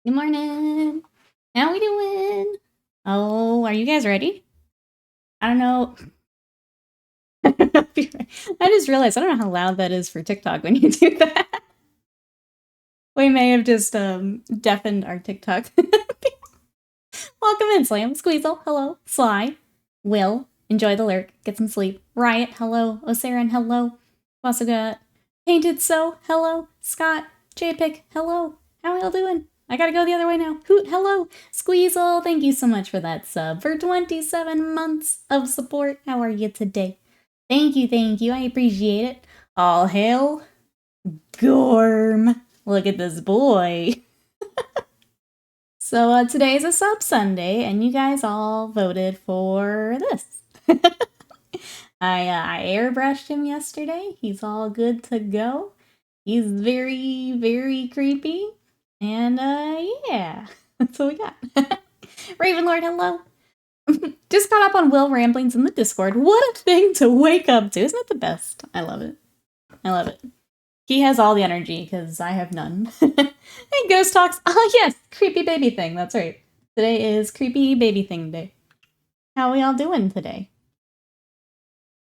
Good morning. How we doing? Oh, are you guys ready? I don't know. I just realized I don't know how loud that is for TikTok when you do that. We may have just deafened our TikTok. Welcome in, Slam. Squeezel, hello. Sly. Will, enjoy the lurk. Get some sleep. Riot, hello. Osaren, hello. Also got Painted So, hello. Scott. JPick, hello. How y'all doing? I gotta go the other way now. Hoot, hello. Squeezel, thank you so much for that sub. For 27 months of support. How are you today? Thank you. I appreciate it. All hail Gorm. Look at this boy. So today is a sub Sunday, and you guys all voted for this. I airbrushed him yesterday. He's all good to go. He's very creepy, and yeah, that's what we got. Ravenlord, hello. Just got up on Will ramblings in the Discord. What a thing to wake up to! Isn't it the best? I love it. He has all the energy, because I have none. Hey, Ghost Talks. Oh, yes, creepy baby thing. That's right. Today is creepy baby thing day. How are we all doing today?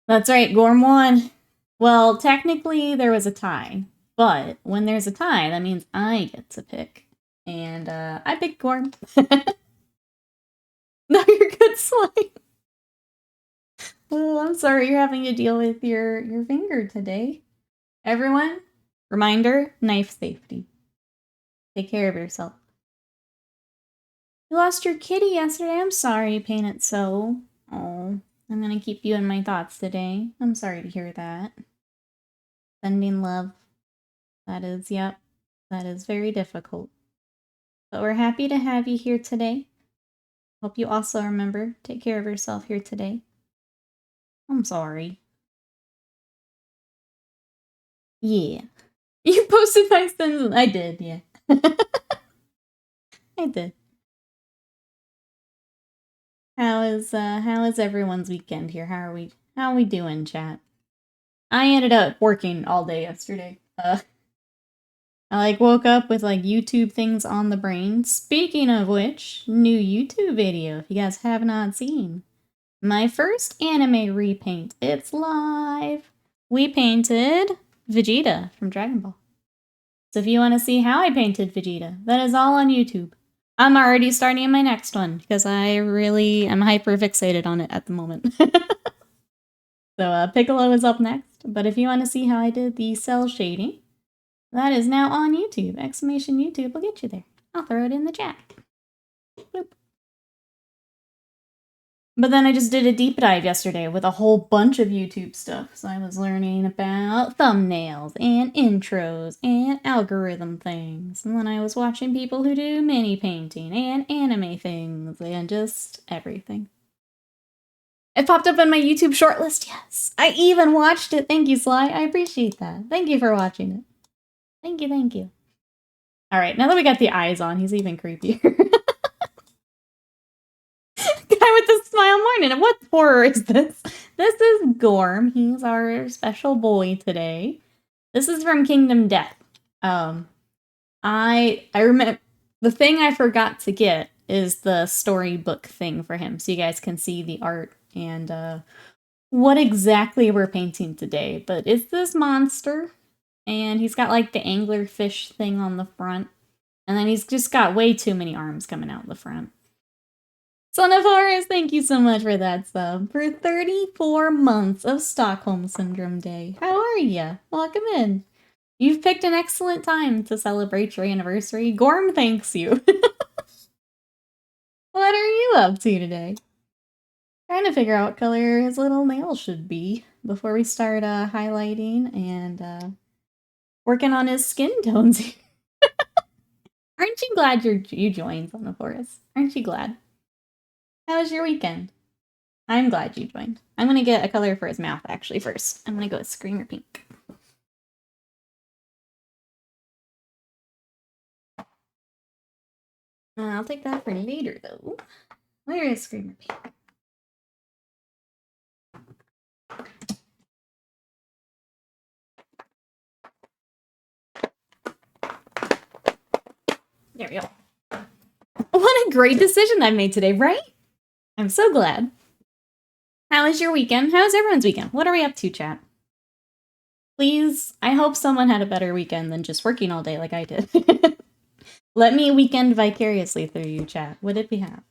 That's right, Gorm won. Well, technically, there was a tie. But when there's a tie, that means I get to pick. And I picked Gorm. No, you're good, Sly. Oh, I'm sorry you're having to deal with your finger today. Everyone, reminder, knife safety. Take care of yourself. You lost your kitty yesterday. I'm sorry, Painted So. Oh, I'm gonna keep you in my thoughts today. I'm sorry to hear that. Sending love. That is very difficult. But we're happy to have you here today. Hope you also remember, take care of yourself here today. I'm sorry. Yeah. You posted my sins. I did, yeah. I did. How is everyone's weekend here? How are we doing, chat? I ended up working all day yesterday. I woke up with YouTube things on the brain. Speaking of which, new YouTube video if you guys have not seen. My first anime repaint. It's live. We painted Vegeta from Dragon Ball. So if you want to see how I painted Vegeta, that is all on YouTube. I'm already starting my next one because I really am hyper fixated on it at the moment. So Piccolo is up next, but if you want to see how I did the cell shading, that is now on YouTube. Exclamation YouTube will get you there. I'll throw it in the chat. Bloop. But then I just did a deep dive yesterday with a whole bunch of YouTube stuff. So I was learning about thumbnails and intros and algorithm things. And then I was watching people who do mini painting and anime things and just everything. It popped up on my YouTube shortlist, yes. I even watched it. Thank you, Sly. I appreciate that. Thank you for watching it. Thank you. Alright, now that we got the eyes on, he's even creepier. Guy with the smile morning. What horror is this? This is Gorm. He's our special boy today. This is from Kingdom Death. I remember the thing I forgot to get is the storybook thing for him, so you guys can see the art and what exactly we're painting today. But it's this monster, and he's got the anglerfish thing on the front, and then he's just got way too many arms coming out the front. Son of Horus, thank you so much for that sub. For 34 months of Stockholm Syndrome Day. How are ya? Welcome in. You've picked an excellent time to celebrate your anniversary. Gorm thanks you. What are you up to today? Trying to figure out what color his little nails should be before we start highlighting and working on his skin tones. Aren't you glad you joined, Son of Horus? Aren't you glad? How was your weekend? I'm glad you joined. I'm gonna get a color for his mouth actually first. I'm gonna go with Screamer Pink. I'll take that for later though. Where is Screamer Pink? There we go. great decision I made today, right? I'm so glad. How was your weekend? How was everyone's weekend? What are we up to, chat? Please, I hope someone had a better weekend than just working all day like I did. Let me weekend vicariously through you, chat. What did we have?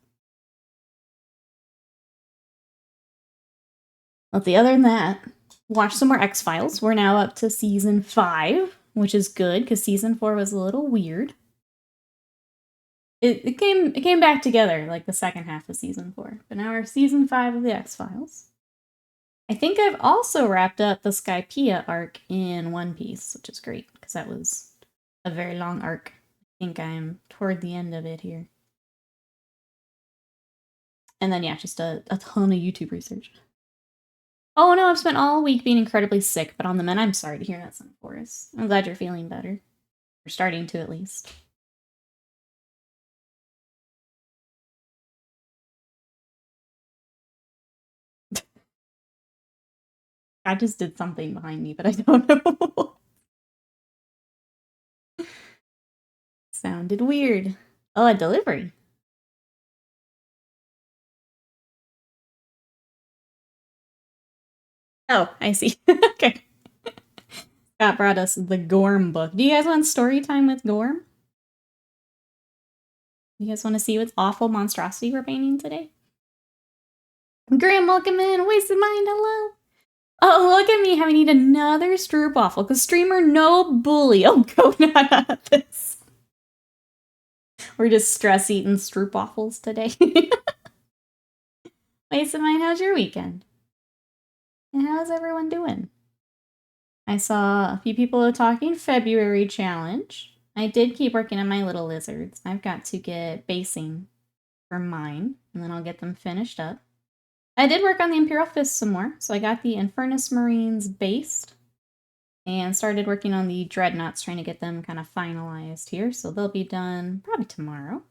Let's see, other than that, watch some more X-Files. We're now up to season 5, which is good, because season 4 was a little weird. It came back together, like the second half of season 4. But now we're season 5 of the X-Files. I think I've also wrapped up the Skypiea arc in One Piece, which is great, because that was a very long arc. I think I'm toward the end of it here. And then, yeah, just a ton of YouTube research. Oh no, I've spent all week being incredibly sick, but on the mend, I'm sorry to hear that, Sun Forest. I'm glad you're feeling better. You're starting to, at least. I just did something behind me, but I don't know. Sounded weird. Oh, a delivery. Oh, I see. Okay. Scott brought us the Gorm book. Do you guys want story time with Gorm? You guys want to see what awful monstrosity we're painting today? Graham, welcome in. Wasted Mind, hello. Oh, look at me having eaten another stroop waffle, because streamer no bully. Oh, go not this. We're just stress eating stroop waffles today. Wasted Mind, how's your weekend? And how's everyone doing? I saw a few people talking February challenge. I did keep working on my little lizards. I've got to get basing for mine, and then I'll get them finished up. I did work on the Imperial Fist some more, so I got the Infernus Marines based, and started working on the Dreadnoughts, trying to get them kind of finalized here, so they'll be done probably tomorrow.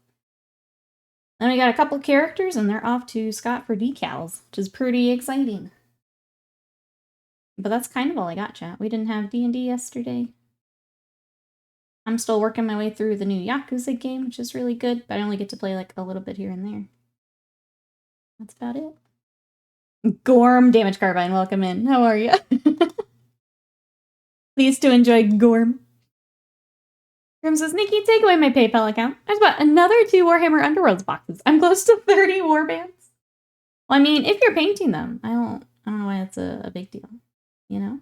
Then we got a couple characters, and they're off to Scott for decals, which is pretty exciting. But that's kind of all I got, chat. We didn't have D&D yesterday. I'm still working my way through the new Yakuza game, which is really good, but I only get to play like a little bit here and there. That's about it. Gorm, Damage Carbine, welcome in. How are you? Pleased to enjoy Gorm. Grim says, Nikki, take away my PayPal account. I just bought another 2 Warhammer Underworlds boxes. I'm close to 30 warbands. Well, I mean, if you're painting them, I don't know why it's a big deal. You know?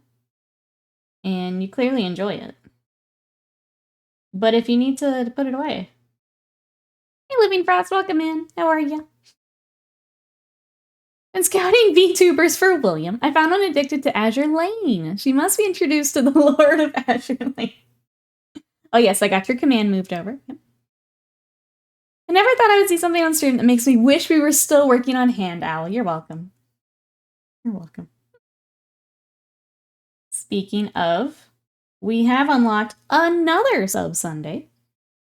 And you clearly enjoy it. But if you need to put it away. Hey, Living Frost, welcome in. How are you? And scouting VTubers for William, I found one addicted to Azure Lane. She must be introduced to the Lord of Azure Lane. Oh yes, I got your command moved over. Yep. I never thought I would see something on stream that makes me wish we were still working on Hand Owl. You're welcome. You're welcome. Speaking of, we have unlocked another Sub Sunday.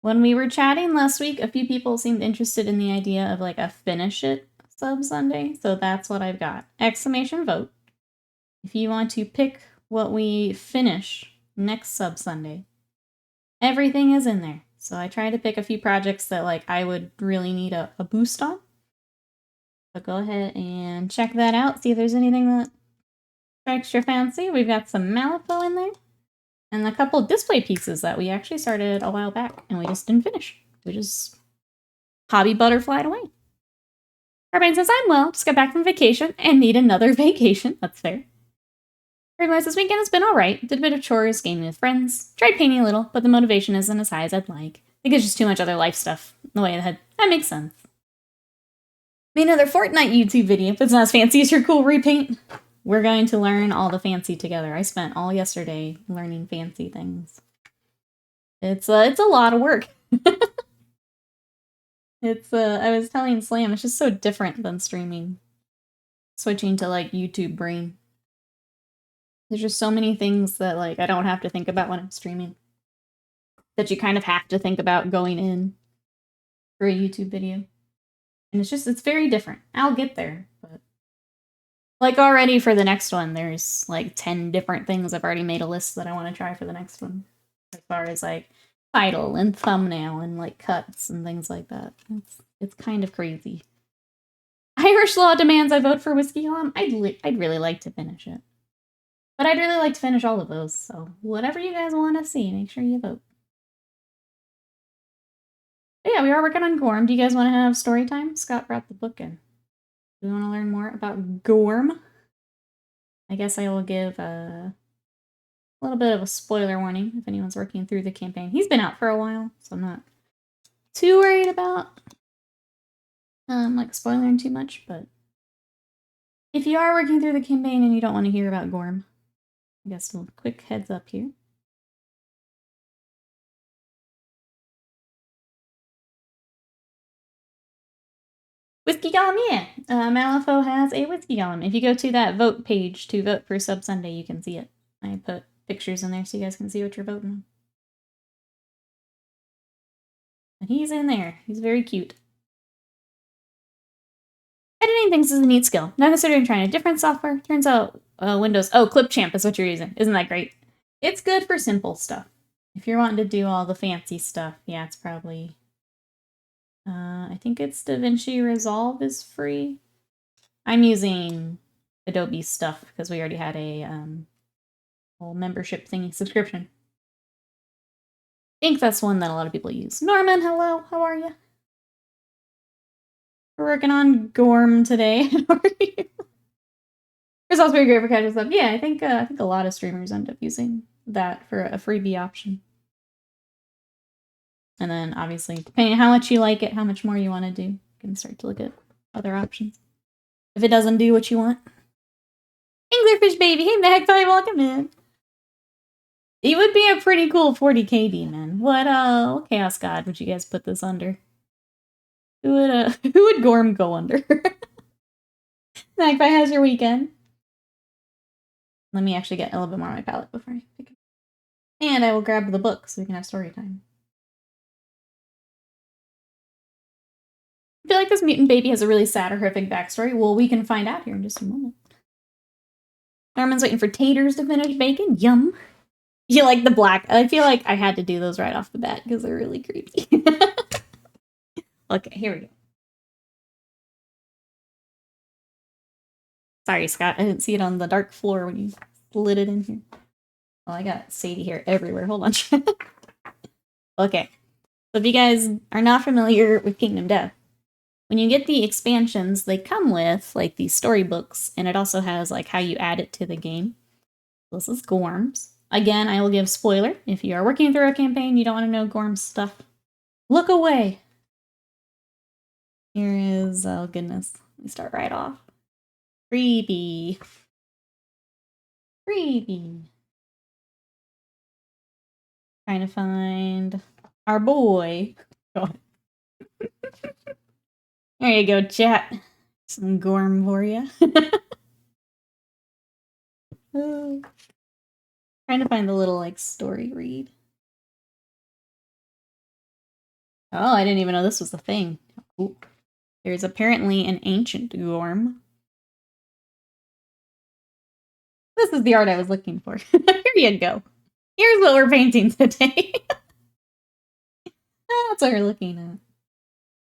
When we were chatting last week, a few people seemed interested in the idea of like a finish it Sub Sunday, so that's what I've got. Exclamation vote. If you want to pick what we finish next Sub Sunday, everything is in there. So I tried to pick a few projects that like I would really need a boost on. So go ahead and check that out. See if there's anything that strikes your fancy. We've got some Malifaux in there. And a couple display pieces that we actually started a while back and we just didn't finish. We just hobby butterflied away. Carbine says, I'm well. Just got back from vacation and need another vacation. That's fair. Carbine says, weekend has been alright. Did a bit of chores, gaming with friends. Tried painting a little, but the motivation isn't as high as I'd like. I think it's just too much other life stuff in the way ahead. That makes sense. Made another Fortnite YouTube video, but it's not as fancy as your cool repaint. We're going to learn all the fancy together. I spent all yesterday learning fancy things. It's a lot of work. I was telling Slam, it's just so different than streaming. Switching to like YouTube brain. There's just so many things that like I don't have to think about when I'm streaming. That you kind of have to think about going in for a YouTube video. And it's very different. I'll get there, but like already for the next one, there's like 10 different things. I've already made a list that I want to try for the next one. As far as like title and thumbnail and like cuts and things like that. It's kind of crazy. Irish law demands I vote for Whiskey Golem. I'd really like to finish it. But I'd really like to finish all of those, so whatever you guys want to see, make sure you vote. But yeah, we are working on Gorm. Do you guys want to have story time? Scott brought the book in. Do we want to learn more about Gorm? I guess I will give a little bit of a spoiler warning if anyone's working through the campaign. He's been out for a while, so I'm not too worried about like spoiling too much, but if you are working through the campaign and you don't want to hear about Gorm, I guess a quick heads up here. Whiskey Golem, yeah. Malifaux has a Whiskey Golem. If you go to that vote page to vote for Sub Sunday, you can see it. I put pictures in there so you guys can see what you're voting on. And he's in there. He's very cute. Editing things is a neat skill. Now considering trying a different software. Turns out Windows... Oh, Clipchamp is what you're using. Isn't that great? It's good for simple stuff. If you're wanting to do all the fancy stuff, yeah, it's probably... I think it's DaVinci Resolve is free. I'm using Adobe stuff because we already had a whole membership thingy subscription. I think that's one that a lot of people use. Norman, hello, how are you? We're working on Gorm today. How are you? It's also very great for casual stuff. Yeah, I think a lot of streamers end up using that for a freebie option. And then, obviously, depending on how much you like it, how much more you want to do, you can start to look at other options. If it doesn't do what you want. Anglerfish baby! Hey, Magpie, welcome in! It would be a pretty cool 40k demon. What Chaos God would you guys put this under? Who would Gorm go under? Magpie, how's your weekend? Let me actually get a little bit more on my palette before I pick it. And I will grab the book so we can have story time. I feel like this mutant baby has a really sad, horrific backstory. Well, we can find out here in just a moment. Norman's waiting for taters to finish baking. Yum. You like the black? I feel like I had to do those right off the bat because they're really creepy. Okay, here we go. Sorry, Scott. I didn't see it on the dark floor when you slid it in here. Oh, I got Sadie here everywhere. Hold on. Okay. So if you guys are not familiar with Kingdom Death, when you get the expansions, they come with like these storybooks, and it also has like how you add it to the game. This is Gorm's. Again, I will give spoiler. If you are working through a campaign, you don't want to know Gorm's stuff. Look away. Here is, oh goodness. Let me start right off. Freebie. Freebie. Trying to find our boy. There you go, chat. Some Gorm for you. Trying to find the little, like, story read. Oh, I didn't even know this was the thing. Ooh. There's apparently an ancient Gorm. This is the art I was looking for. Here you go. Here's what we're painting today. That's what we're looking at.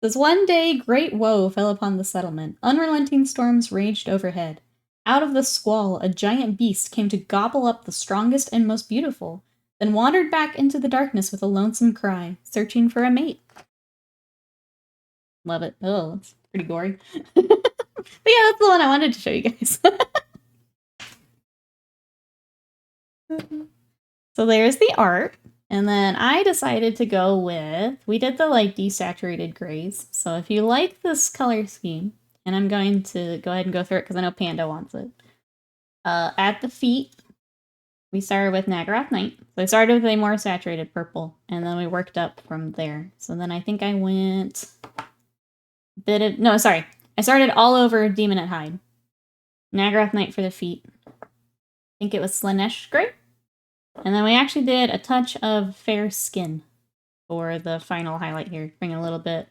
This one day, great woe fell upon the settlement. Unrelenting storms raged overhead. Out of the squall, a giant beast came to gobble up the strongest and most beautiful, then wandered back into the darkness with a lonesome cry, searching for a mate. Love it. Oh, that's pretty gory. But yeah, that's the one I wanted to show you guys. So there's the art. And then I decided to go with, we did the like desaturated grays. So if you like this color scheme, and I'm going to go ahead and go through it because I know Panda wants it. At the feet, we started with Nagaroth Knight. So I started with a more saturated purple, and then we worked up from there. So then I think I went I started all over Demon at Hide. Nagaroth Knight for the feet. I think it was Slanesh Gray. And then we actually did a touch of Fair Skin for the final highlight here, bring a little bit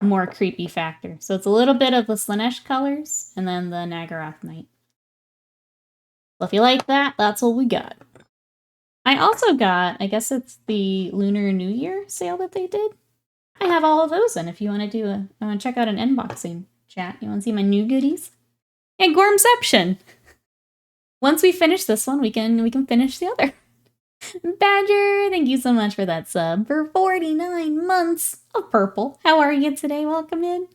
more creepy factor. So it's a little bit of the Slanesh colors, and then the Nagaroth Knight. So if you like that, that's what we got. I also got, I guess it's the Lunar New Year sale that they did. I have all of those in if you want to check out an unboxing chat. You want to see my new goodies? And Gormception! Once we finish this one, we can finish the other. Badger, thank you so much for that sub for 49 months of purple. How are you today? Welcome in.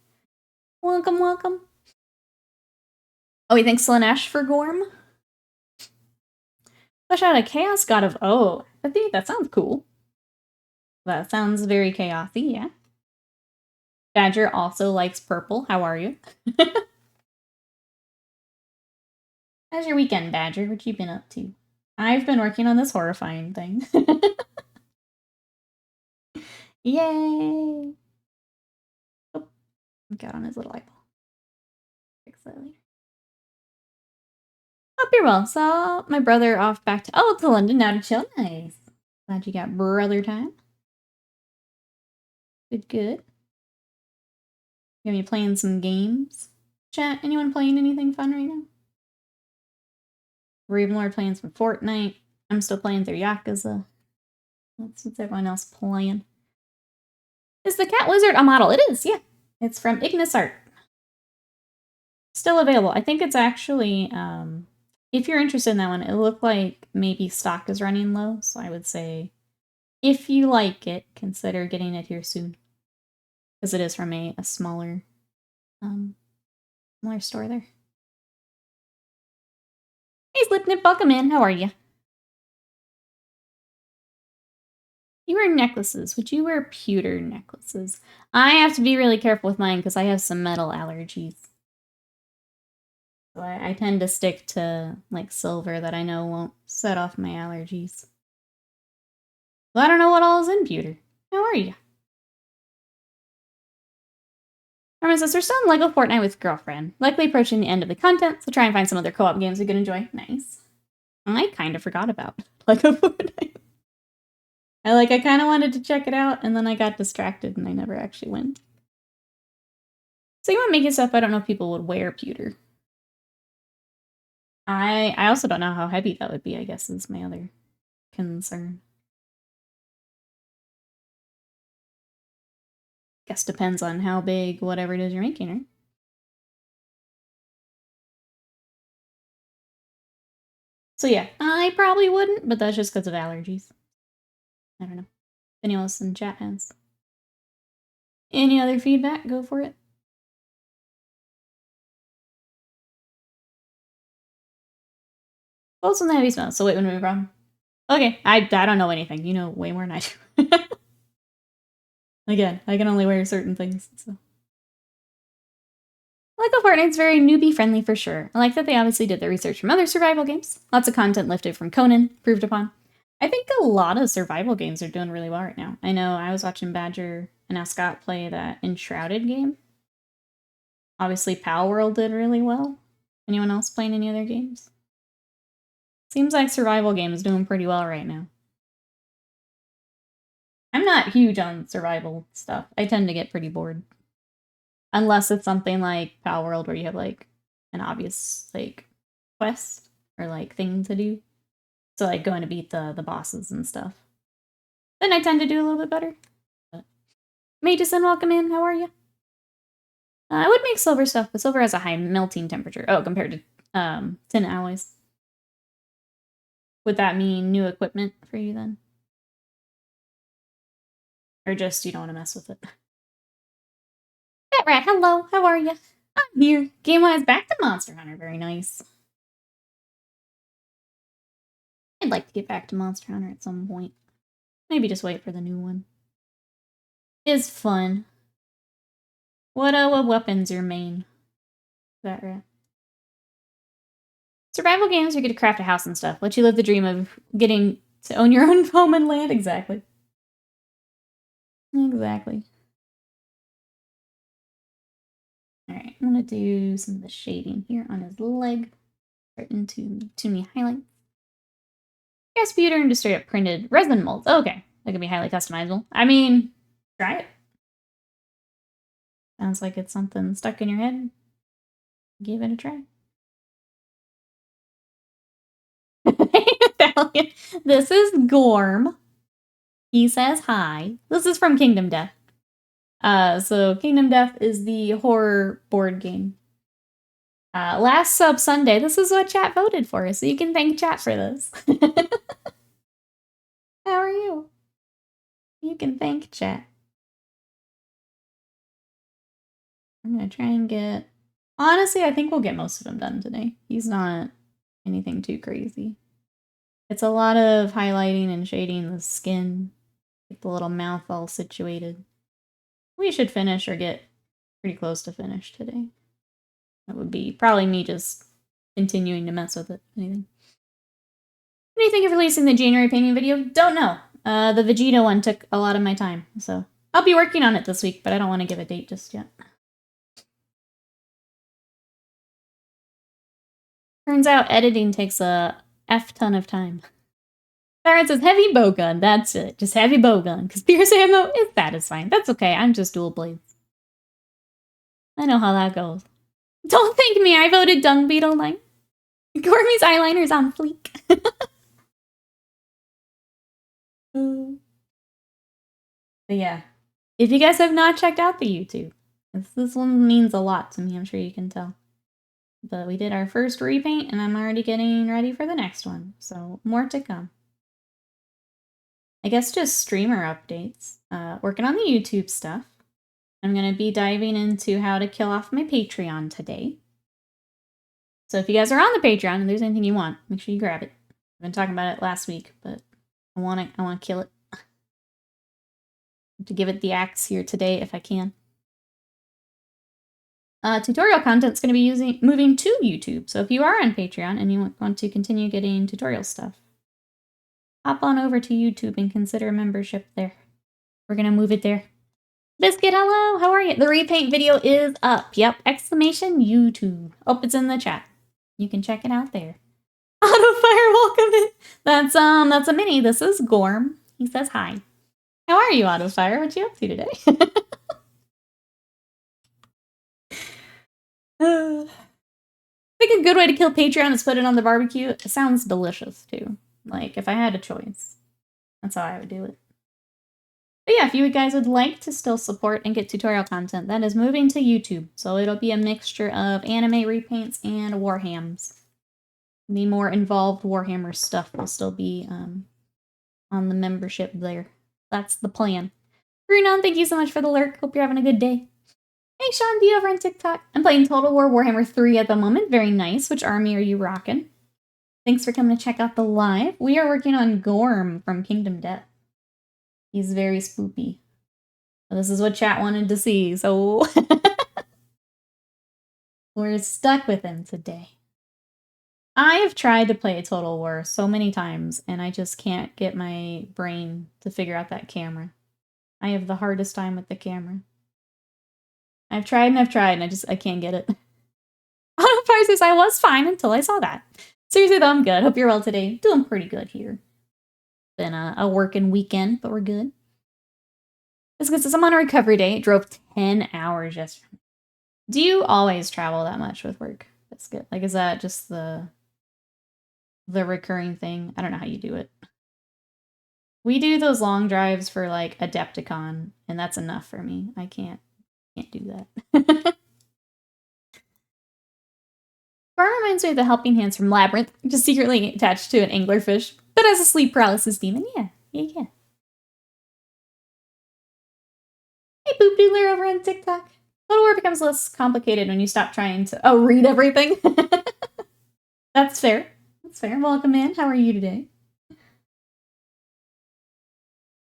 Welcome, welcome. Oh, wait, thanks Slanesh for Gorm. Flesh out a Chaos God of Oh. I think that sounds cool. That sounds very chaosy, yeah. Badger also likes purple. How are you? How's your weekend, Badger? What you been up to? I've been working on this horrifying thing. Yay! Oh, got on his little eyeball. Fix that later. Hope you're well. Saw my brother off back to London now to chill. Nice. Glad you got brother time. Good, good. You gonna be playing some games? Chat, anyone playing anything fun right now? Ravenlord playing some Fortnite. I'm still playing through Yakuza. What's everyone else playing? Is the Cat Wizard a model? It is, yeah. It's from Ignis Art. Still available. I think it's actually, if you're interested in that one, it looked like maybe stock is running low. So I would say, if you like it, consider getting it here soon. Because it is from a smaller, smaller store there. Hey, Slipnip, welcome in. How are you? You wear necklaces. Would you wear pewter necklaces? I have to be really careful with mine because I have some metal allergies. So I tend to stick to, like, silver that I know won't set off my allergies. Well, I don't know what all is in pewter. How are you? Norman says, we're still in LEGO Fortnite with girlfriend. Likely approaching the end of the content, so try and find some other co-op games we could enjoy. Nice. I kind of forgot about LEGO Fortnite. I kind of wanted to check it out, and then I got distracted, and I never actually went. So you want making stuff, I don't know if people would wear pewter. I also don't know how heavy that would be, I guess, is my other concern. Guess depends on how big whatever it is you're making, right? So yeah, I probably wouldn't, but that's just because of allergies. I don't know. If anyone else in chat has any other feedback, go for it. Also, the heavy smell. So wait, when we move on. Okay, I don't know anything. You know way more than I do. Again, I can only wear certain things, so. LEGO Fortnite's very newbie-friendly for sure. I like that they obviously did their research from other survival games. Lots of content lifted from Conan, proved upon. I think a lot of survival games are doing really well right now. I know I was watching Badger and now Scott play that Enshrouded game. Obviously, Pal World did really well. Anyone else playing any other games? Seems like survival games doing pretty well right now. I'm not huge on survival stuff. I tend to get pretty bored. Unless it's something like Pal World where you have, like, an obvious, like, quest or, like, thing to do. So, like, going to beat the bosses and stuff. Then I tend to do a little bit better. But Mageson, welcome in. How are you? I would make silver stuff, but silver has a high melting temperature. Oh, compared to tin alloys. Would that mean new equipment for you then? Or just you don't want to mess with it? Pet Rat, hello. How are you? I'm here. Game-wise, back to Monster Hunter. Very nice. I'd like to get back to Monster Hunter at some point. Maybe just wait for the new one. It's fun. What weapon's your main? That right? Survival games, you get to craft a house and stuff. Let you live the dream of getting to own your own home and land. Exactly. Exactly. Alright, I'm gonna do some of the shading here on his leg. Start into me highlights. Yes, pewter and just straight up printed resin molds. Okay, that could be highly customizable. I mean, try it. Sounds like it's something stuck in your head. Give it a try. Valiant. This is Gorm. He says hi. This is from Kingdom Death. So Kingdom Death is the horror board game. Last sub Sunday, this is what chat voted for, so you can thank chat for this. How are you? You can thank chat. I'm gonna try and get... Honestly, I think we'll get most of them done today. He's not anything too crazy. It's a lot of highlighting and shading the skin, get the little mouth all situated. We should finish or get pretty close to finish today. That would be probably me just continuing to mess with it. Anything? What do you think of releasing the January painting video? Don't know. The Vegeta one took a lot of my time, so I'll be working on it this week, but I don't want to give a date just yet. Turns out editing takes a F-ton of time. Siren says heavy bowgun, that's it. Just heavy bowgun, because Pierce ammo is satisfying. That's okay, I'm just dual blades. I know how that goes. Don't thank me, I voted Dung Beetle Line. Gormy's eyeliner's on fleek. But yeah, if you guys have not checked out the YouTube, this one means a lot to me, I'm sure you can tell. But we did our first repaint, and I'm already getting ready for the next one, so more to come. I guess just streamer updates. Working on the YouTube stuff. I'm going to be diving into how to kill off my Patreon today. So if you guys are on the Patreon and there's anything you want, make sure you grab it. I've been talking about it last week, but I want to kill it. To give it the axe here today if I can. Tutorial content's going to be moving to YouTube. So if you are on Patreon and you want to continue getting tutorial stuff, hop on over to YouTube and consider a membership there. We're going to move it there. Biscuit, hello, how are you? The repaint video is up. Yep, exclamation YouTube. Oh, it's in the chat. You can check it out there. Autofire, welcome in. That's a mini. This is Gorm. He says hi. How are you, Autofire? What you up to today? I think a good way to kill Patreon is put it on the barbecue. It sounds delicious, too. Like, if I had a choice. That's how I would do it. But yeah, if you guys would like to still support and get tutorial content, that is moving to YouTube. So it'll be a mixture of anime repaints and Warhams. The more involved Warhammer stuff will still be on the membership there. That's the plan. Brunon, thank you so much for the lurk. Hope you're having a good day. Hey, Sean B over on TikTok. I'm playing Total War Warhammer 3 at the moment. Very nice. Which army are you rocking? Thanks for coming to check out the live. We are working on Gorm from Kingdom Death. He's very spoopy. This is what chat wanted to see, so we're stuck with him today. I have tried to play Total War so many times, and I just can't get my brain to figure out that camera. I have the hardest time with the camera. I've tried and I've tried, and I can't get it. Autofire says, I was fine until I saw that. Seriously though, I'm good. Hope you're well today. Doing pretty good here. Been a working weekend, but we're good. Biscuit says, I'm on a recovery day. Drove 10 hours yesterday. Do you always travel that much with work, Biscuit? Like, is that just the recurring thing? I don't know how you do it. We do those long drives for, like, Adepticon, and that's enough for me. I can't do that. Gorm reminds me of the helping hands from Labyrinth, just secretly attached to an anglerfish, but as a sleep paralysis demon. Yeah. Hey, Boop Doodler over on TikTok. Total War becomes less complicated when you stop trying to read everything. That's fair. That's fair. Welcome in. How are you today?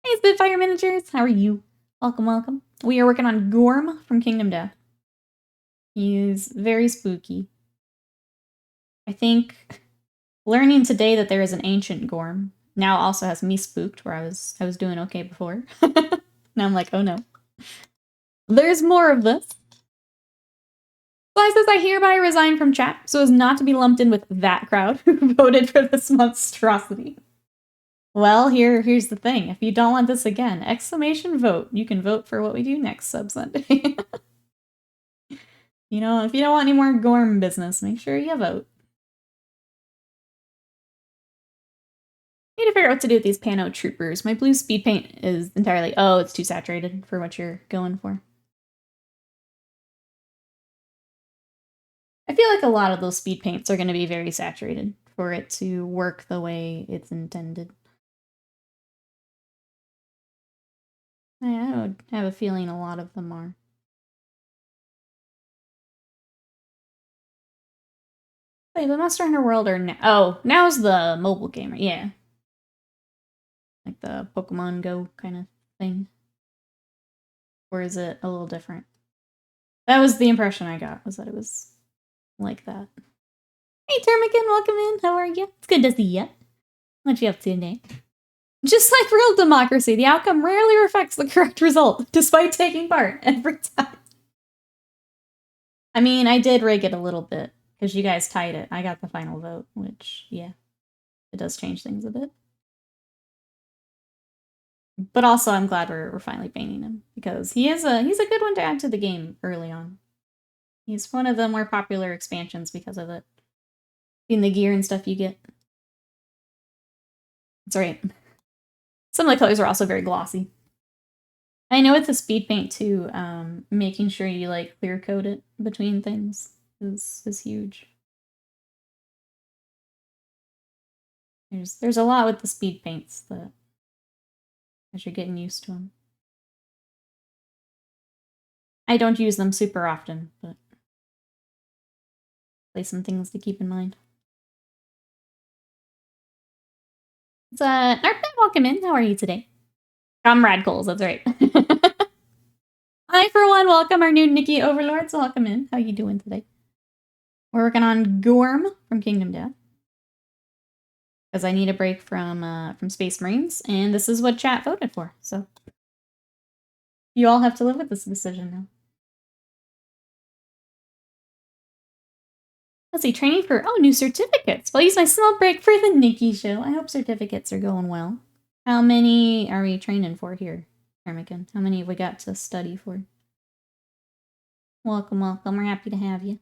Hey, Spitfire Miniatures. How are you? Welcome, welcome. We are working on Gorm from Kingdom Death. He's very spooky. I think learning today that there is an ancient Gorm now also has me spooked, where I was doing okay before. Now I'm like, oh no. There's more of this. Sly says, I hereby resign from chat so as not to be lumped in with that crowd who voted for this monstrosity. Well, here's the thing. If you don't want this again, exclamation vote. You can vote for what we do next sub Sunday. You know, if you don't want any more Gorm business, make sure you vote. Need to figure out what to do with these Pano Troopers. My blue speed paint is entirely... Oh, it's too saturated for what you're going for. I feel like a lot of those speed paints are going to be very saturated for it to work the way it's intended. I would have a feeling a lot of them are. Wait, the Monster Hunter World or now? Oh, now's the mobile game, yeah. Like the Pokemon Go kind of thing. Or is it a little different? That was the impression I got, was that it was like that. Hey, Termican, welcome in. How are you? It's good to see you. What you up to today? Just like real democracy, the outcome rarely reflects the correct result, despite taking part every time. I mean, I did rig it a little bit, because you guys tied it. I got the final vote, which, yeah, it does change things a bit. But also, I'm glad we're finally banning him, because he's a good one to add to the game early on. He's one of the more popular expansions because of it. In the gear and stuff you get. That's right. Some of the colors are also very glossy. I know it's a speed paint too, making sure you like clear coat it between things is huge. There's a lot with the speed paints that as you're getting used to them. I don't use them super often, but play some things to keep in mind. It's Narpet, welcome in. How are you today? Comrade Coles, that's right. I, for one, welcome our new Nikki Overlords. Welcome in. How you doing today? We're working on Gorm from Kingdom Death. Because I need a break from Space Marines, and this is what chat voted for, so. You all have to live with this decision now. Let's see, training for, new certificates. I'll use my small break for the Nikki show. I hope certificates are going well. How many are we training for here, Ermican? How many have we got to study for? Welcome, welcome. We're happy to have you.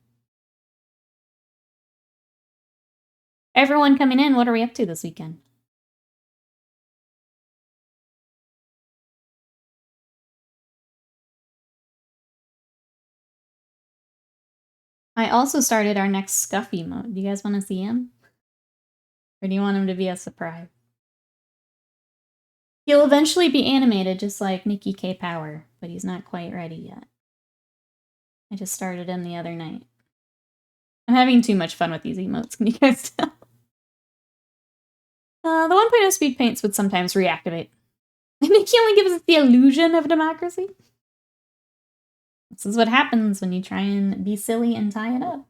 Everyone coming in, what are we up to this weekend? I also started our next Scuffy mode. Do you guys want to see him? Or do you want him to be a surprise? He'll eventually be animated just like Nikki K. Power, but he's not quite ready yet. I just started him the other night. I'm having too much fun with these emotes, can you guys tell? The 1.0 speed paints would sometimes reactivate. Nikki only gives us the illusion of democracy. This is what happens when you try and be silly and tie it up.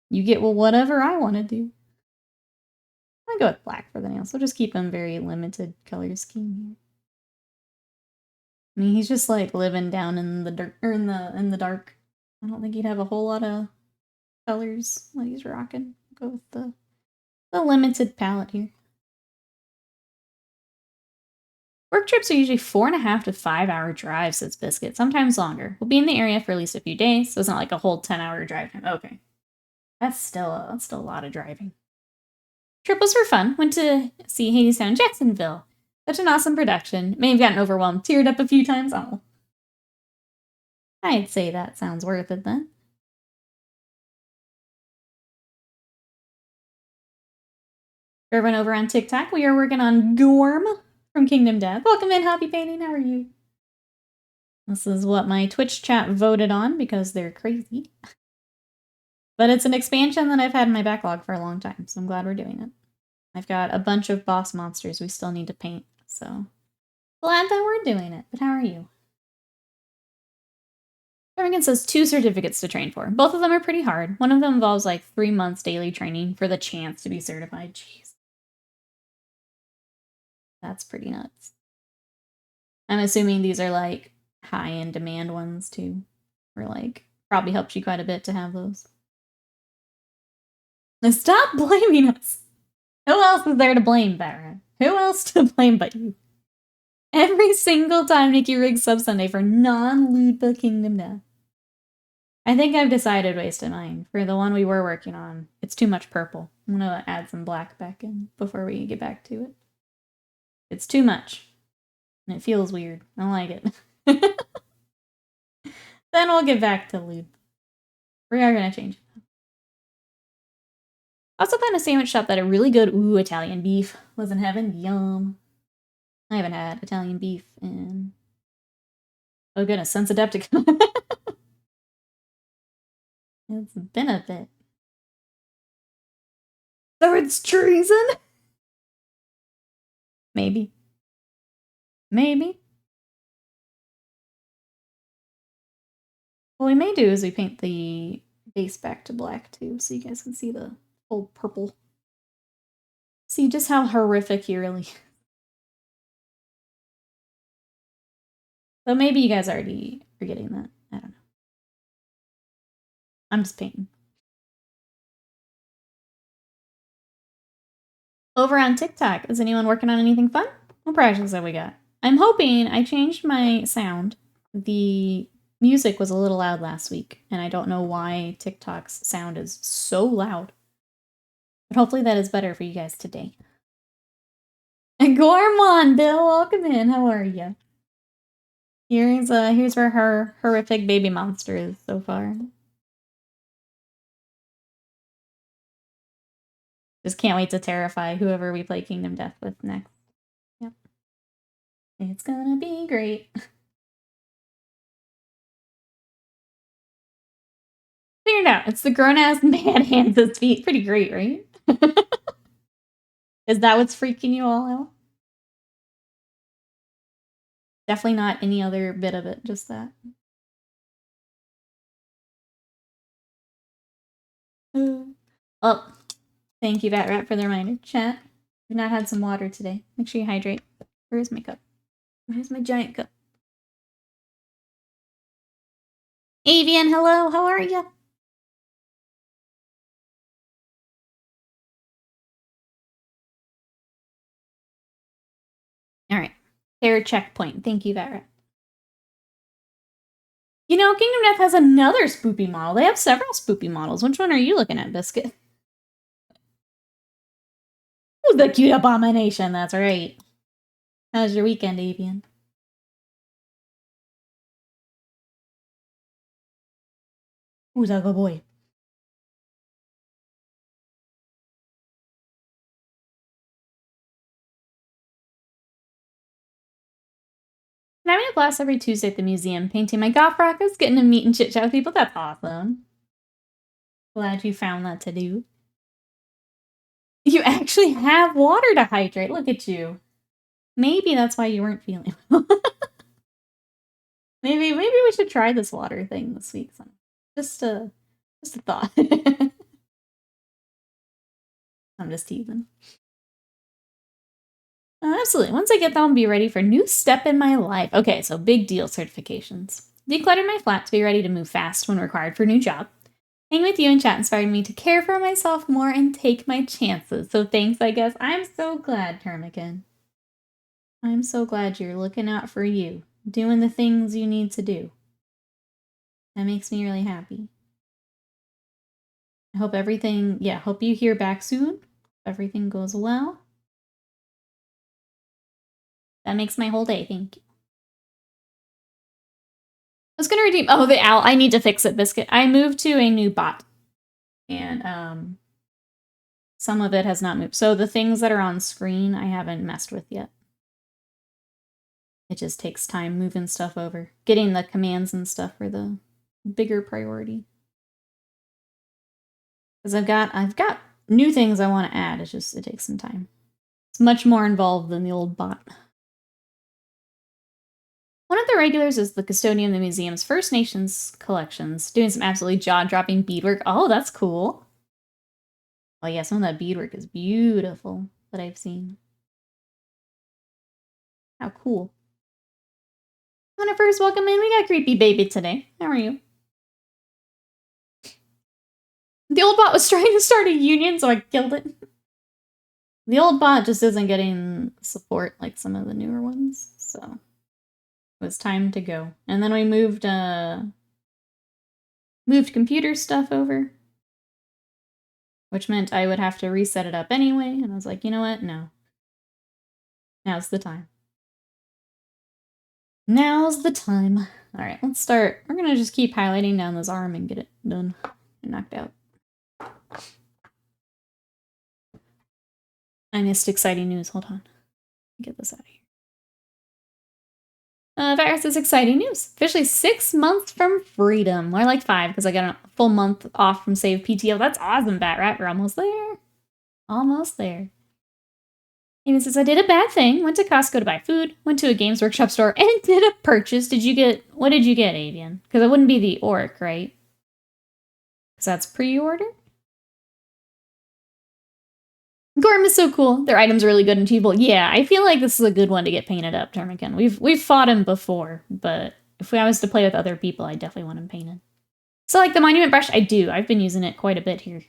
You get, well, whatever I want to do. I'm gonna go with black for the nails. We'll just keep him very limited color scheme here. I mean, he's just like living down in the dirt, or in the dark. I don't think he'd have a whole lot of colors that he's rocking. Go with the limited palette here. Work trips are usually 4.5 to 5 hour drives, says Biscuit, sometimes longer. We'll be in the area for at least a few days, so it's not like a whole 10-hour drive time. Okay. That's still a lot of driving. Trip was for fun. Went to see Hadestown Jacksonville. Such an awesome production. May have gotten overwhelmed. Teared up a few times. Oh. I'd say that sounds worth it then. For everyone over on TikTok, we are working on Gorm from Kingdom Death. Welcome in, Hobby Painting. How are you? This is what my Twitch chat voted on because they're crazy. But it's an expansion that I've had in my backlog for a long time, so I'm glad we're doing it. I've got a bunch of boss monsters we still need to paint, so glad that we're doing it. But how are you? Everyone says 2 certificates to train for. Both of them are pretty hard. One of them involves like 3 months daily training for the chance to be certified. Jeez. That's pretty nuts. I'm assuming these are like high in demand ones too. Or like probably helps you quite a bit to have those. Now stop blaming us. Who else is there to blame, Barra? Who else to blame but you? Every single time Nikki rigs Sub Sunday for non-Ludba Kingdom Death. I think I've decided, based on mine, for the one we were working on, it's too much purple. I'm gonna add some black back in before we get back to it. It's too much. And it feels weird. I don't like it. Then we'll get back to lube. We are gonna change it. Also found a sandwich shop that had really good, Italian beef was in heaven. Yum. I haven't had Italian beef in, oh goodness, since Adepticon. It's been a bit. So it's treason? Maybe. Maybe. What we may do is we paint the base back to black too, so you guys can see the full purple. See just how horrific he really is. So maybe you guys already are getting that. I don't know. I'm just painting. Over on TikTok, is anyone working on anything fun? What projects have we got? I'm hoping I changed my sound. The music was a little loud last week, and I don't know why TikTok's sound is so loud. But hopefully that is better for you guys today. And Gorm, Bill, welcome in. How are you? Here's where her horrific baby monster is so far. Just can't wait to terrify whoever we play Kingdom Death with next. Yep. It's gonna be great. Figured it out. It's the grown-ass man hands his feet. Pretty great, right? Is that what's freaking you all out? Definitely not any other bit of it, just that. Oh, thank you, Rat for the reminder. Chat, we've not had some water today. Make sure you hydrate. Where's my cup? Where's my giant cup? Avian, hello, how are you? Alright. Fair checkpoint. Thank you, Rat. You know, Kingdom Death has another spoopy model. They have several spoopy models. Which one are you looking at, Biscuit? Who's the cute abomination? That's right. How was your weekend, Avian? Who's that good boy? I'm having a blast every Tuesday at the museum, painting my golf rockets, getting to meet and chit-chat with people. That's awesome. Glad you found that to do. You actually have water to hydrate. Look at you. Maybe that's why you weren't feeling well. maybe we should try this water thing this week. Just a thought. I'm just teasing. Absolutely. Once I get that, I'll be ready for a new step in my life. Okay, so big deal certifications. Decluttered my flat to be ready to move fast when required for a new job. Hanging with you in chat inspired me to care for myself more and take my chances. So thanks, I guess. I'm so glad, Termican. I'm so glad you're looking out for you. Doing the things you need to do. That makes me really happy. I hope everything, hope you hear back soon. Everything goes well. That makes my whole day, thank you. I was gonna redeem, oh, the owl. I need to fix it, Biscuit. I moved to a new bot. And, some of it has not moved. So the things that are on screen, I haven't messed with yet. It just takes time moving stuff over. Getting the commands and stuff are the bigger priority. Because I've got new things I want to add. It's just, it takes some time. It's much more involved than the old bot. One of the regulars is the custodian of the museum's First Nations collections, doing some absolutely jaw-dropping beadwork. Oh, that's cool. Oh yeah, some of that beadwork is beautiful that I've seen. How cool. When I first welcome in, we got Creepy Baby today. How are you? The old bot was trying to start a union, so I killed it. The old bot just isn't getting support like some of the newer ones, so it was time to go. And then we moved computer stuff over. which meant I would have to reset it up anyway, and I was like, you know what? No. Now's the time. Now's the time. Alright, let's start. We're gonna just keep highlighting down this arm and get it done and knocked out. I missed exciting news. Hold on. Get this out of here. Virus is exciting news. Officially 6 months from freedom. More like 5, because I got a full month off from Save PTO. That's awesome, Bat Rat. We're almost there. Almost there. Avian says, I did a bad thing. Went to Costco to buy food. Went to a Games Workshop store and did a purchase. What did you get, Avian? Because it wouldn't be the orc, right? Because that's pre-order? Gorm is so cool. Their items are really good and achievable. Yeah, I feel like this is a good one to get painted up, Termican. We've fought him before, but if I was to play with other people, I definitely want him painted. So like the monument brush, I do. I've been using it quite a bit here.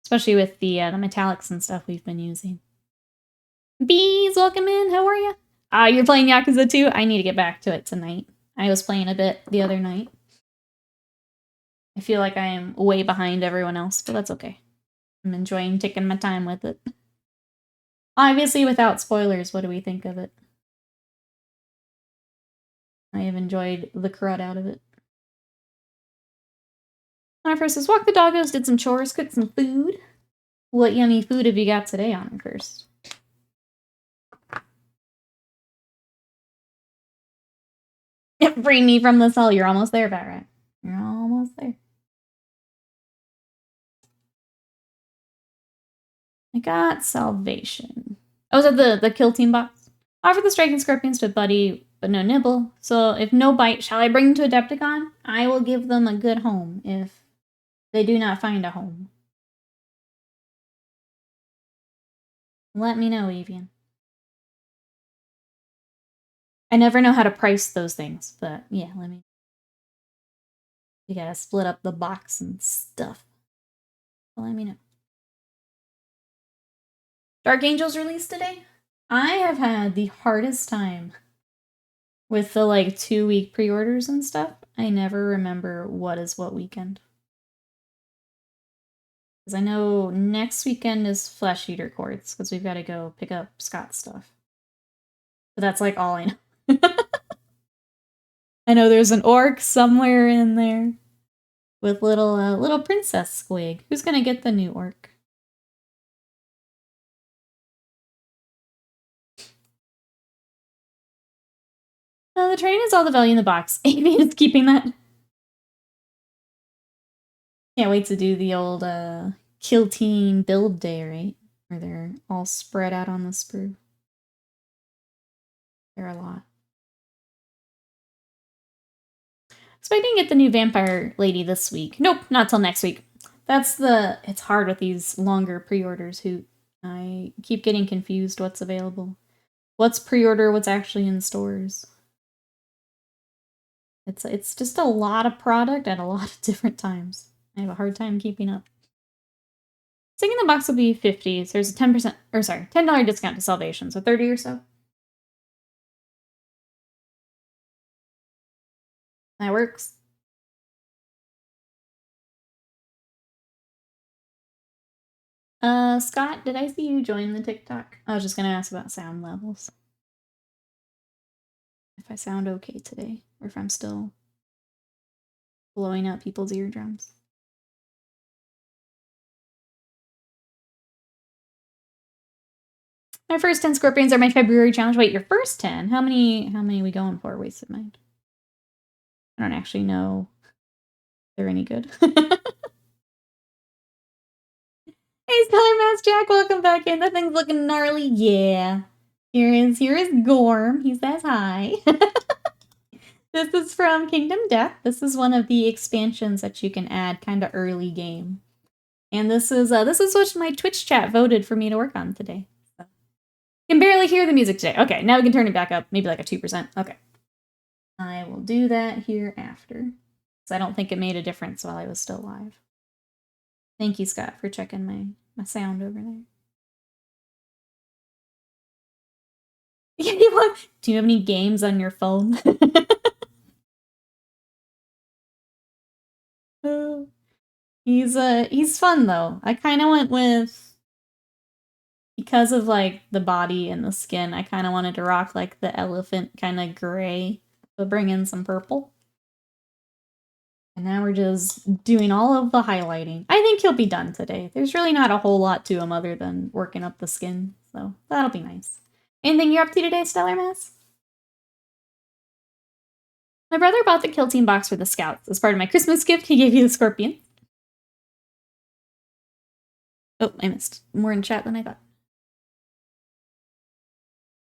Especially with the metallics and stuff we've been using. Bees, welcome in. How are you? You're playing Yakuza 2? I need to get back to it tonight. I was playing a bit the other night. I feel like I am way behind everyone else, but that's okay. I'm enjoying taking my time with it. Obviously, without spoilers, what do we think of it? I have enjoyed the crud out of it. When I first says, walk the doggos, did some chores, cooked some food. What yummy food have you got today on first? Free me from the cell. You're almost there, Bat Rat. You're almost there. I got salvation. Oh, is that the kill team box? Offer the striking scorpions to Buddy, but no nibble. So if no bite, shall I bring them to Adepticon? I will give them a good home if they do not find a home. Let me know, Avian. I never know how to price those things, but yeah, let me. You gotta split up the box and stuff. Well, let me know. Dark Angels released today? I have had the hardest time with the like 2-week pre-orders and stuff. I never remember what is what weekend. Because I know next weekend is Flesh Eater Courts, because we've got to go pick up Scott's stuff. But that's like all I know. I know there's an orc somewhere in there with little Princess Squig. Who's gonna get the new orc? The train is all the value in the box. Amy is keeping that. Can't wait to do the old kill team build day, right? Where they're all spread out on the sprue. They're a lot. Expecting to get the new vampire lady this week. Nope, not till next week. It's hard with these longer pre-orders, Hoot. I keep getting confused what's available. What's pre-order, what's actually in stores. It's just a lot of product at a lot of different times. I have a hard time keeping up. Thinking the box will be 50, so there's a $10 discount to Salvation, so 30 or so. That works. Scott, did I see you join the TikTok? I was just gonna ask about sound levels. If I sound okay today, or if I'm still blowing out people's eardrums. My first 10 scorpions are my February challenge. Wait, your first 10? How many are we going for, Wasted Mind? I don't actually know if they're any good. Hey, Stellar Mass Jack, welcome back in. That thing's looking gnarly. Yeah. Here is Gorm. He says hi. This is from Kingdom Death. This is one of the expansions that you can add kind of early game. And this is what my Twitch chat voted for me to work on today. So. Can barely hear the music today. Okay, now we can turn it back up. Maybe like a 2%. Okay. I will do that here after. Because I don't think it made a difference while I was still live. Thank you, Scott, for checking my sound over there. Do you have any games on your phone? He's fun though. I kind of went with, because of like the body and the skin, I kind of wanted to rock like the elephant kind of gray, but bring in some purple. And now we're just doing all of the highlighting. I think he'll be done today. There's really not a whole lot to him other than working up the skin, so that'll be nice. Anything you're up to today, Stellar Mass? My brother bought the Kill Team box for the Scouts. As part of my Christmas gift, he gave you the Scorpion. Oh, I missed more in chat than I thought.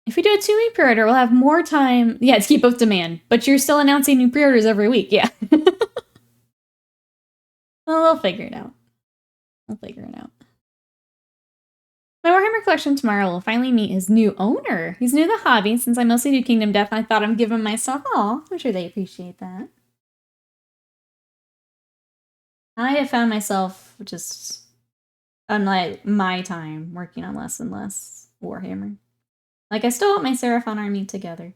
If we do a 2-week pre-order, we'll have more time, to keep up demand. But you're still announcing new pre-orders every week, yeah. Well, we'll figure it out. My Warhammer collection tomorrow will finally meet his new owner. He's new to the hobby. Since I mostly do Kingdom Death, I thought I'd give him my stuff. Aw, I'm sure they appreciate that. I have found myself just, on like my time, working on less and less Warhammer. Like, I still want my Seraphon army together.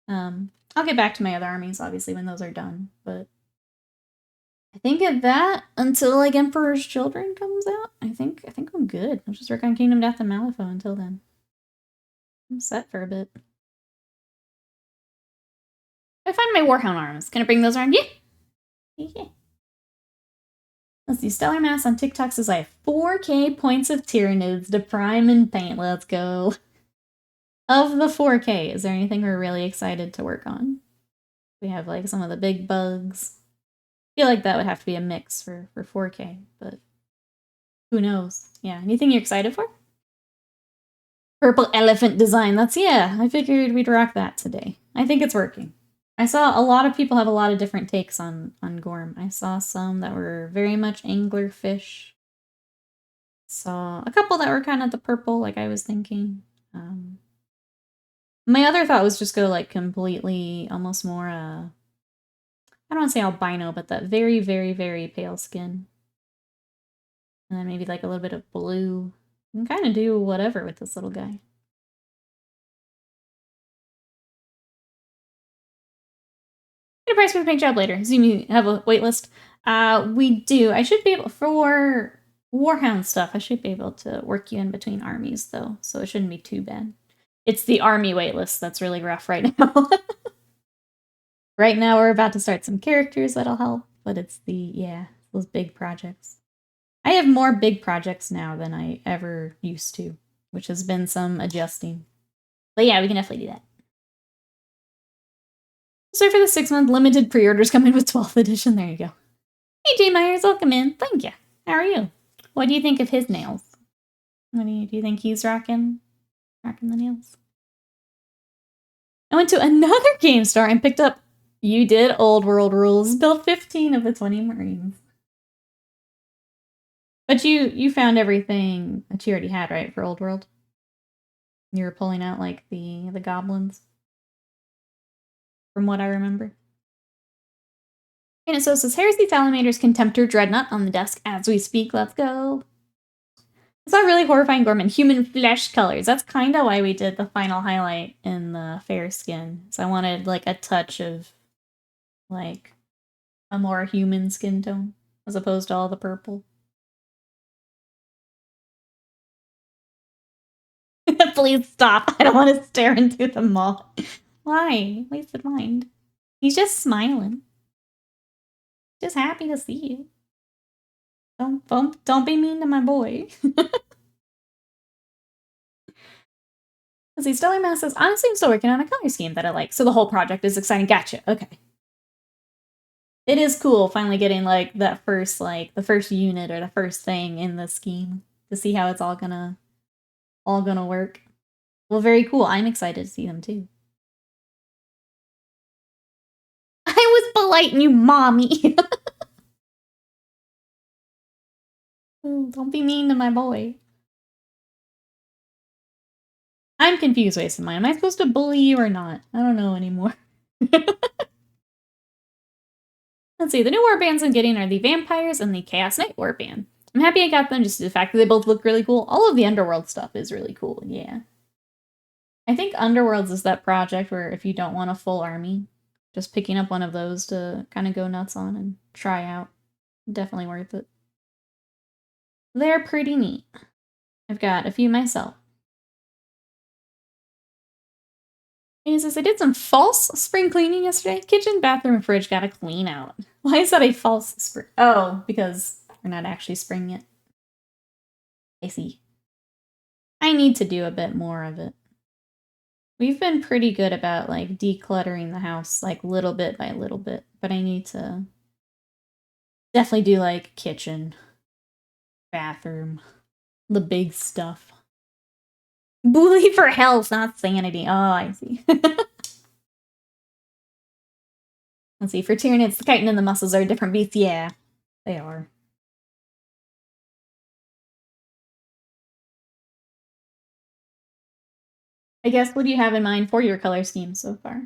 I'll get back to my other armies, obviously, when those are done, but I think at that, until, like, Emperor's Children comes out, I think I'm good. I'll just work on Kingdom Death and Malifaux until then. I'm set for a bit. I find my Warhound arms. Can I bring those around? Yeah. Let's see. Stellar Mass on TikTok says I have 4K points of Tyranids to prime and paint. Let's go. Of the 4K, is there anything we're really excited to work on? We have, like, some of the big bugs. I feel like that would have to be a mix for 4K, but who knows? Yeah, anything you're excited for? Purple elephant design. I figured we'd rock that today. I think it's working. I saw a lot of people have a lot of different takes on Gorm. I saw some that were very much anglerfish. Saw a couple that were kind of the purple, like I was thinking. My other thought was just go like completely, almost more, I don't want to say albino, but that very, very, very pale skin. And then maybe like a little bit of blue. You can kind of do whatever with this little guy. Get a price for the paint job later. Assume you have a wait list. We do. I should be able, for Warhound stuff, I should be able to work you in between armies though, so it shouldn't be too bad. It's the army waitlist that's really rough right now. Right now we're about to start some characters that'll help, but it's those big projects. I have more big projects now than I ever used to, which has been some adjusting. But yeah, we can definitely do that. Sorry for the 6-month limited pre-orders coming with 12th edition. There you go. Hey, J. Myers, welcome in. Thank you. How are you? What do you think of his nails? Do you think he's rocking the nails? I went to another game store and picked up You Did Old World Rules. Built 15 of the 20 Marines. But you found everything that you already had, right, for Old World? You were pulling out, like, the goblins. From what I remember. And it so says, Heresy Salamander's Contemptor Dreadnought on the desk as we speak. Let's go. It's not really horrifying Gorm in human flesh colors. That's kind of why we did the final highlight in the fair skin. So I wanted, like, a touch of, like, a more human skin tone as opposed to all the purple. Please stop. I don't want to stare into the maw. Why? Wasted mind. He's just smiling. Just happy to see you. Don't be mean to my boy. Let's see, Stellar Mass says, honestly, I'm still working on a color scheme that I like, so the whole project is exciting. Gotcha. Okay. It is cool finally getting, like, that first, like, the first unit or the first thing in the scheme to see how it's all gonna work. Well, very cool. I'm excited to see them, too. I was polite, you mommy. Don't be mean to my boy. I'm confused, Wasted Mind. Am I supposed to bully you or not? I don't know anymore. Let's see, the new warbands I'm getting are the Vampires and the Chaos Knight warband. I'm happy I got them just to the fact that they both look really cool. All of the Underworld stuff is really cool, yeah. I think Underworlds is that project where if you don't want a full army, just picking up one of those to kind of go nuts on and try out. Definitely worth it. They're pretty neat. I've got a few myself. And he says, I did some false spring cleaning yesterday. Kitchen, bathroom, and fridge got a clean out. Why is that a false spring? Oh, because we're not actually spring yet. I see. I need to do a bit more of it. We've been pretty good about, like, decluttering the house, like, little bit by little bit. But I need to definitely do, like, kitchen, bathroom, the big stuff. Bully for health, not sanity. Oh, I see. Let's see, for Tyranids, the chitin and the muscles are different beasts. Yeah, they are. I guess, what do you have in mind for your color scheme so far?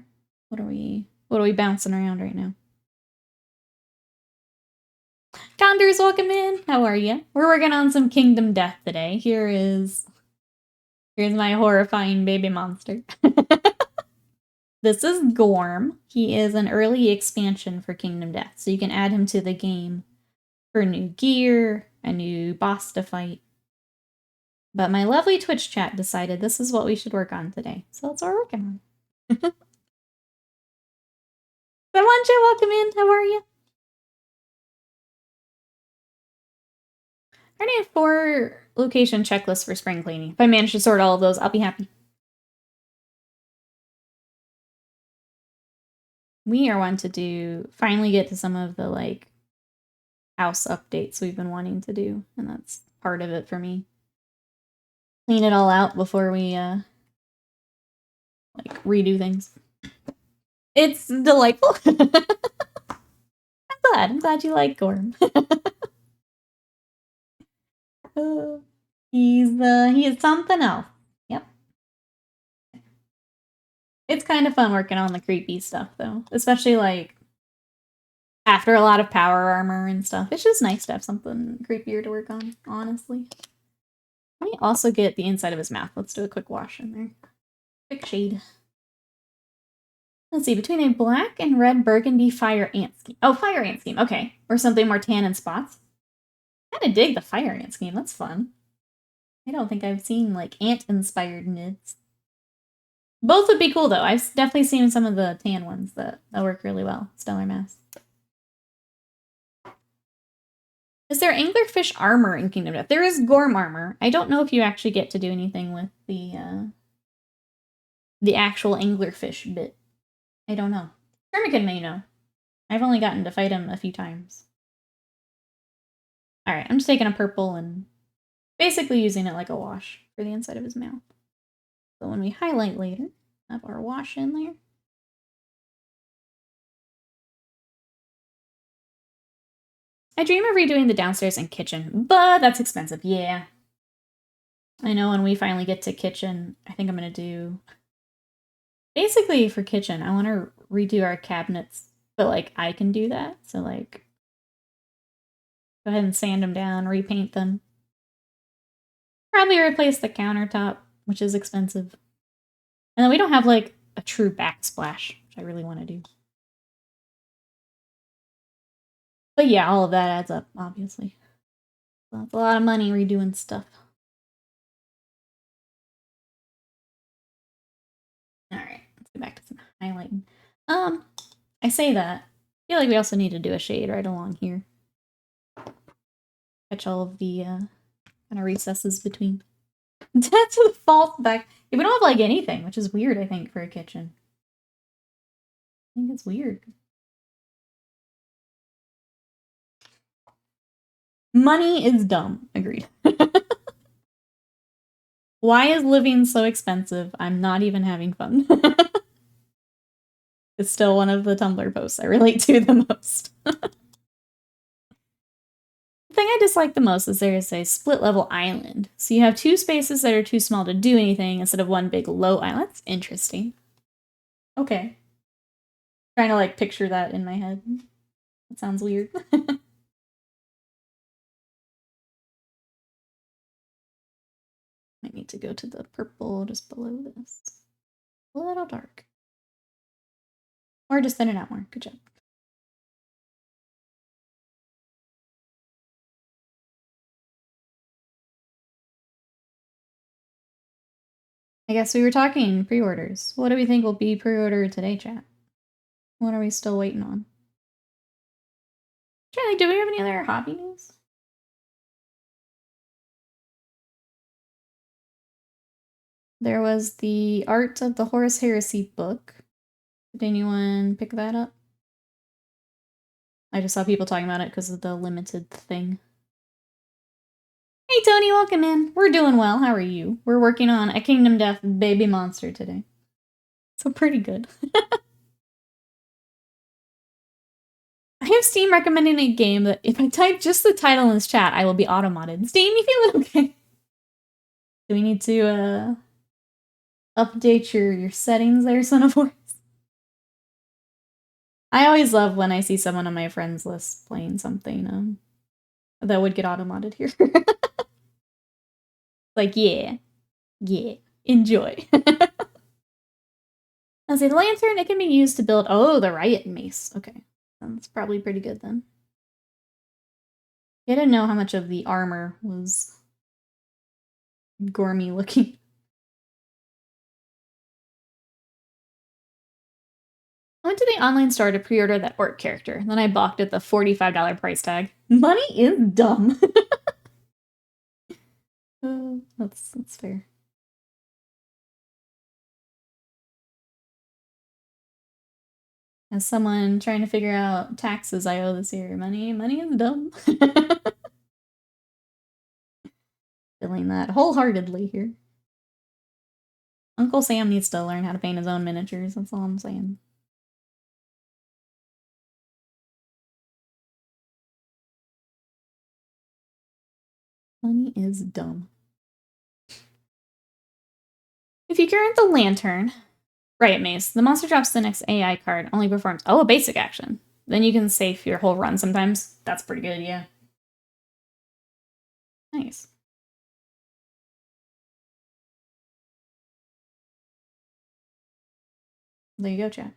What are we bouncing around right now? Condors, welcome in. How are you? We're working on some Kingdom Death today. Here's my horrifying baby monster. This is Gorm. He is an early expansion for Kingdom Death, so you can add him to the game for new gear, a new boss to fight. But my lovely Twitch chat decided this is what we should work on today, so that's what we're working on. Samancha, welcome in. How are you? I already have 4 location checklists for spring cleaning. If I manage to sort all of those, I'll be happy. We are wanting to finally get to some of the, like, house updates we've been wanting to do, and that's part of it for me. Clean it all out before we, like, redo things. It's delightful. I'm glad you like Gorm. He is something else. Yep. It's kind of fun working on the creepy stuff, though. Especially, like, after a lot of power armor and stuff. It's just nice to have something creepier to work on, honestly. Let me also get the inside of his mouth. Let's do a quick wash in there. Quick shade. Let's see, between a black and red burgundy fire ant scheme. Oh, fire ant scheme, okay. Or something more tan and spots. I kinda dig the fire ant scheme, that's fun. I don't think I've seen, like, ant-inspired nids. Both would be cool, though. I've definitely seen some of the tan ones that work really well. Stellar Mass. Is there anglerfish armor in Kingdom Death? There is Gorm armor. I don't know if you actually get to do anything with the actual anglerfish bit. I don't know. Termican may know. I've only gotten to fight him a few times. Alright, I'm just taking a purple and basically using it like a wash for the inside of his mouth. So when we highlight later, have our wash in there. I dream of redoing the downstairs and kitchen, but that's expensive. Yeah. I know when we finally get to kitchen, I think I'm going to do... Basically, for kitchen, I want to redo our cabinets, but, like, I can do that. So, like, go ahead and sand them down, repaint them. Probably replace the countertop, which is expensive. And then we don't have, like, a true backsplash, which I really want to do. But yeah, all of that adds up, obviously. So that's a lot of money redoing stuff. Alright, let's go back to some highlighting. I say that. I feel like we also need to do a shade right along here. Catch all of the kind of recesses between. That's a false back. Yeah, we don't have, like, anything, which is weird, I think, for a kitchen. I think it's weird. Money is dumb. Agreed. Why is living so expensive? I'm not even having fun. It's still one of the Tumblr posts I relate to the most. The thing I dislike the most is there is a split level island. So you have 2 spaces that are too small to do anything instead of one big low island. That's interesting. Okay. Trying to, like, picture that in my head. That sounds weird. I need to go to the purple just below this. A little dark. Or just thin it out more. Good job. I guess we were talking pre-orders. What do we think will be pre-ordered today, chat? What are we still waiting on? Charlie, do we have any other hobby news? There was the Art of the Horus Heresy book. Did anyone pick that up? I just saw people talking about it because of the limited thing. Hey Tony, welcome in. We're doing well. How are you? We're working on a Kingdom Death baby monster today. So pretty good. I have Steam recommending a game that if I type just the title in this chat, I will be auto-modded. Steam, you feeling okay? Do we need to update your settings there, son of Horus? I always love when I see someone on my friends list playing something that would get auto-modded here. Like, yeah, enjoy. I'll say the lantern, it can be used to build, the riot mace. Okay, that's probably pretty good then. I didn't know how much of the armor was Gormy looking. I went to the online store to pre-order that orc character. Then I balked at the $45 price tag. Money is dumb. That's fair. As someone trying to figure out taxes I owe this year, money is dumb. Feeling that wholeheartedly here. Uncle Sam needs to learn how to paint his own miniatures, that's all I'm saying. Money is dumb. If you current the lantern, Riot Mace, the monster drops the next AI card, only performs, a basic action. Then you can save your whole run sometimes. That's pretty good, yeah. Nice. There you go, chat.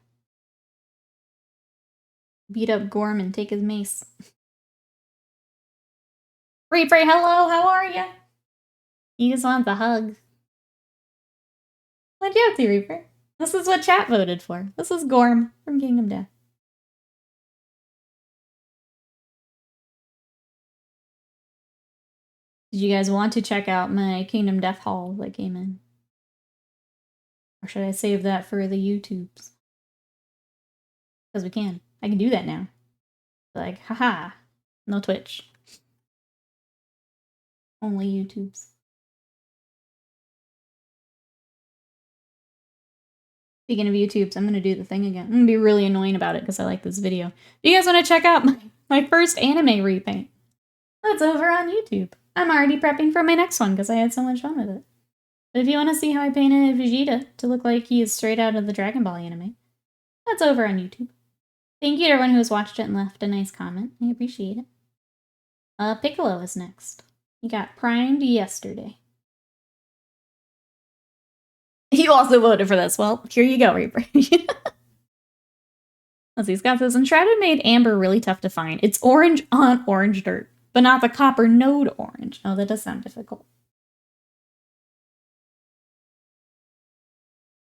Beat up Gorm and take his mace. Reaper, hello, how are ya? He just wants a hug. What'd you up to, Reaper? This is what chat voted for. This is Gorm from Kingdom Death. Did you guys want to check out my Kingdom Death haul that came in? Or should I save that for the YouTubes? Because we can. I can do that now. Like, haha, no Twitch. Only YouTubes. Speaking of YouTubes, I'm going to do the thing again. I'm going to be really annoying about it because I like this video. If you guys want to check out my first anime repaint, that's over on YouTube. I'm already prepping for my next one because I had so much fun with it. But if you want to see how I painted Vegeta to look like he is straight out of the Dragon Ball anime, that's over on YouTube. Thank you to everyone who has watched it and left a nice comment. I appreciate it. Piccolo is next. He got primed yesterday. You also voted for this. Well, here you go, Reaper. Let's see, he's got this. Enshrouded made amber really tough to find. It's orange on orange dirt, but not the copper node orange. Oh, that does sound difficult.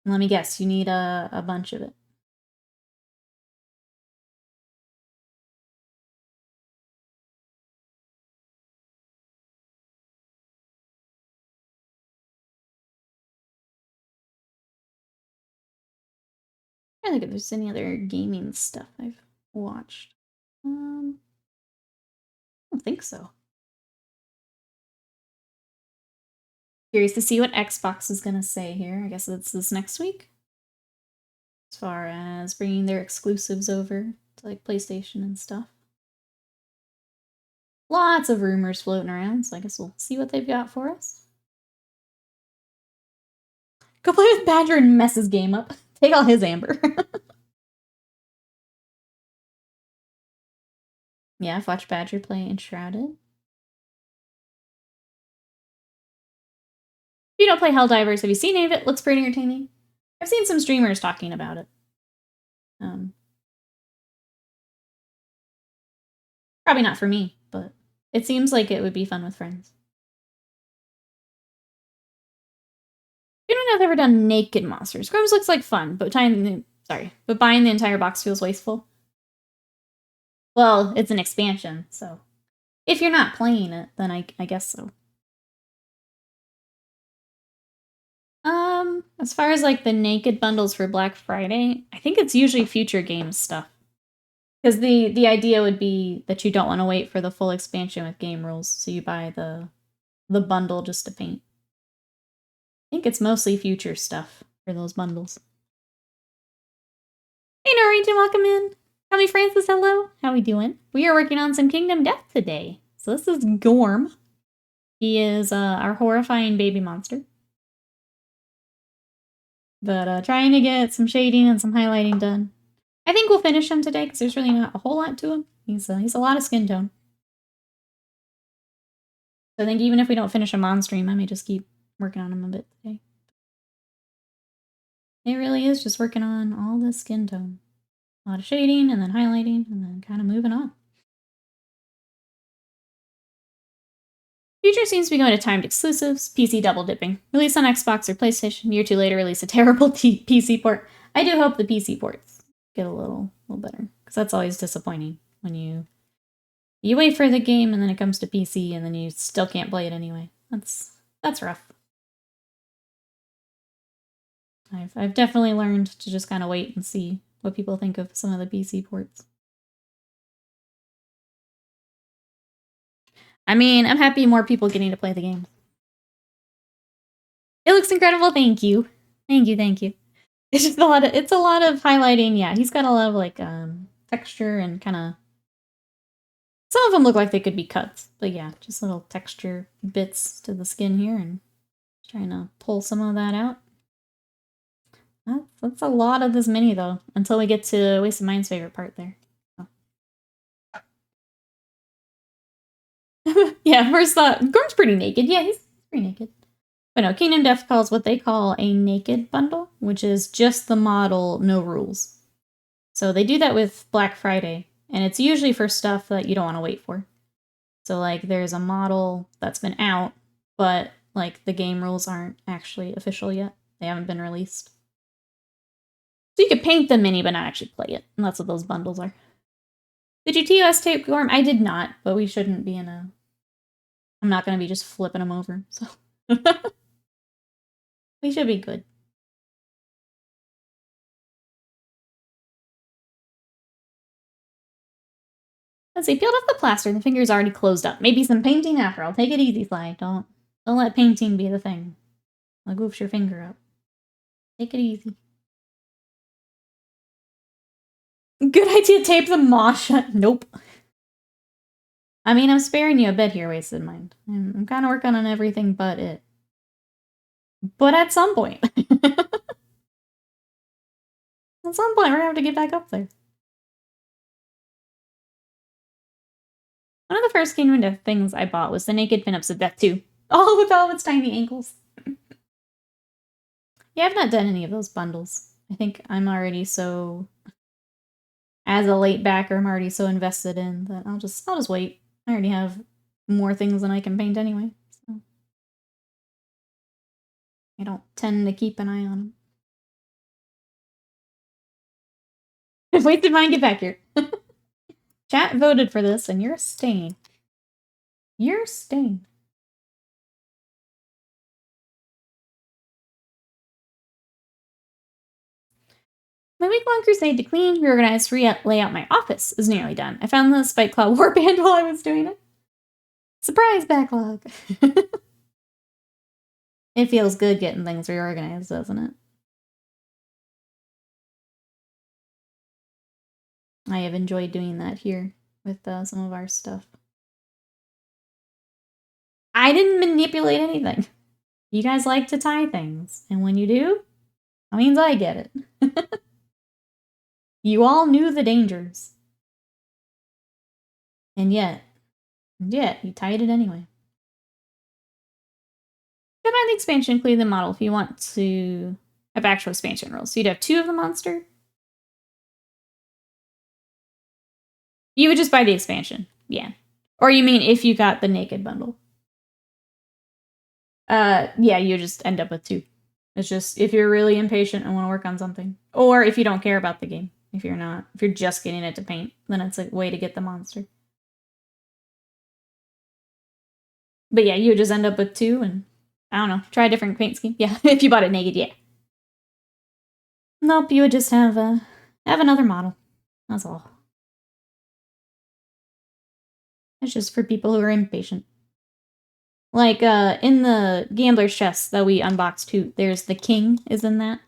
Let me guess, you need a bunch of it. I don't think if there's any other gaming stuff I've watched. I don't think so. Curious to see what Xbox is gonna say here. I guess it's this next week. As far as bringing their exclusives over to like PlayStation and stuff. Lots of rumors floating around, so I guess we'll see what they've got for us. Go play with Badger and mess his game up. Take all his amber. Yeah, I've watched Badger play Enshrouded. If you don't play Helldivers, have you seen any of it? Looks pretty entertaining. I've seen some streamers talking about it. Probably not for me, but it seems like it would be fun with friends. If you don't know if I've ever done naked monsters. Grims looks like fun, but buying the entire box feels wasteful. Well, it's an expansion, so if you're not playing it, then I guess so. As far as like the naked bundles for Black Friday, I think it's usually future games stuff. Because the idea would be that you don't want to wait for the full expansion with game rules, so you buy the bundle just to paint. I think it's mostly future stuff for those bundles. Hey Norwegian, welcome in. Tommy Francis, hello. How we doing? We are working on some Kingdom Death today. So this is Gorm. He is our horrifying baby monster. But trying to get some shading and some highlighting done. I think we'll finish him today because there's really not a whole lot to him. He's a lot of skin tone. So I think even if we don't finish him on stream, I may just keep working on him a bit today. It really is just working on all the skin tone. A lot of shading and then highlighting and then kind of moving on. Future seems to be going to timed exclusives, PC double dipping. Release on Xbox or PlayStation, year or two later release a terrible PC port. I do hope the PC ports get a little better, because that's always disappointing when you wait for the game and then it comes to PC and then you still can't play it anyway. That's rough. I've definitely learned to just kind of wait and see what people think of some of the PC ports. I mean, I'm happy more people getting to play the game. It looks incredible. Thank you. Thank you. It's just a lot of highlighting. Yeah, he's got a lot of like texture and kind of. Some of them look like they could be cuts, but yeah, just little texture bits to the skin here, and trying to pull some of that out. That's a lot of this mini though, until we get to Waste of Mind's favorite part there. Yeah, first thought, Gorm's pretty naked. Yeah, he's pretty naked. But no, Kingdom Death calls what they call a naked bundle, which is just the model, no rules. So they do that with Black Friday, and it's usually for stuff that you don't want to wait for. So like there's a model that's been out, but like the game rules aren't actually official yet. They haven't been released. So you could paint the mini but not actually play it, and that's what those bundles are. Did you TOS tape Gorm? I did not, but we shouldn't be in a... I'm not going to be just flipping them over, so... We should be good. Let's see, peeled off the plaster, the finger's already closed up. Maybe some painting after. I'll take it easy, Sly. Don't let painting be the thing. I'll goof your finger up. Take it easy. Good idea, tape the maw shut. Nope. I mean, I'm sparing you a bit here, Wasted Mind. I'm kind of working on everything but it. But at some point. At some point, we're gonna have to get back up there. One of the first Kingdom Death things I bought was the naked pinups of Death 2. All with all of its tiny ankles. Yeah, I've not done any of those bundles. I think I'm already so... As a late backer, I'm already so invested in that I'll just wait. I already have more things than I can paint anyway, so... I don't tend to keep an eye on them. Wasted Mind, get back here. Chat voted for this, and you're a stain. You're a stain. My week-long crusade to clean, reorganize, lay out my office is nearly done. I found the Spike Claw warband while I was doing it. Surprise backlog! It feels good getting things reorganized, doesn't it? I have enjoyed doing that here with some of our stuff. I didn't manipulate anything. You guys like to tie things, and when you do, that means I get it. You all knew the dangers. And yet, you tied it anyway. Combine the expansion, include the model if you want to have actual expansion rules. So you'd have 2 of the monster. You would just buy the expansion, yeah. Or you mean if you got the naked bundle? Yeah, you just end up with 2. It's just if you're really impatient and want to work on something. Or if you don't care about the game. If you're just getting it to paint, then it's a way to get the monster. But yeah, you would just end up with 2 and I don't know, try a different paint scheme. Yeah, if you bought it naked, yeah. Nope, you would just have another model. That's all. It's just for people who are impatient. Like, in the Gambler's Chest that we unboxed too, there's the King is in that.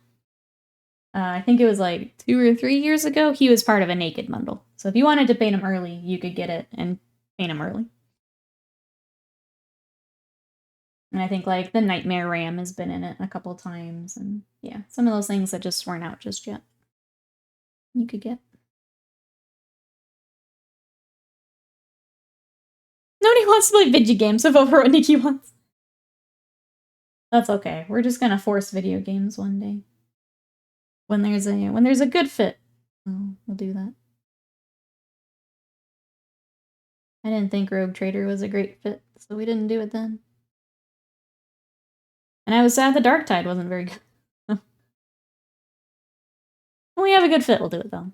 I think it was like 2 or 3 years ago. He was part of a naked bundle. So if you wanted to paint him early, you could get it and paint him early. And I think like the Nightmare Ram has been in it a couple times. And yeah, some of those things that just weren't out just yet. You could get. Nobody wants to play video games of over what Nikki wants. That's okay. We're just gonna force video games one day. When there's a good fit, we'll do that. I didn't think Rogue Trader was a great fit, so we didn't do it then. And I was sad the Dark Tide wasn't very good. When we have a good fit, we'll do it though.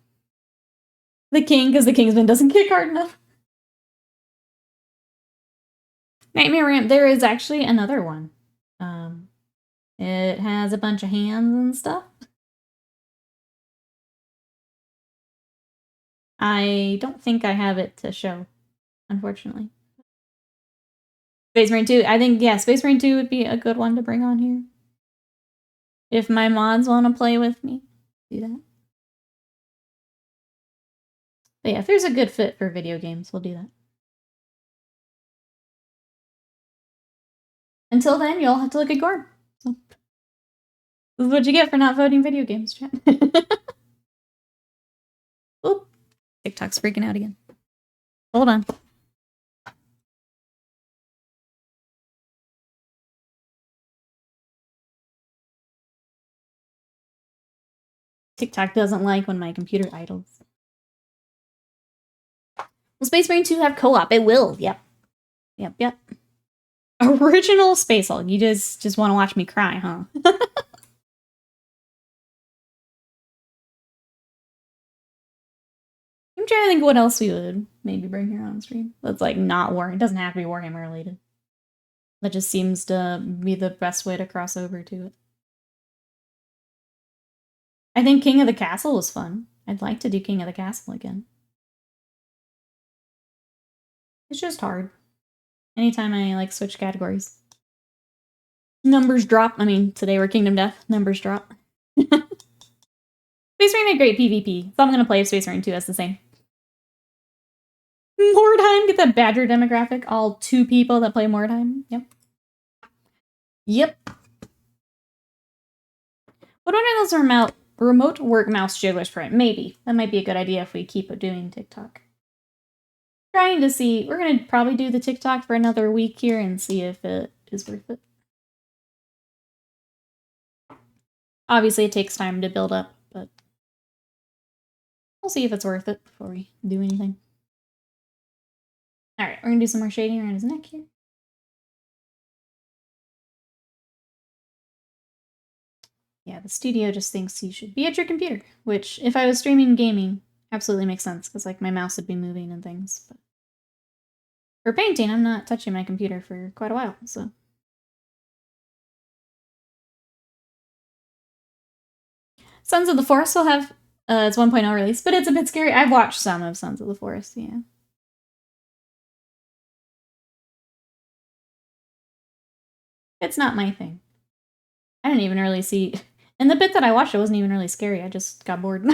The King, because the Kingsman doesn't kick hard enough. Nightmare Ramp, there is actually another one. It has a bunch of hands and stuff. I don't think I have it to show, unfortunately. Space Marine 2, I think, yeah, Space Marine 2 would be a good one to bring on here. If my mods want to play with me, do that. But yeah, if there's a good fit for video games, we'll do that. Until then, you'll have to look at Gorm. So, this is what you get for not voting video games, chat. Oop. TikTok's freaking out again. Hold on. TikTok doesn't like when my computer idles. Will Space Marine 2 have co-op? It will, yep. Yep. Original Space Hulk. You just want to watch me cry, huh? I'm trying to think what else we would maybe bring here on stream. That's like not Warhammer. It doesn't have to be Warhammer related. That just seems to be the best way to cross over to it. I think King of the Castle was fun. I'd like to do King of the Castle again. It's just hard. Anytime I like switch categories. Numbers drop. I mean, today we're Kingdom Death. Numbers drop. Space Marine made great PvP, so I'm gonna play Space Marine 2 as the same. Mordheim, get that Badger demographic. All 2 people that play Mordheim. Yep. What are those remote work mouse jigglers for it? Maybe. That might be a good idea if we keep doing TikTok. Trying to see. We're going to probably do the TikTok for another week here and see if it is worth it. Obviously, it takes time to build up, but we'll see if it's worth it before we do anything. Alright, we're going to do some more shading around his neck here. Yeah, the studio just thinks you should be at your computer, which, if I was streaming gaming, absolutely makes sense, because like my mouse would be moving and things. But for painting, I'm not touching my computer for quite a while, so. Sons of the Forest will have its 1.0 release, but it's a bit scary. I've watched some of Sons of the Forest, yeah. It's not my thing. I didn't even really see... And the bit that I watched, it wasn't even really scary. I just got bored.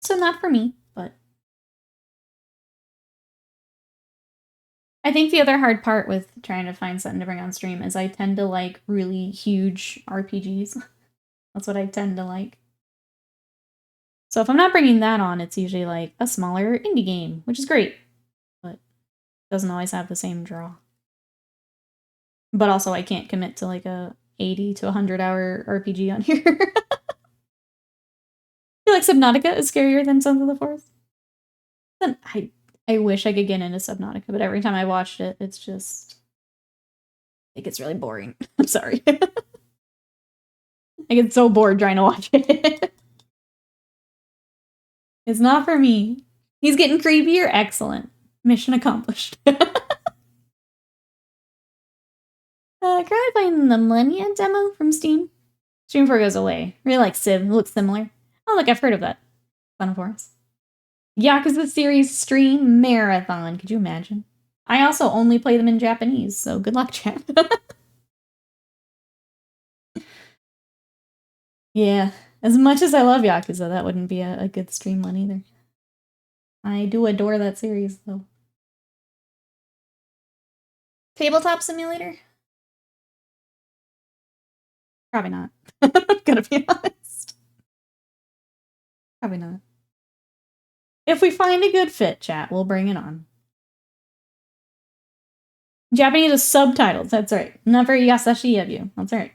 So not for me, but... I think the other hard part with trying to find something to bring on stream is I tend to like really huge RPGs. That's what I tend to like. So if I'm not bringing that on, it's usually like a smaller indie game, which is great, but doesn't always have the same draw. But also I can't commit to like a 80 to 100 hour RPG on here. I feel like Subnautica is scarier than Sons of the Forest. I wish I could get into Subnautica, but every time I watched it, it's just... It gets really boring. I'm sorry. I get so bored trying to watch it. It's not for me. He's getting creepier. Excellent. Mission accomplished. Currently playing the Millennia demo from Steam. Stream 4 goes away. Really like Civ. It looks similar. Oh, look, I've heard of that. Fun for us. Yakuza series stream marathon. Could you imagine? I also only play them in Japanese, so good luck, chat. Yeah. As much as I love Yakuza, that wouldn't be a good stream one either. I do adore that series, though. Tabletop Simulator? Probably not. Gonna be honest. Probably not. If we find a good fit, chat, we'll bring it on. Japanese is subtitles, that's right. Not very yasashi of you. That's right.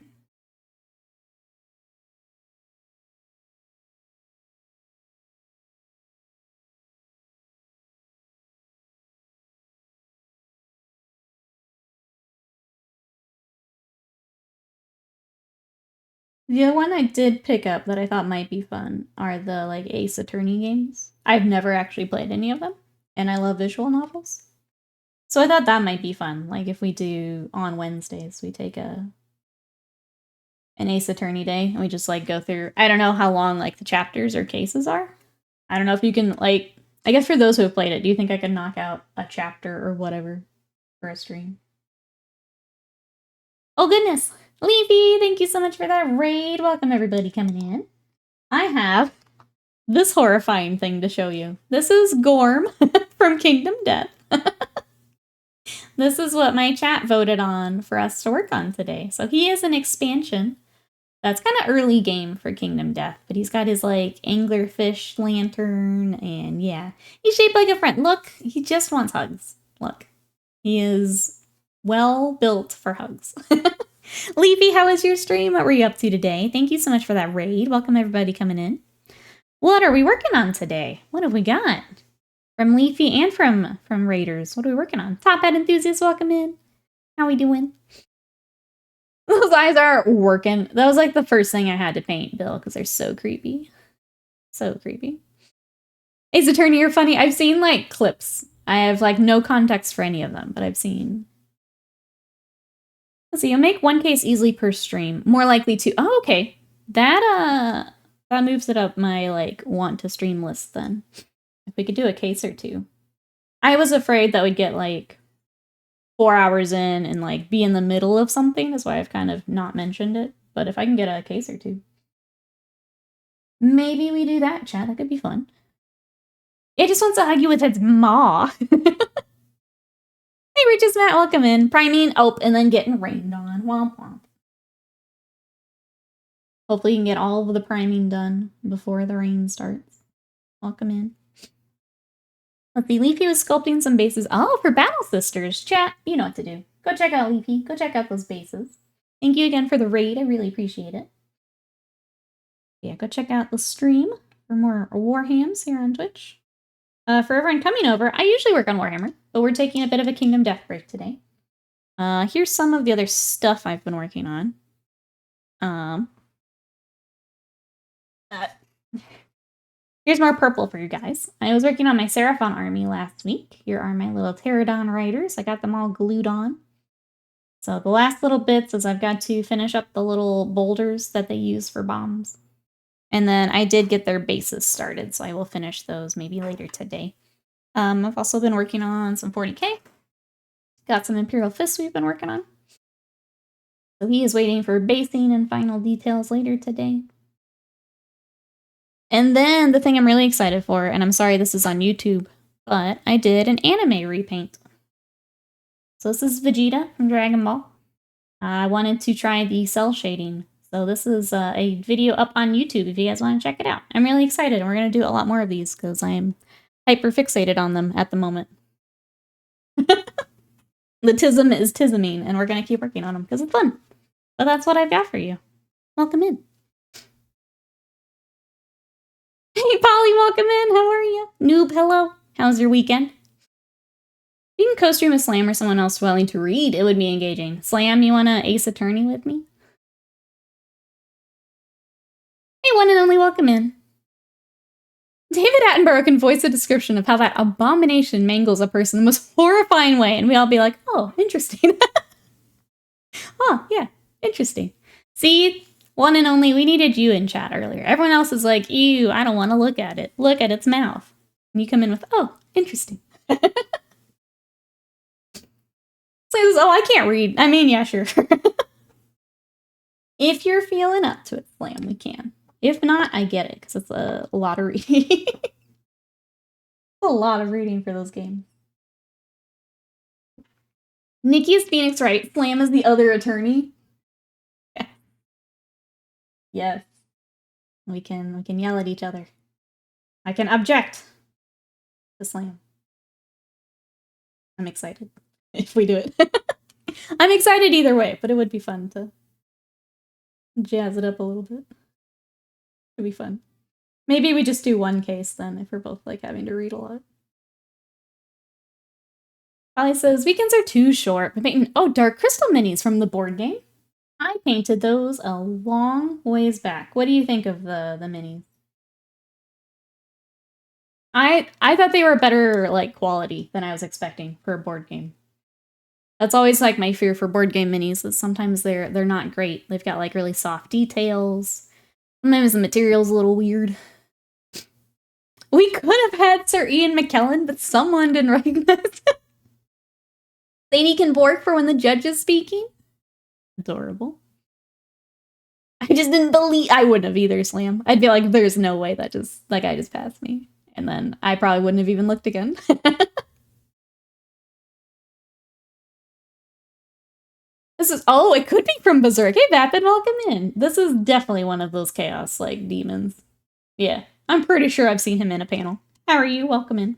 The other one I did pick up that I thought might be fun are the like Ace Attorney games. I've never actually played any of them, and I love visual novels. So I thought that might be fun. Like if we do on Wednesdays, we take an Ace Attorney day and we just like go through, I don't know how long like the chapters or cases are. I don't know if you can like, I guess for those who have played it, do you think I can knock out a chapter or whatever for a stream? Oh goodness. Leafy, thank you so much for that raid. Welcome everybody coming in. I have this horrifying thing to show you. This is Gorm from Kingdom Death. This is what my chat voted on for us to work on today. So he is an expansion. That's kind of early game for Kingdom Death, but he's got his like anglerfish lantern and yeah. He's shaped like a friend. Look, he just wants hugs. Look. He is well built for hugs. Leafy, how was your stream? What were you up to today? Thank you so much for that raid. Welcome everybody coming in. What are we working on today? What have we got? From Leafy and from Raiders. What are we working on? Top Hat Enthusiast, welcome in. How we doing? Those eyes are working. That was like the first thing I had to paint, Bill, because they're so creepy. So creepy. Ace Attorney, you're funny. I've seen like clips. I have like no context for any of them, but I've seen. Let's see, you'll make one case easily per stream. More likely to. Oh, okay. That moves it up my like want to stream list then. If we could do a case or two. I was afraid that we'd get like 4 hours in and like be in the middle of something. That's why I've kind of not mentioned it. But if I can get a case or two. Maybe we do that, chat. That could be fun. It just wants to hug you with its maw. Hey, Riches Matt, welcome in. Priming, and then getting rained on. Womp womp. Hopefully you can get all of the priming done before the rain starts. Welcome in. Let's see, Leafy was sculpting some bases. Oh, for Battle Sisters. Chat, you know what to do. Go check out Leafy. Go check out those bases. Thank you again for the raid. I really appreciate it. Yeah, go check out the stream for more Warhams here on Twitch. For everyone coming over, I usually work on Warhammer, but we're taking a bit of a Kingdom Death break today. Here's some of the other stuff I've been working on. Here's more purple for you guys. I was working on my Seraphon army last week. Here are my little Pterodon riders. I got them all glued on. So the last little bits is I've got to finish up the little boulders that they use for bombs. And then I did get their bases started, so I will finish those maybe later today. I've also been working on some 40k. Got some Imperial Fists we've been working on. So he is waiting for basing and final details later today. And then the thing I'm really excited for, and I'm sorry this is on YouTube, but I did an anime repaint. So this is Vegeta from Dragon Ball. I wanted to try the cell shading. So this is a video up on YouTube if you guys want to check it out. I'm really excited, and we're going to do a lot more of these because I am hyper fixated on them at the moment. The tism is tisming, and we're going to keep working on them because it's fun. But that's what I've got for you. Welcome in. Hey, Polly, welcome in. How are you? Noob, hello. How's your weekend? You can co-stream with Slam or someone else willing to read. It would be engaging. Slam, you want to Ace Attorney with me? Hey, one and only, welcome in. David Attenborough can voice a description of how that abomination mangles a person in the most horrifying way, and we all be like, oh, interesting. Oh, yeah, interesting. See, one and only, we needed you in chat earlier. Everyone else is like, ew, I don't want to look at it. Look at its mouth. And you come in with, oh, interesting. So, oh, I can't read. I mean, yeah, sure. If you're feeling up to it, Slam, we can. If not, I get it, because it's a lot of reading. A lot of reading for those games. Nikki is Phoenix, right? Slam is the other attorney. Yeah. Yes. We can yell at each other. I can object to Slam. I'm excited if we do it. I'm excited either way, but it would be fun to jazz it up a little bit. It'd be fun. Maybe we just do one case then if we're both like having to read a lot. Holly says, weekends are too short. Oh, Dark Crystal minis from the board game. I painted those a long ways back. What do you think of the minis? I thought they were better like quality than I was expecting for a board game. That's always like my fear for board game minis, that sometimes they're not great. They've got like really soft details. Sometimes the material's a little weird. We could have had Sir Ian McKellen, but someone didn't recognize it. Sadie can bork for when the judge is speaking. Adorable. I just didn't believe. I wouldn't have either, Slam. I'd be like, there's no way that guy just passed me. And then I probably wouldn't have even looked again. This is, oh, it could be from Berserk. Hey, Vapid, welcome in. This is definitely one of those chaos, like, demons. Yeah, I'm pretty sure I've seen him in a panel. How are you? Welcome in.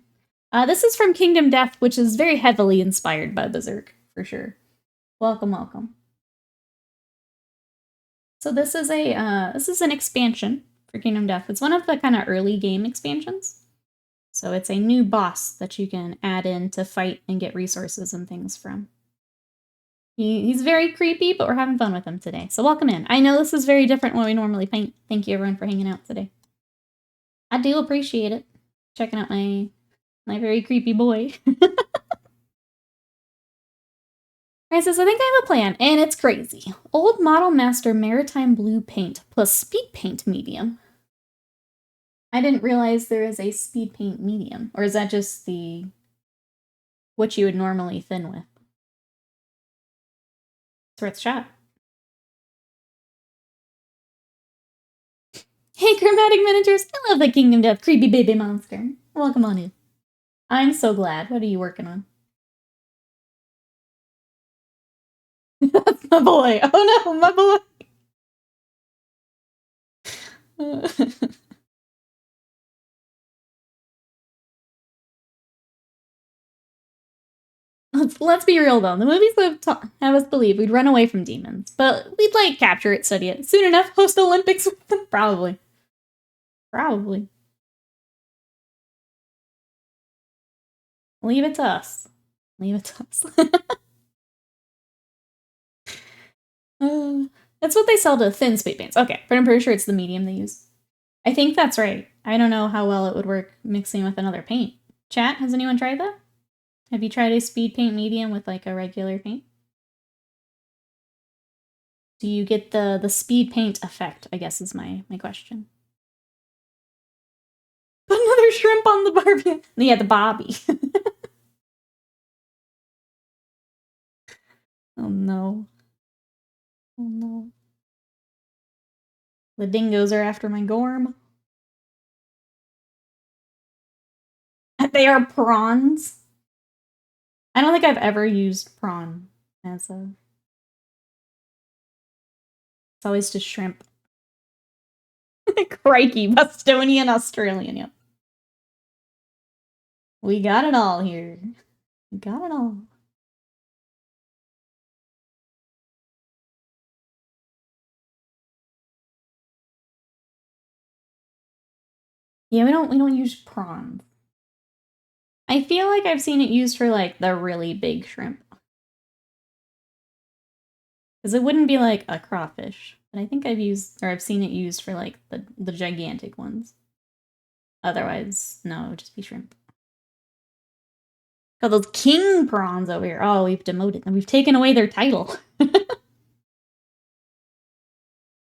This is from Kingdom Death, which is very heavily inspired by Berserk, for sure. Welcome, welcome. So this is an expansion for Kingdom Death. It's one of the kind of early game expansions. So it's a new boss that you can add in to fight and get resources and things from. He's very creepy, but we're having fun with him today. So welcome in. I know this is very different when we normally paint. Thank you everyone for hanging out today. I do appreciate it. Checking out my very creepy boy. Alright, says, I think I have a plan, and it's crazy. Old Model Master Maritime Blue paint plus Speed Paint medium. I didn't realize there is a Speed Paint medium. Or is that just what you would normally thin with? It's worth a shot. Hey, Chromatic Miniatures! I love the Kingdom Death creepy baby monster. Welcome on in. I'm so glad. What are you working on? That's my boy. Oh no, my boy. Let's be real though. The movies have us believe we'd run away from demons, but we'd like capture it, study it. Soon enough, host Olympics with them. Probably. Probably. Leave it to us. Leave it to us. That's what they sell to thin speed paints. Okay, but I'm pretty sure it's the medium they use. I think that's right. I don't know how well it would work mixing with another paint. Chat, has anyone tried that? Have you tried a speed paint medium with like a regular paint? Do you get the speed paint effect, I guess is my question. Put another shrimp on the Barbie. Yeah, the Bobby. Oh no. Oh no. The dingoes are after my Gorm. They are prawns. I don't think I've ever used prawn as a... It's always just shrimp. Crikey, Bostonian Australian, yep. We got it all here. We got it all. Yeah, we don't use prawns. I feel like I've seen it used for like the really big shrimp. Because it wouldn't be like a crawfish. But I think I've seen it used for like the gigantic ones. Otherwise, no, it would just be shrimp. Got those king prawns over here. Oh, we've demoted them. We've taken away their title.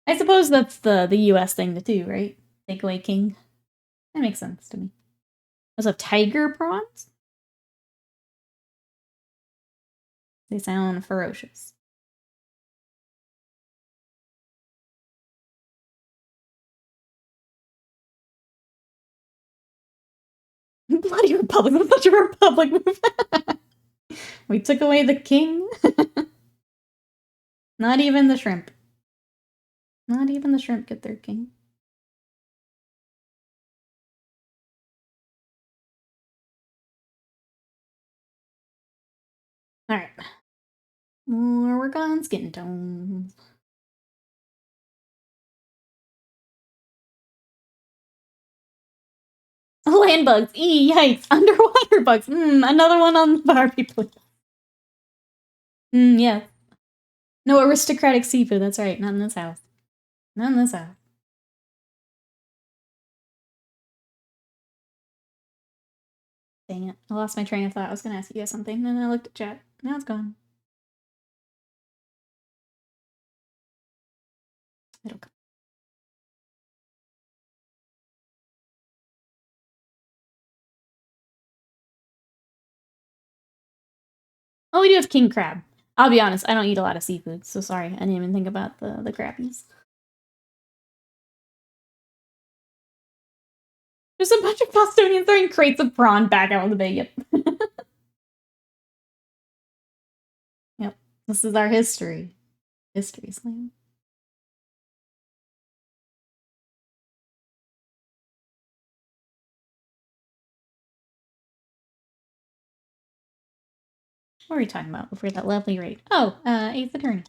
I suppose that's the US thing to do, right? Take away king. That makes sense to me. Those have tiger prawns? They sound ferocious. Bloody Republic. That's such a Republic move. We took away the king. Not even the shrimp. Not even the shrimp get their king. Alright. More work on skin tones. Land bugs. Yikes. Underwater bugs. Another one on the Barbie plate. Yeah. No aristocratic seafood. That's right. Not in this house. Not in this house. Dang it. I lost my train of thought. I was going to ask you guys something, and then I looked at chat. Now it's gone. It'll come. Oh, we do have king crab. I'll be honest, I don't eat a lot of seafood, so sorry. I didn't even think about the crabbies. There's a bunch of Bostonians throwing crates of prawn back out of the bay. Yep. Yep. This is our history. History slam. What were we talking about before that lovely raid? Oh, 8th Attorney.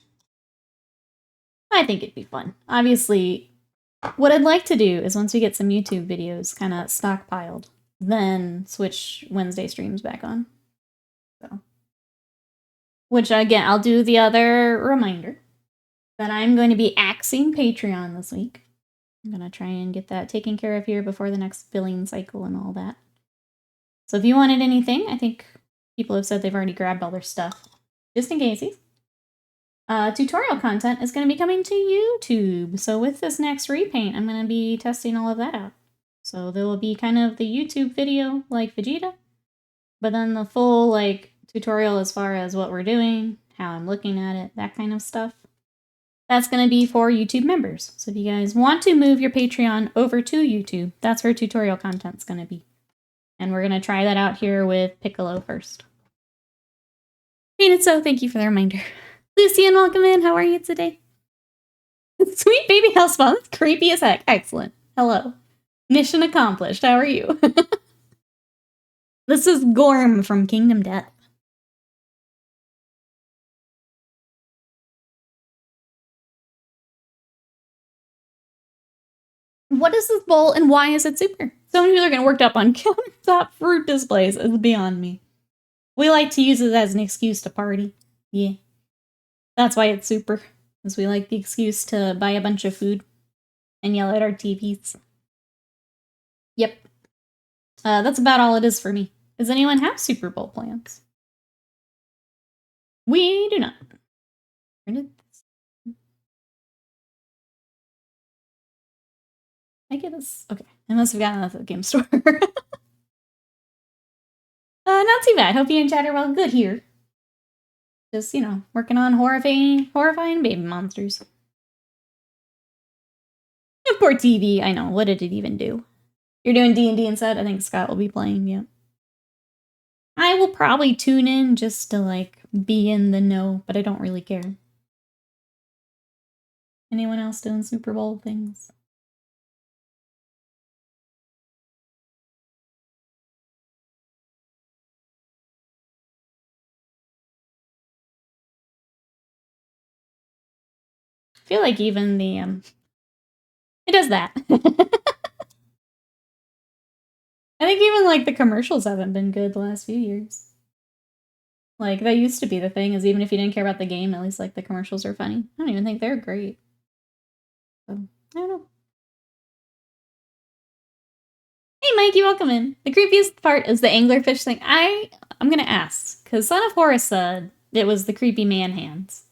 I think it'd be fun. Obviously, what I'd like to do is once we get some YouTube videos kind of stockpiled, then switch Wednesday streams back on. So, which again, I'll do the other reminder that I'm going to be axing Patreon this week. I'm going to try and get that taken care of here before the next billing cycle and all that. So if you wanted anything, I think people have said they've already grabbed all their stuff. Just in case. Tutorial content is going to be coming to YouTube. So with this next repaint, I'm going to be testing all of that out. So there will be kind of the YouTube video like Vegeta, but then the full like tutorial as far as what we're doing, how I'm looking at it, that kind of stuff. That's going to be for YouTube members. So if you guys want to move your Patreon over to YouTube, that's where tutorial content's going to be. And we're going to try that out here with Piccolo first. Painted So, thank you for the reminder. Lucian, welcome in. How are you today? Sweet baby house spawn. That's creepy as heck. Excellent. Hello. Mission accomplished. How are you? This is Gorm from Kingdom Death. What is this bowl and why is it super? So many people are getting worked up on countertop fruit displays. It's beyond me. We like to use it as an excuse to party. Yeah. That's why it's super. Because we like the excuse to buy a bunch of food and yell at our TVs. Yep. That's about all it is for me. Does anyone have Super Bowl plans? We do not. I get this. Okay. I must have gotten that at the game store. Not too bad. Hope you and chat are well. Good here. Just, you know, working on horrifying baby monsters. Poor TV. I know. What did it even do? You're doing D&D instead? I think Scott will be playing, yeah. I will probably tune in just to, like, be in the know, but I don't really care. Anyone else doing Super Bowl things? I feel like even the, it does that. I think even, like, the commercials haven't been good the last few years. Like, that used to be the thing, is even if you didn't care about the game, at least, like, the commercials are funny. I don't even think they're great. So, I don't know. Hey, Mikey, welcome in. The creepiest part is the anglerfish thing. I'm gonna ask, because Son of Horus said it was the creepy man hands.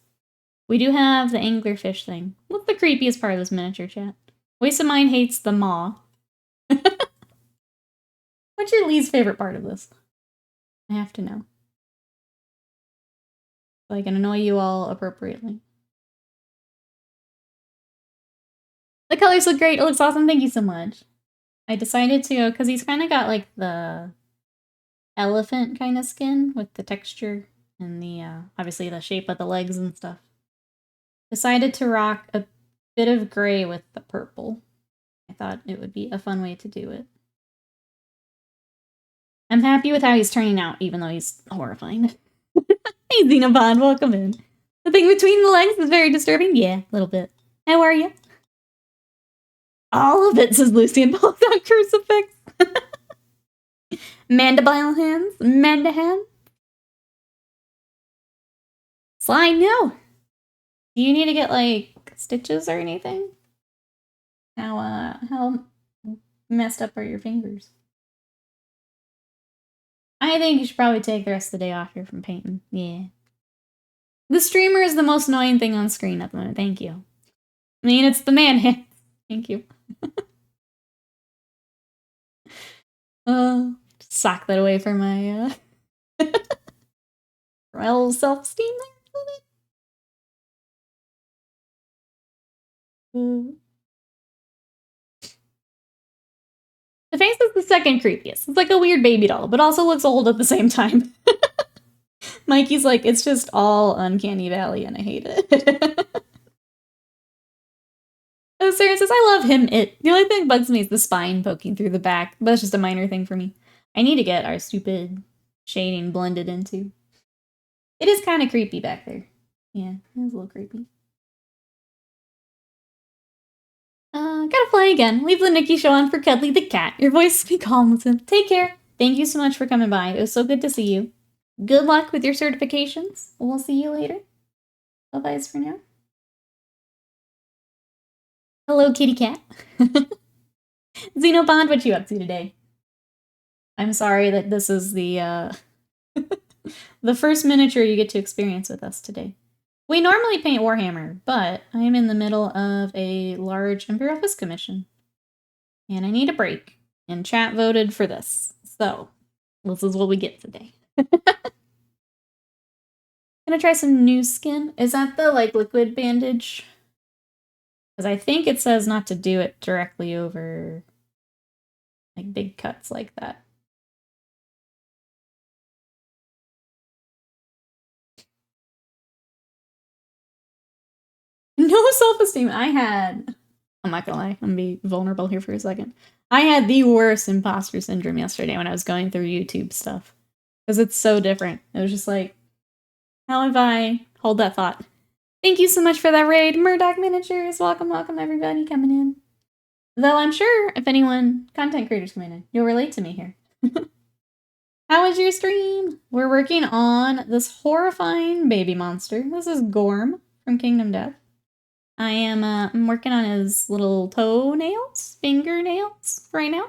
We do have the anglerfish thing. What's the creepiest part of this miniature, chat? Waste of Mine hates the maw. What's your least favorite part of this? I have to know. So I can annoy you all appropriately. The colors look great. It looks awesome. Thank you so much. I decided to go, because he's kind of got like the elephant kind of skin with the texture and the, obviously the shape of the legs and stuff. Decided to rock a bit of gray with the purple. I thought it would be a fun way to do it. I'm happy with how he's turning out, even though he's horrifying. Hey, Xenobond, welcome in. The thing between the legs is very disturbing. Yeah, a little bit. How are you? All of it, says Lucian, pulls out crucifix. Mandible hands? Manda hand? Sly, no. Do you need to get, like, stitches or anything? How messed up are your fingers? I think you should probably take the rest of the day off here from painting. Yeah. The streamer is the most annoying thing on screen at the moment. Thank you. I mean, it's the man hand. Thank you. Sock that away for my, for my little self-esteem there. The face is the second creepiest. It's like a weird baby doll, but also looks old at the same time. Mikey's like, it's just all Uncanny Valley, and I hate it. Oh, Sarah says, I love him. The only thing that bugs me is the spine poking through the back, but that's just a minor thing for me. I need to get our stupid shading blended into. It is kind of creepy back there. Yeah, it is a little creepy. Gotta fly again. Leave the Nikki show on for Cuddly the cat. Your voice speak calm with him. Take care. Thank you so much for coming by. It was so good to see you. Good luck with your certifications. We'll see you later. Bye-byes for now. Hello, kitty cat. Xenobond, what you up to today? I'm sorry that this is the the first miniature you get to experience with us today. We normally paint Warhammer, but I am in the middle of a large Imperial Fist commission. And I need a break. And chat voted for this. So, this is what we get today. Gonna try some new skin. Is that the, like, liquid bandage? Because I think it says not to do it directly over, like, big cuts like that. No self-esteem. I'm not gonna lie, I'm gonna be vulnerable here for a second. I had the worst imposter syndrome yesterday when I was going through YouTube stuff. Because it's so different. It was just like, how have I... Hold that thought. Thank you so much for that raid. Murdoch Miniatures, welcome, welcome everybody coming in. Though I'm sure if anyone, content creators coming in, you'll relate to me here. How was your stream? We're working on this horrifying baby monster. This is Gorm from Kingdom Death. I'm working on his little toenails, fingernails right now.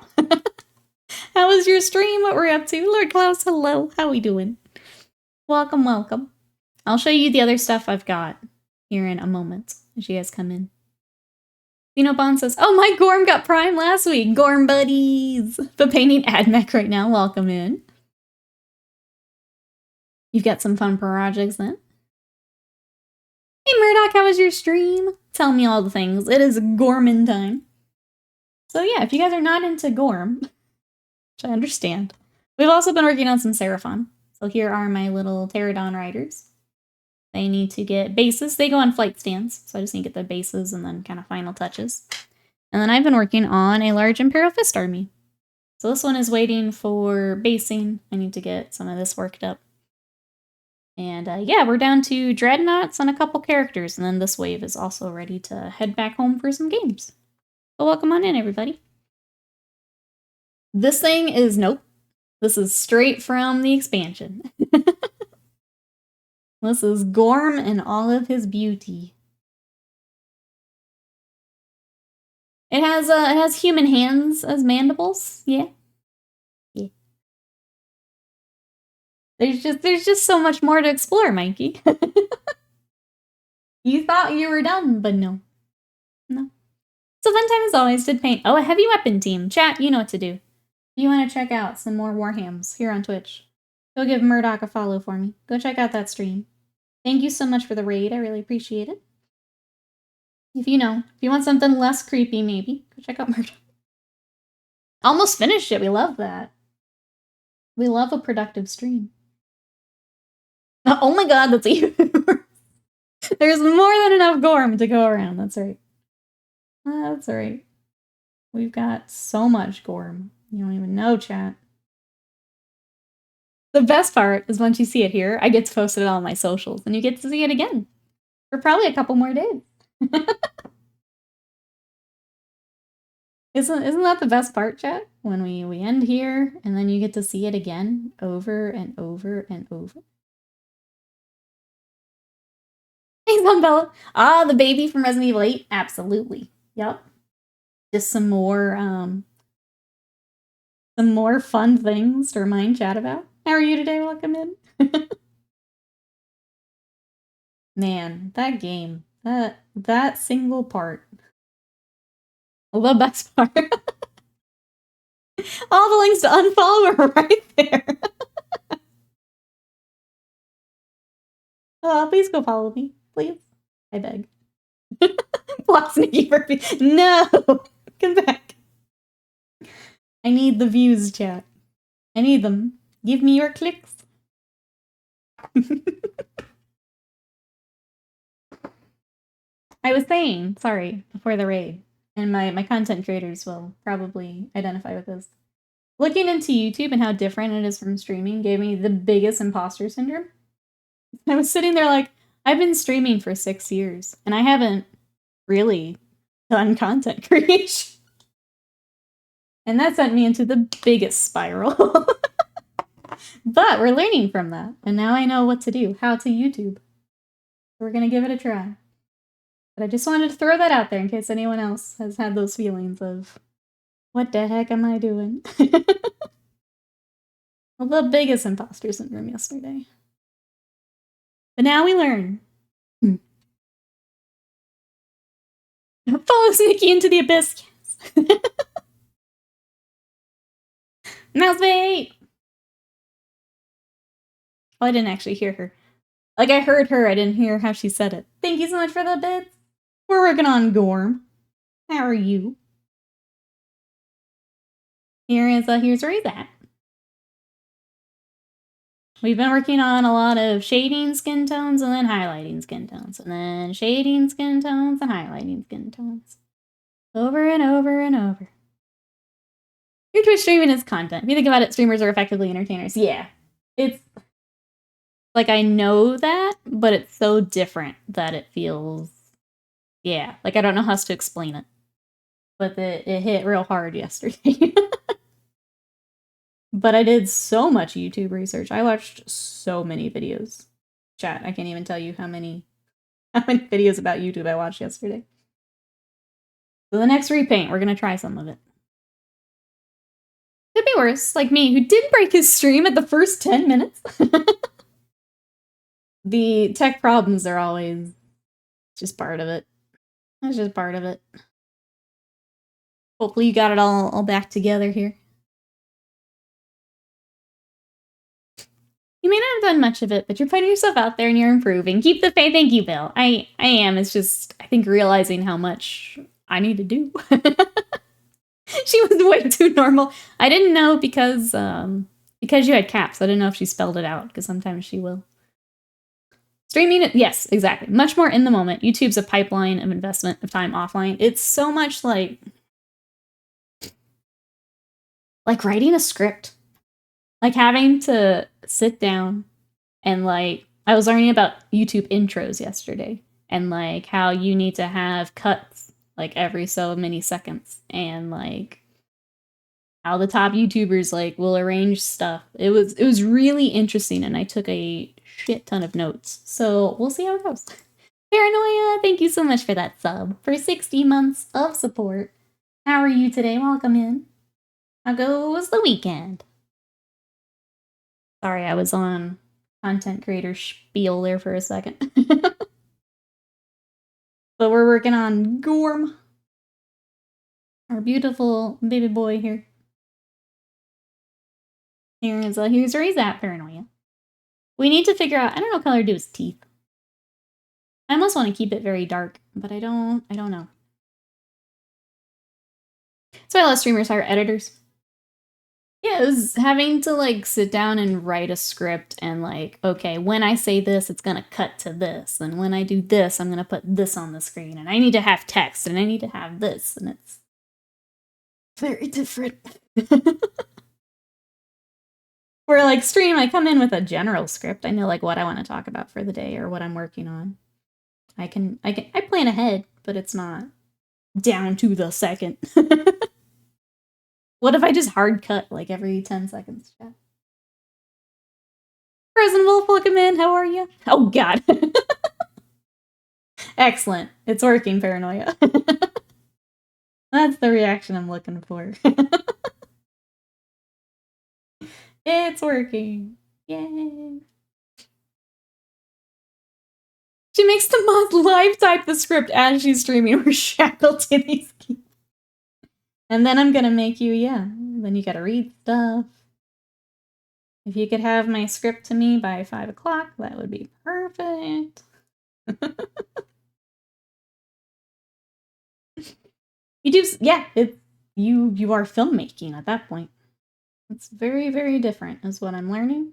How was your stream? What we're up to? Lord Klaus, hello. How we doing? Welcome, welcome. I'll show you the other stuff I've got here in a moment as you guys come in. Xenobond says, oh, my Gorm got Prime last week. Gorm buddies. But painting AdMech right now. Welcome in. You've got some fun projects then. Hey, Murdoch, how was your stream? Tell me all the things. It is Gorman time. So yeah, if you guys are not into Gorm, which I understand, we've also been working on some Seraphon. So here are my little Pterodon riders. They need to get bases. They go on flight stands, so I just need to get the bases and then kind of final touches. And then I've been working on a large Imperial Fist army. So this one is waiting for basing. I need to get some of this worked up. And yeah, we're down to Dreadnoughts and a couple characters, and then this wave is also ready to head back home for some games. So welcome on in, everybody. This thing is, nope. This is straight from the expansion. This is Gorm in all of his beauty. It has human hands as mandibles. Yeah. Yeah. There's just so much more to explore, Mikey. You thought you were done, but no. No. So fun time as always, did paint. Oh, a heavy weapon team. Chat, you know what to do. If you want to check out some more Warhams here on Twitch, go give Murdoch a follow for me. Go check out that stream. Thank you so much for the raid. I really appreciate it. If you want something less creepy, maybe, go check out Murdoch. Almost finished it. We love that. We love a productive stream. Oh my god, that's even worse. There's more than enough Gorm to go around. That's right. That's right. We've got so much Gorm. You don't even know, chat. The best part is once you see it here, I get to post it on my socials, and you get to see it again for probably a couple more days. Isn't that the best part, chat? When we end here, and then you get to see it again, over and over and over. Thanks, Bella. Ah, the baby from Resident Evil 8? Absolutely. Yep. Just some more fun things to remind chat about. How are you today? Welcome in. Man, that game. That single part. The best part. All the links to unfollow are right there. Please go follow me. Please. I beg. Block Sneaky Murphy. No! Come back. I need the views, chat. I need them. Give me your clicks. I was saying, sorry, before the raid, and my content creators will probably identify with this. Looking into YouTube and how different it is from streaming gave me the biggest imposter syndrome. I was sitting there like, I've been streaming for 6 years, and I haven't really done content creation. And that sent me into the biggest spiral. But we're learning from that, and now I know what to do, how to YouTube. We're gonna give it a try. But I just wanted to throw that out there in case anyone else has had those feelings of, what the heck am I doing? Well, the biggest imposter syndrome yesterday. But now we learn. Follow Sneaky into the abyss. Mouse bait! Oh, I didn't actually hear her. Like, I heard her, I didn't hear how she said it. Thank you so much for the bits. We're working on Gorm. How are you? Here's where he's at. We've been working on a lot of shading skin tones and then highlighting skin tones. And then shading skin tones and highlighting skin tones. Over and over and over. Your Twitch streaming is content. If you think about it, streamers are effectively entertainers. Yeah. It's like, I know that, but it's so different that it feels, yeah, like I don't know how else to explain it. But it hit real hard yesterday. But I did so much YouTube research. I watched so many videos. Chat, I can't even tell you how many videos about YouTube I watched yesterday. So the next repaint, we're gonna try some of it. Could be worse, like me, who did break his stream at the first 10 minutes. The tech problems are always just part of it. That's just part of it. Hopefully you got it all back together here. You may not have done much of it, but you're putting yourself out there and you're improving. Keep the faith. Thank you, Bill. I am. It's just, I think, realizing how much I need to do. She was way too normal. I didn't know because you had caps. I didn't know if she spelled it out, because sometimes she will. Streaming it, yes, exactly. Much more in the moment. YouTube's a pipeline of investment of time offline. It's so much like writing a script. Like having to sit down and like, I was learning about YouTube intros yesterday and like how you need to have cuts like every so many seconds and like how the top YouTubers like will arrange stuff. It was really interesting, and I took a shit ton of notes. So we'll see how it goes. Paranoia, thank you so much for that sub. For 60 months of support. How are you today? Welcome in. How goes the weekend? Sorry, I was on content creator spiel there for a second. But we're working on Gorm. Our beautiful baby boy here. Here's where he's at, Paranoia. We need to figure out, I don't know what color to do his teeth. I almost want to keep it very dark, but I don't know. So I let streamers hire editors. Yeah, it was having to like sit down and write a script and like, okay, when I say this, it's gonna cut to this. And when I do this, I'm gonna put this on the screen. And I need to have text and I need to have this. And it's very different. Where like stream, I come in with a general script. I know like what I want to talk about for the day or what I'm working on. I plan ahead, but it's not down to the second. What if I just hard cut like every 10 seconds? Chat? Frozen Wolf, welcome in. How are you? Oh god. Excellent. It's working, Paranoia. That's the reaction I'm looking for. It's working. Yay. She makes the mod live type the script as she's streaming. We're shackled to these keys. And then I'm gonna make you, yeah. Then you gotta read stuff. If you could have my script to me by 5 o'clock, that would be perfect. You do, yeah, you are filmmaking at that point. It's very, very different is what I'm learning.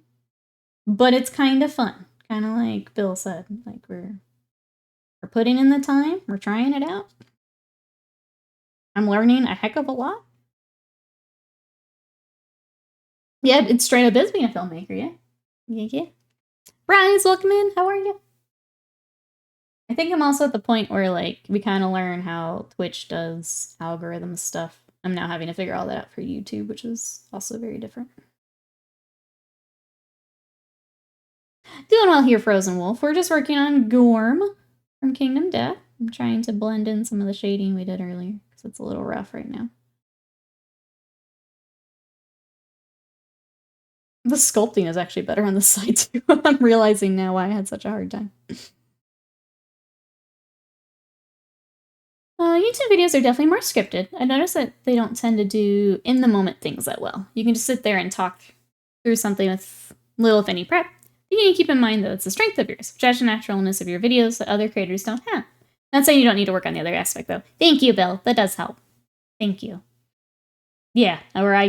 But it's kind of fun. Kind of like Bill said. Like we're putting in the time. We're trying it out. I'm learning a heck of a lot. Yeah, it's straight up is being a filmmaker, yeah. Yeah. Rise, welcome in. How are you? I think I'm also at the point where like we kind of learn how Twitch does algorithm stuff. I'm now having to figure all that out for YouTube, which is also very different. Doing well here, Frozen Wolf. We're just working on Gorm from Kingdom Death. I'm trying to blend in some of the shading we did earlier because it's a little rough right now. The sculpting is actually better on the side too. I'm realizing now why I had such a hard time. YouTube videos are definitely more scripted. I noticed that they don't tend to do in-the-moment things that well. You can just sit there and talk through something with little, if any, prep. You need to keep in mind, though, it's the strength of yours, which adds the naturalness of your videos that other creators don't have. Not saying you don't need to work on the other aspect, though. Thank you, Bill. That does help. Thank you. Yeah, where I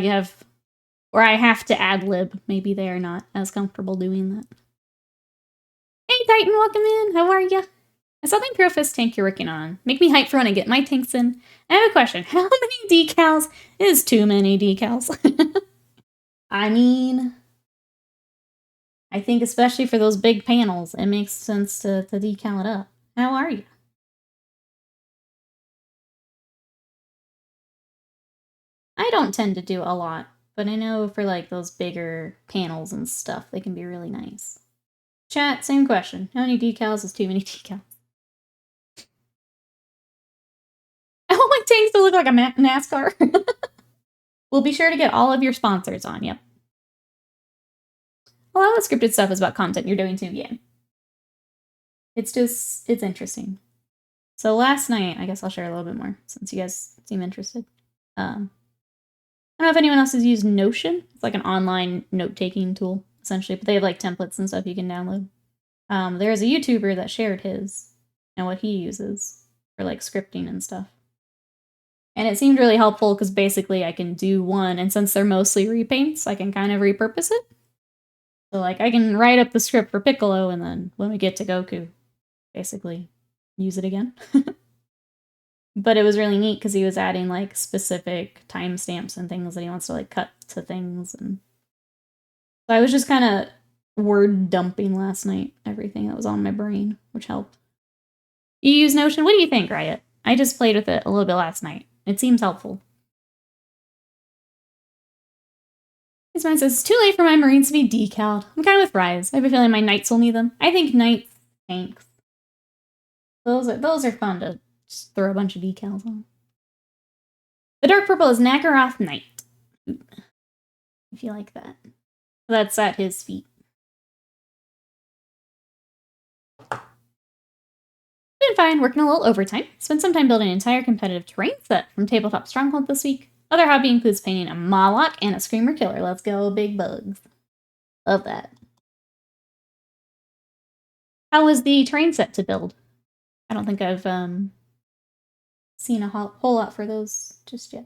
have to ad-lib. Maybe they are not as comfortable doing that. Hey, Titan, welcome in. How are ya? I saw the Imperial Fist tank you're working on. Make me hype for when I get my tanks in. I have a question. How many decals is too many decals? I mean, I think especially for those big panels, it makes sense to decal it up. How are you? I don't tend to do a lot, but I know for like those bigger panels and stuff, they can be really nice. Chat, same question. How many decals is too many decals? I want my tanks to look like a NASCAR. We'll be sure to get all of your sponsors on, yep. A lot of the scripted stuff is about content you're doing too, yeah. It's interesting. So last night, I guess I'll share a little bit more since you guys seem interested. I don't know if anyone else has used Notion. It's like an online note-taking tool, essentially, but they have like templates and stuff you can download. There is a YouTuber that shared his and what he uses for like scripting and stuff. And it seemed really helpful because basically I can do one, and since they're mostly repaints, I can kind of repurpose it. So like I can write up the script for Piccolo, and then when we get to Goku, basically use it again. But it was really neat because he was adding like specific timestamps and things that he wants to like cut to things, and so I was just kind of word dumping last night everything that was on my brain, which helped. You use Notion? What do you think, Riot? I just played with it a little bit last night. It seems helpful. This man says, it's too late for my Marines to be decaled. I'm kind of with Rise. I have a feeling my Knights will need them. I think Knights, tanks. Those are fun to just throw a bunch of decals on. The dark purple is Nakaroth Knight. If you like that. That's at his feet. Been fine, working a little overtime. Spent some time building an entire competitive terrain set from Tabletop Stronghold this week. Other hobby includes painting a Moloch and a Screamer Killer. Let's go, big bugs. Love that. How was the terrain set to build? I don't think I've seen a whole lot for those just yet.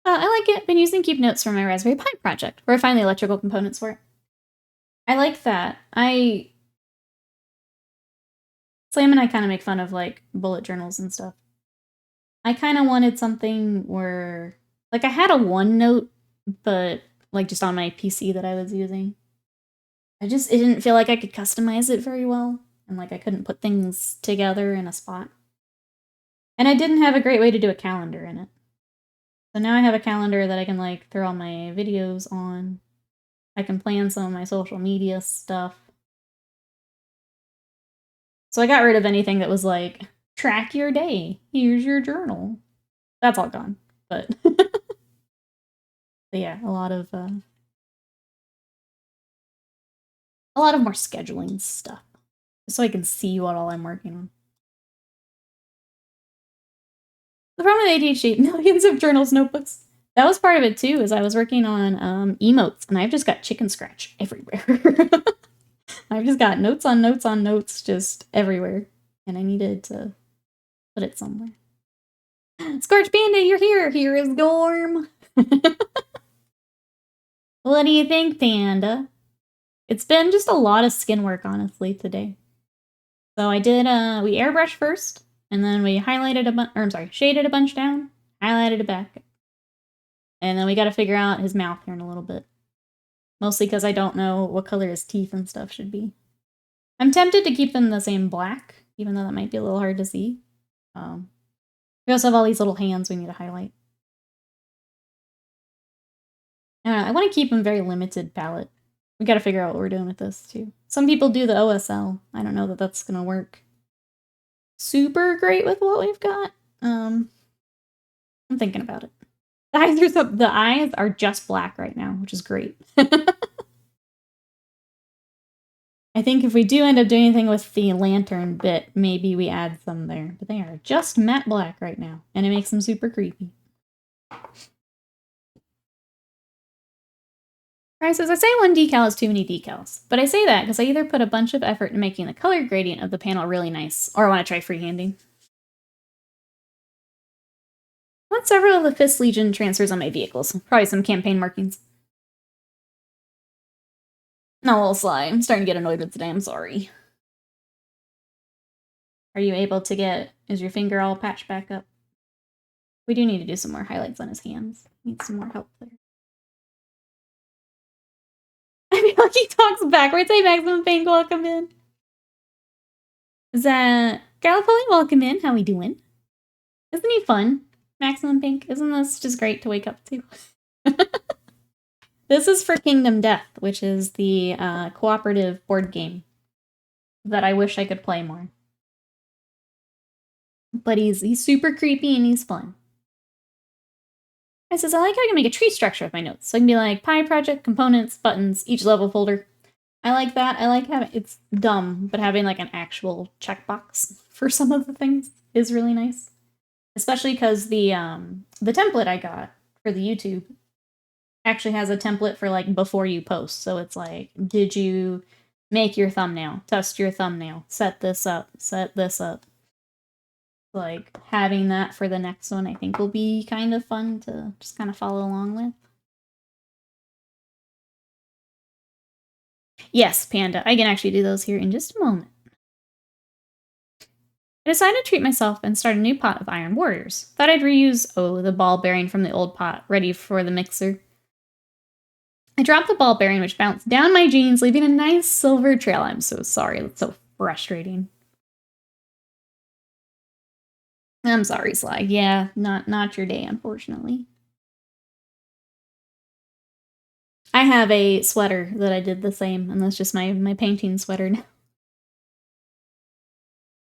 I like it. Been using Keep Notes for my Raspberry Pi project, where I find the electrical components for it. I like that. Slam and I kind of make fun of, like, bullet journals and stuff. I kind of wanted something where, like, I had a OneNote, but, like, just on my PC that I was using. It didn't feel like I could customize it very well, and, like, I couldn't put things together in a spot. And I didn't have a great way to do a calendar in it. So now I have a calendar that I can, like, throw all my videos on. I can plan some of my social media stuff. So I got rid of anything that was like, track your day, here's your journal. That's all gone, but, but yeah, a lot of more scheduling stuff, so I can see what all I'm working on. The problem with ADHD, millions of journals, notebooks. That was part of it too, is I was working on emotes, and I've just got chicken scratch everywhere. I've just got notes on notes on notes just everywhere, and I needed to put it somewhere. Scorch Bandit, you're here! Here is Gorm! What do you think, Panda? It's been just a lot of skin work, honestly, today. So I did, we airbrushed first, and then we highlighted shaded a bunch down, highlighted it back. And then we gotta figure out his mouth here in a little bit. Mostly because I don't know what color his teeth and stuff should be. I'm tempted to keep them the same black, even though that might be a little hard to see. We also have all these little hands we need to highlight. I want to keep them very limited palette. We gotta figure out what we're doing with this, too. Some people do the OSL. I don't know that that's gonna work super great with what we've got. I'm thinking about it. The eyes are just black right now, which is great. I think if we do end up doing anything with the lantern bit, maybe we add some there. But they are just matte black right now, and it makes them super creepy. Right, says, I say one decal is too many decals, but I say that because I either put a bunch of effort in making the color gradient of the panel really nice, or I want to try freehanding. I want several of the 5th Legion transfers on my vehicles. Probably some campaign markings. No, little Sly. I'm starting to get annoyed with today. I'm sorry. Are you able to get... Is your finger all patched back up? We do need to do some more highlights on his hands. Need some more help there. I feel like he talks backwards. Hey, Maximum Pink, welcome in. Is that... Gallipoli, welcome in. How we doing? Isn't he fun? Maximum Pink? Isn't this just great to wake up to? This is for Kingdom Death, which is the cooperative board game that I wish I could play more. But he's super creepy and he's fun. I says, I like how I can make a tree structure with my notes. So I can be like, Pi project, components, buttons, each level folder. I like that. I like having, it's dumb, but having like an actual checkbox for some of the things is really nice. Especially because the template I got for the YouTube actually has a template for like before you post. So it's like, did you make your thumbnail, test your thumbnail, set this up, set this up. Like having that for the next one I think will be kind of fun to just kind of follow along with. Yes, Panda, I can actually do those here in just a moment. I decided to treat myself and start a new pot of Iron Warriors. Thought I'd reuse, the ball bearing from the old pot, ready for the mixer. I dropped the ball bearing, which bounced down my jeans, leaving a nice silver trail. I'm so sorry, that's so frustrating. I'm sorry, Sly. Yeah, not your day, unfortunately. I have a sweater that I did the same, and that's just my painting sweater now.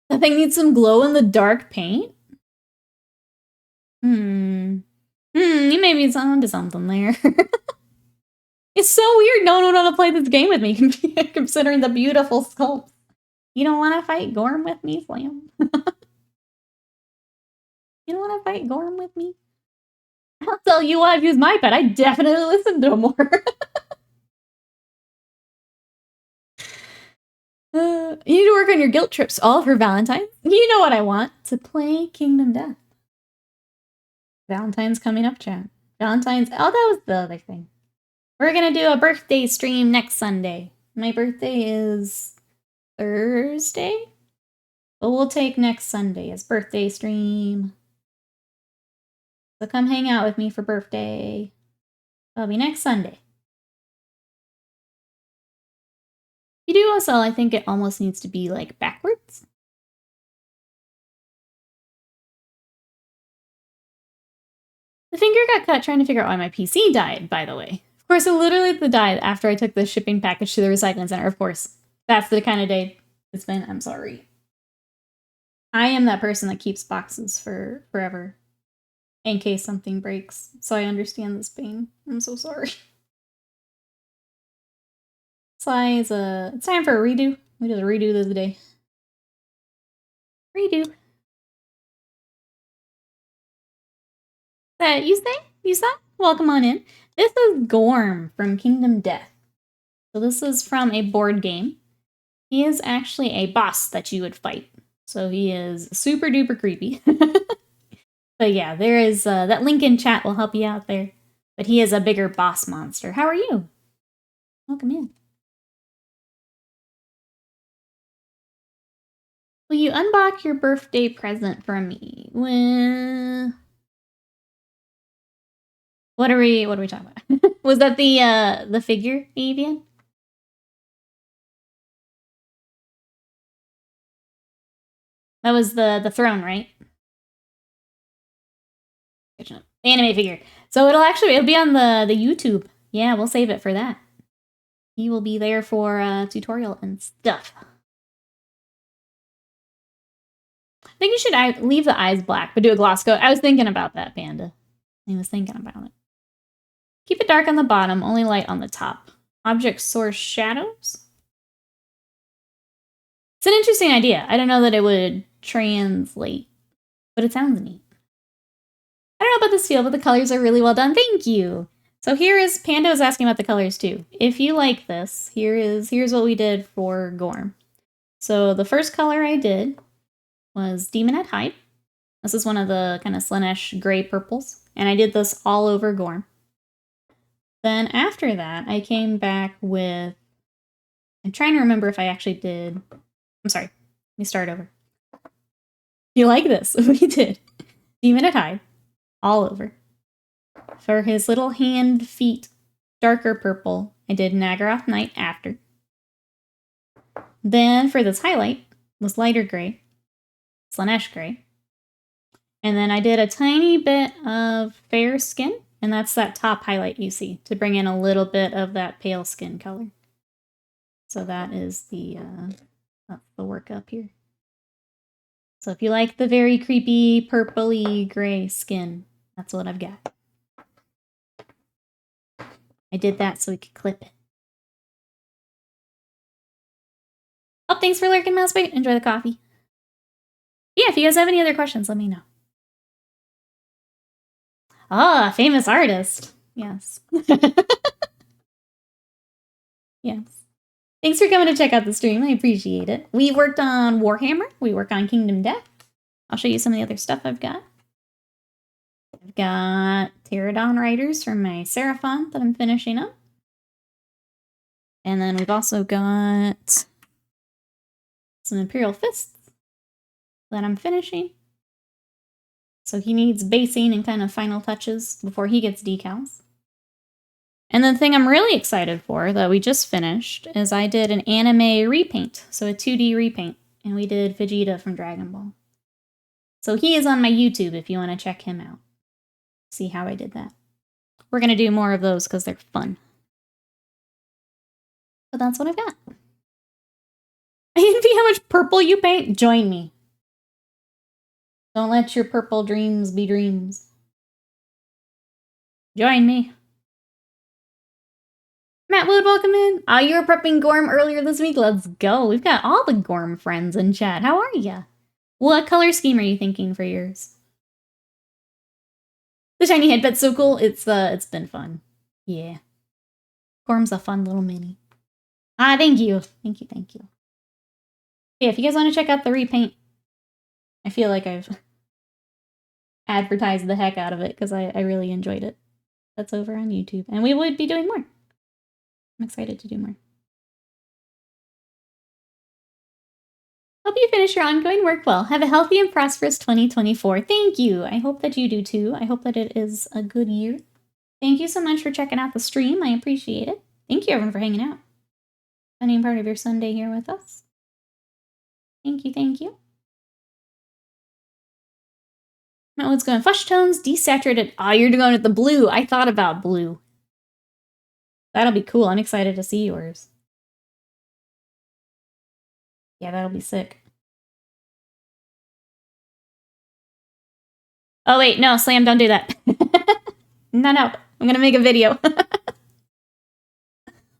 That thing needs some glow-in-the-dark paint? You may be onto something there. It's so weird no one would want to play this game with me, considering the beautiful sculpts. You don't want to fight Gorm with me, Slam? You don't want to fight Gorm with me? I'll tell you what, I've used my pet. I definitely listened to him more. You need to work on your guilt trips all for Valentine's. You know what I want. To play Kingdom Death. Valentine's coming up, chat. Valentine's. Oh, that was the other thing. We're gonna do a birthday stream next Sunday. My birthday is Thursday? But we'll take next Sunday as birthday stream. So come hang out with me for birthday. That'll be next Sunday. You do also, I think it almost needs to be like backwards. The finger got cut trying to figure out why my PC died, by the way. Of course, it literally died after I took the shipping package to the recycling center, of course. That's the kind of day it's been. I'm sorry. I am that person that keeps boxes for forever in case something breaks, so I understand this pain. I'm so sorry. Sly is it's time for a redo. We did a redo the other day. Redo. You say? You saw? Welcome on in. This is Gorm from Kingdom Death. So this is from a board game. He is actually a boss that you would fight. So he is super duper creepy. But yeah, there is that link in chat will help you out there. But he is a bigger boss monster. How are you? Welcome in. Will you unbox your birthday present from me? Well, what are we talking about? Was that the figure, Avian? That was the throne, right? The anime figure. So it'll be on the YouTube. Yeah, we'll save it for that. He will be there for tutorial and stuff. I think you should leave the eyes black, but do a gloss coat. I was thinking about that, Panda. I was thinking about it. Keep it dark on the bottom, only light on the top. Object source shadows? It's an interesting idea. I don't know that it would translate, but it sounds neat. I don't know about this feel, but the colors are really well done. Thank you! So here is, Panda was asking about the colors too. If you like this, here's what we did for Gorm. So the first color I did was Demonette Hide. This is one of the kind of Slanesh gray purples. And I did this all over Gorm. Then after that, I came back with... I'm trying to remember if I actually did... I'm sorry. Let me start over. You like this? We did Demonette Hide all over. For his little hand, feet, darker purple, I did Nagaroth Night after. Then for this highlight, was lighter gray, Slanesh gray. And then I did a tiny bit of fair skin, and that's that top highlight you see, to bring in a little bit of that pale skin color. So that is that's the work up here. So if you like the very creepy, purpley gray skin, that's what I've got. I did that so we could clip it. Oh, thanks for lurking, Mousebait. Enjoy the coffee. Yeah, if you guys have any other questions, let me know. Ah, famous artist. Yes. Yes. Thanks for coming to check out the stream. I appreciate it. We worked on Warhammer. We work on Kingdom Death. I'll show you some of the other stuff I've got. I've got Pterodon Riders from my Seraphon that I'm finishing up. And then we've also got some Imperial Fists that I'm finishing. So he needs basing and kind of final touches before he gets decals. And the thing I'm really excited for that we just finished is I did an anime repaint, so a 2D repaint, and we did Vegeta from Dragon Ball. So he is on my YouTube if you want to check him out. See how I did that. We're going to do more of those because they're fun. But that's what I've got. I envy how much purple you paint. Join me. Don't let your purple dreams be dreams. Join me. Matt Wood, welcome in. You were prepping Gorm earlier this week. Let's go. We've got all the Gorm friends in chat. How are ya? What color scheme are you thinking for yours? The shiny headband's so cool. It's been fun. Yeah. Gorm's a fun little mini. Thank you. Thank you, thank you. Yeah, if you guys want to check out the repaint, I feel like I've advertised the heck out of it because I really enjoyed it. That's over on YouTube. And we would be doing more. I'm excited to do more. Hope you finish your ongoing work well. Have a healthy and prosperous 2024. Thank you. I hope that you do too. I hope that it is a good year. Thank you so much for checking out the stream. I appreciate it. Thank you everyone for hanging out. Spending part of your Sunday here with us. Thank you, thank you. Matt Wood's going flesh tones, desaturated. You're going with the blue. I thought about blue. That'll be cool. I'm excited to see yours. Yeah, that'll be sick. Oh, wait, no, Slam, don't do that. No, I'm gonna make a video.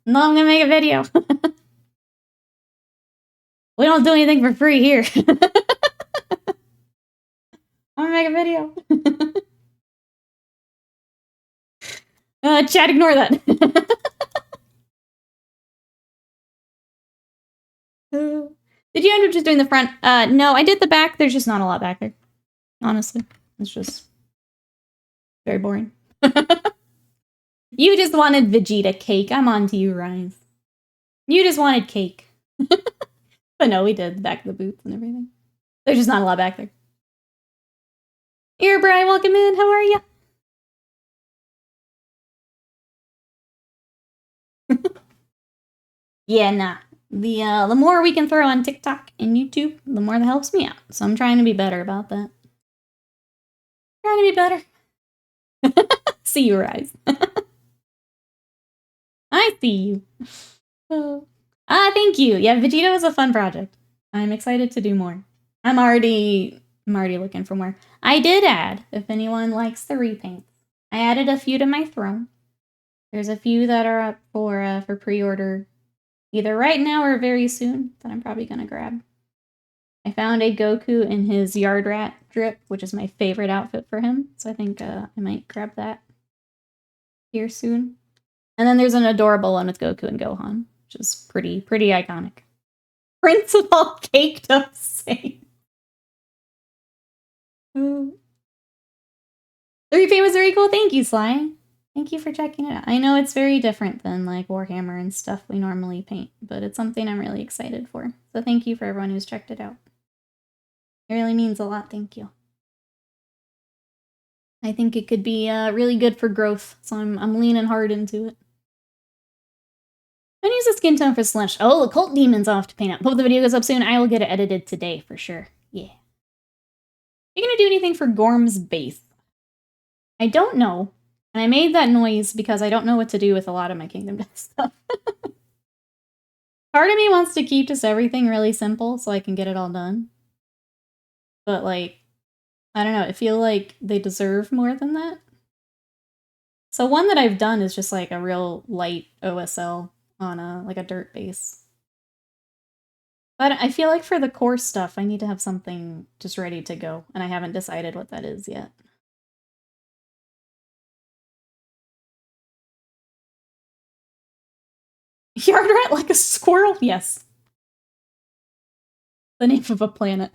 No, I'm gonna make a video. We don't do anything for free here. I'm gonna make a video. Chat, ignore that. Did you end up just doing the front? No, I did the back. There's just not a lot back there. Honestly. It's just very boring. You just wanted Vegeta cake. I'm on to you, Rise. You just wanted cake. But no, we did the back of the boots and everything. There's just not a lot back there. Here, Brian, welcome in. How are you? Yeah, nah. The more we can throw on TikTok and YouTube, the more that helps me out. So I'm trying to be better about that. Trying to be better. See you, Rise. I see you. Thank you. Yeah, Vegeta was a fun project. I'm excited to do more. I'm already looking for more. I did add, if anyone likes the repaints, I added a few to my throne. There's a few that are up for pre-order either right now or very soon that I'm probably gonna grab. I found a Goku in his Yard Rat drip, which is my favorite outfit for him. So I think I might grab that here soon. And then there's an adorable one with Goku and Gohan, which is pretty iconic. Principal caked up saint. The repaint was very cool. Thank you, Sly. Thank you for checking it out. I know it's very different than like Warhammer and stuff we normally paint, but it's something I'm really excited for. So thank you for everyone who's checked it out. It really means a lot. Thank you. I think it could be really good for growth, so I'm leaning hard into it. I'm gonna use the skin tone for Slush. Oh, the Cult Demon's off to paint up. Hope the video goes up soon. I will get it edited today for sure. Yeah. Are you gonna do anything for Gorm's base? I don't know. And I made that noise because I don't know what to do with a lot of my Kingdom Death stuff. Part of me wants to keep just everything really simple so I can get it all done. But like, I don't know, I feel like they deserve more than that. So one that I've done is just like a real light OSL on a dirt base. But I feel like for the core stuff, I need to have something just ready to go, and I haven't decided what that is yet. Yard rat like a squirrel? Yes. The name of a planet.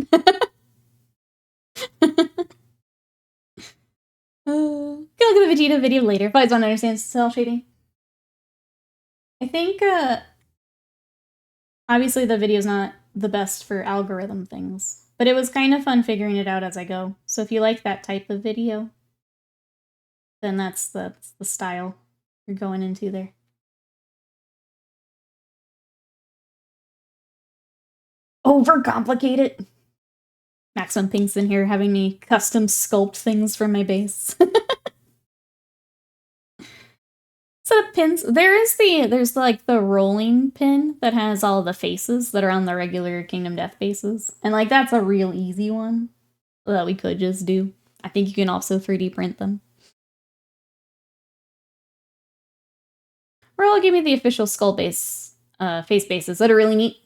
Go look at the Vegeta video later if I don't understand cell shading. I think, obviously the video's not the best for algorithm things, but it was kind of fun figuring it out as I go. So if you like that type of video, then that's the style you're going into there. Overcomplicated. Maximum Pink's in here having me custom sculpt things for my base. Set up pins. There's like the rolling pin that has all the faces that are on the regular Kingdom Death bases. And like that's a real easy one that we could just do. I think you can also 3D print them. Or give me the official skull base, face bases that are really neat.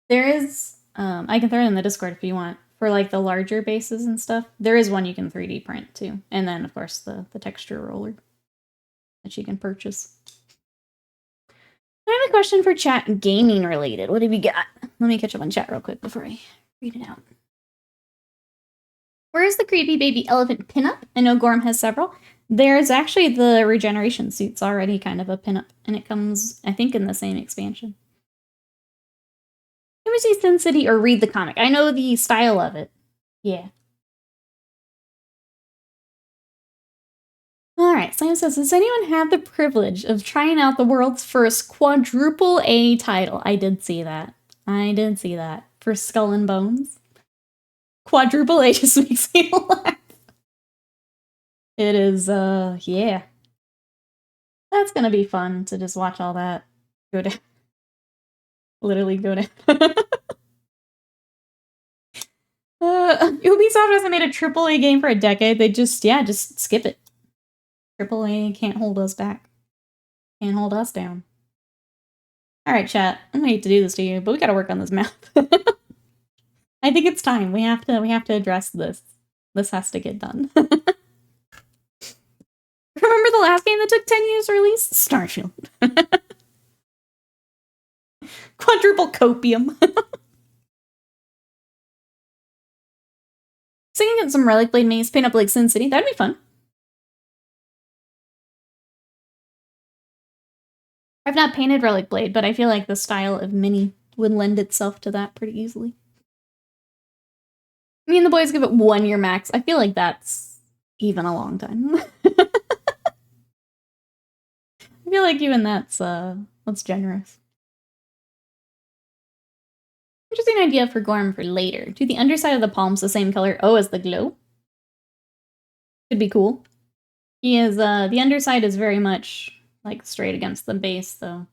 There is, I can throw it in the Discord if you want, for like the larger bases and stuff. There is one you can 3D print too. And then, of course, the texture roller that you can purchase. I have a question for chat, gaming related. What have you got? Let me catch up on chat real quick before I read it out. Where's the creepy baby elephant pinup? I know Gorm has several. There's actually the regeneration suit's already kind of a pinup, and it comes, I think, in the same expansion. Ever see Sin City or read the comic? I know the style of it. Yeah. Alright, Sam says, does anyone have the privilege of trying out the world's first quadruple A title? I did see that. For Skull and Bones. Quadruple A just makes me laugh. It is, yeah. That's gonna be fun to just watch all that go down. Literally go down. Ubisoft hasn't made a AAA game for a decade. They just skip it. AAA can't hold us back. Can't hold us down. Alright, chat. I hate to do this to you, but we gotta work on this map. I think it's time. We have to address this. This has to get done. Remember the last game that took 10 years to release? Starfield. Quadruple copium. Singing in some Relic Blade maze, paint up like Sin City. That'd be fun. I've not painted Relic Blade, but I feel like the style of Mini would lend itself to that pretty easily. Me and the boys give it 1 year max. I feel like that's even a long time. I feel like even that's generous. Interesting idea for Gorm for later. Do the underside of the palms the same color as the glow? Could be cool. He is, the underside is very much, like, straight against the base, though.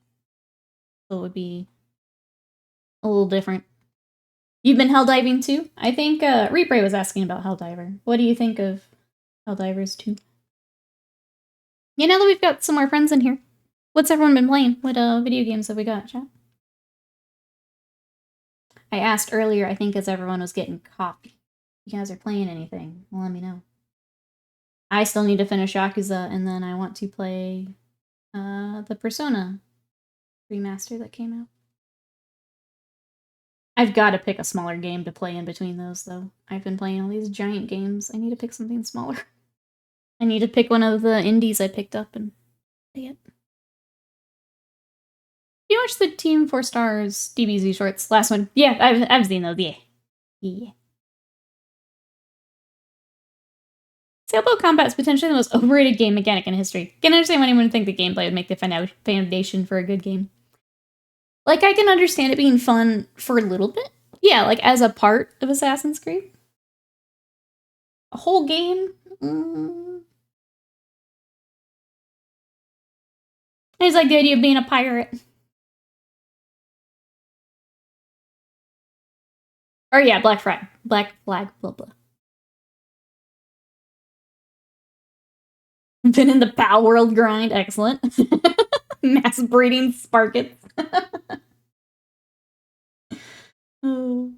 So it would be a little different. You've been Helldiving too? I think, Reaper was asking about Helldiver. What do you think of Helldivers 2? Yeah, now that we've got some more friends in here, what's everyone been playing? What, video games have we got, chat? I asked earlier, I think as everyone was getting coffee. If you guys are playing anything, well, let me know. I still need to finish Yakuza, and then I want to play the Persona remaster that came out. I've got to pick a smaller game to play in between those, though. I've been playing all these giant games. I need to pick something smaller. I need to pick one of the indies I picked up and play it. You watched the Team 4 Stars DBZ shorts? Last one. Yeah, I've seen those, yeah. Yeah. Sailboat Combat is potentially the most overrated game mechanic in history. Can understand why anyone would think the gameplay would make the foundation for a good game. Like, I can understand it being fun for a little bit. Yeah, like, as a part of Assassin's Creed. A whole game? I just like the idea of being a pirate. Or yeah, Black Flag, blah, blah. Been in the Pal World grind, excellent. Mass breeding Sparkets. Oh.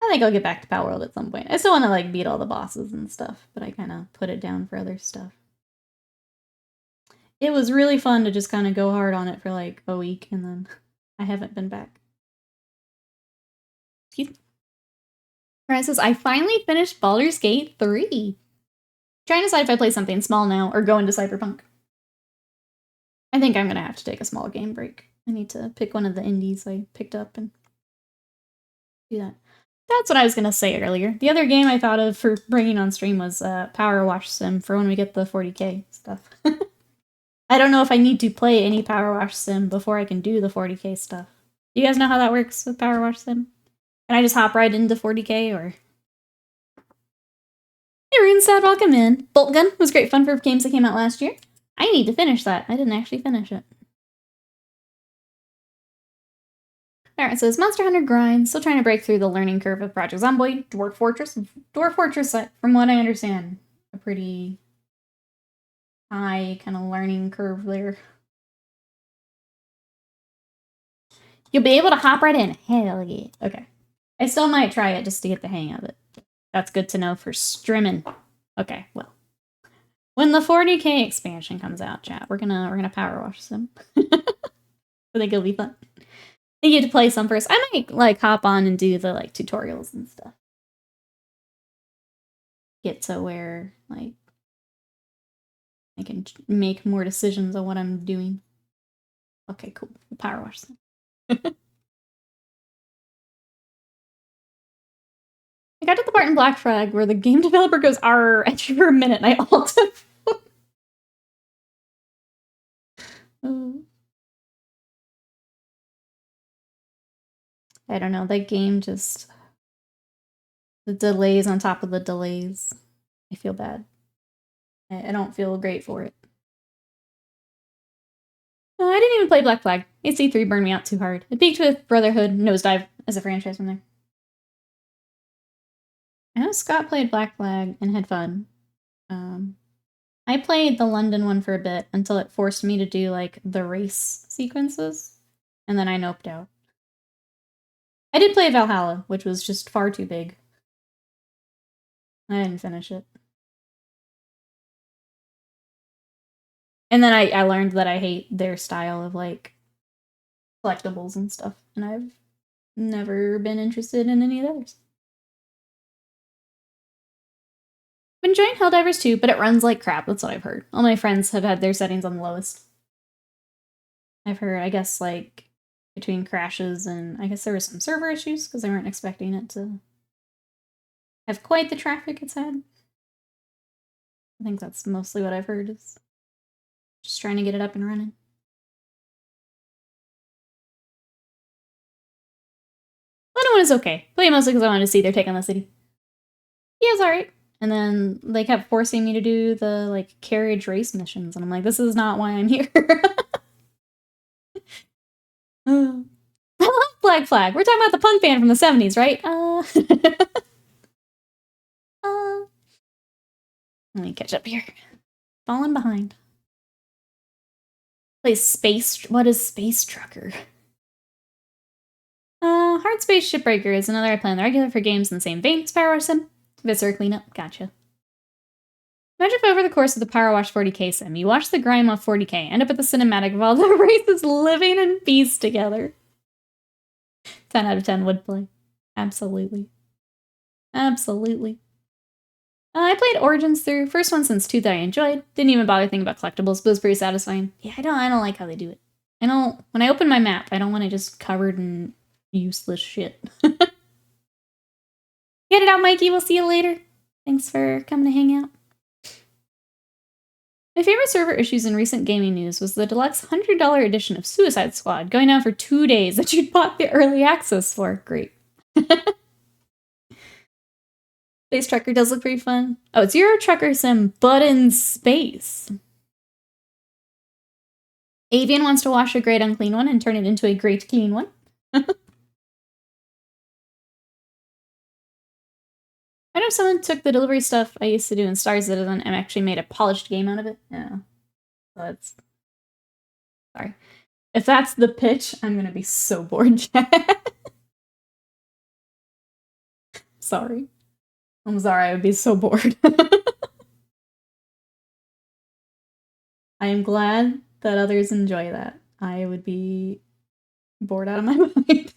I think I'll get back to Pal World at some point. I still want to like beat all the bosses and stuff, but I kind of put it down for other stuff. It was really fun to just kind of go hard on it for like a week, and then I haven't been back. Excuse me. Ryan says, I finally finished Baldur's Gate 3. Trying to decide if I play something small now or go into Cyberpunk. I think I'm going to have to take a small game break. I need to pick one of the indies I picked up and do that. That's what I was going to say earlier. The other game I thought of for bringing on stream was Power Wash Sim for when we get the 40k stuff. I don't know if I need to play any Power Wash Sim before I can do the 40k stuff. You guys know how that works with Power Wash Sim? Can I just hop right into 40k or? Hey, Runestad, welcome in. Bolt Gun was great fun for games that came out last year. I need to finish that. I didn't actually finish it. Alright, so it's Monster Hunter Grind. Still trying to break through the learning curve of Project Zomboid. Dwarf Fortress. Dwarf Fortress, from what I understand, a pretty high kind of learning curve there. You'll be able to hop right in. Hell yeah. Okay. I still might try it just to get the hang of it. That's good to know for streaming. Okay, well. When the 40k expansion comes out, chat, we're gonna power wash some. I think it'll be fun. You get to play some first. I might like hop on and do the like tutorials and stuff. Get to where like I can make more decisions on what I'm doing. Okay, cool. We'll power wash some. I got to the part in Black Flag where the game developer goes "arr" at you for a minute, and I alt. I don't know. That game just the delays on top of the delays. I feel bad. I don't feel great for it. I didn't even play Black Flag. AC3 burned me out too hard. It peaked with Brotherhood, Nosedive as a franchise from there. I know Scott played Black Flag and had fun. I played the London one for a bit until it forced me to do like the race sequences, and then I noped out. I did play Valhalla, which was just far too big. I didn't finish it. And then I learned that I hate their style of like collectibles and stuff, and I've never been interested in any of those. I'm enjoying Helldivers too, but it runs like crap. That's what I've heard. All my friends have had their settings on the lowest. I've heard, I guess, like between crashes and I guess there were some server issues because they weren't expecting it to have quite the traffic it's had. I think that's mostly what I've heard is just trying to get it up and running. London one is okay. Play mostly because I wanted to see their take on the city. Yeah, it's alright. And then they kept forcing me to do the like carriage race missions, and I'm like, this is not why I'm here. I love Black Flag. We're talking about the punk band from the 70s, right? Let me catch up here. Falling behind. Play Space. What is Space Trucker? Hard Space Shipbreaker is another I play on the regular for games in the same vein as Power Wash Sim. Viscera Cleanup. Gotcha. Imagine if over the course of the Power Wash 40k sim, you watch the grime off 40k, end up at the cinematic of all the races living in peace together. 10 out of 10 would play. Absolutely. Absolutely. I played Origins through. First one since 2 that I enjoyed. Didn't even bother thinking about collectibles, but it was pretty satisfying. Yeah, I don't like how they do it. When I open my map, I don't want it just covered in useless shit. Get it out, Mikey. We'll see you later. Thanks for coming to hang out. My favorite server issues in recent gaming news was the deluxe $100 edition of Suicide Squad going on for 2 days that you'd bought the early access for. Great. Space Trucker does look pretty fun. Oh, it's Euro Trucker Sim, but in space. Avian wants to wash a great unclean one and turn it into a great clean one. I know if someone took the delivery stuff I used to do in Star Citizen and actually made a polished game out of it. Yeah. That's... Sorry. If that's the pitch, I'm gonna be so bored. Sorry. I'm sorry, I would be so bored. I am glad that others enjoy that. I would be bored out of my mind.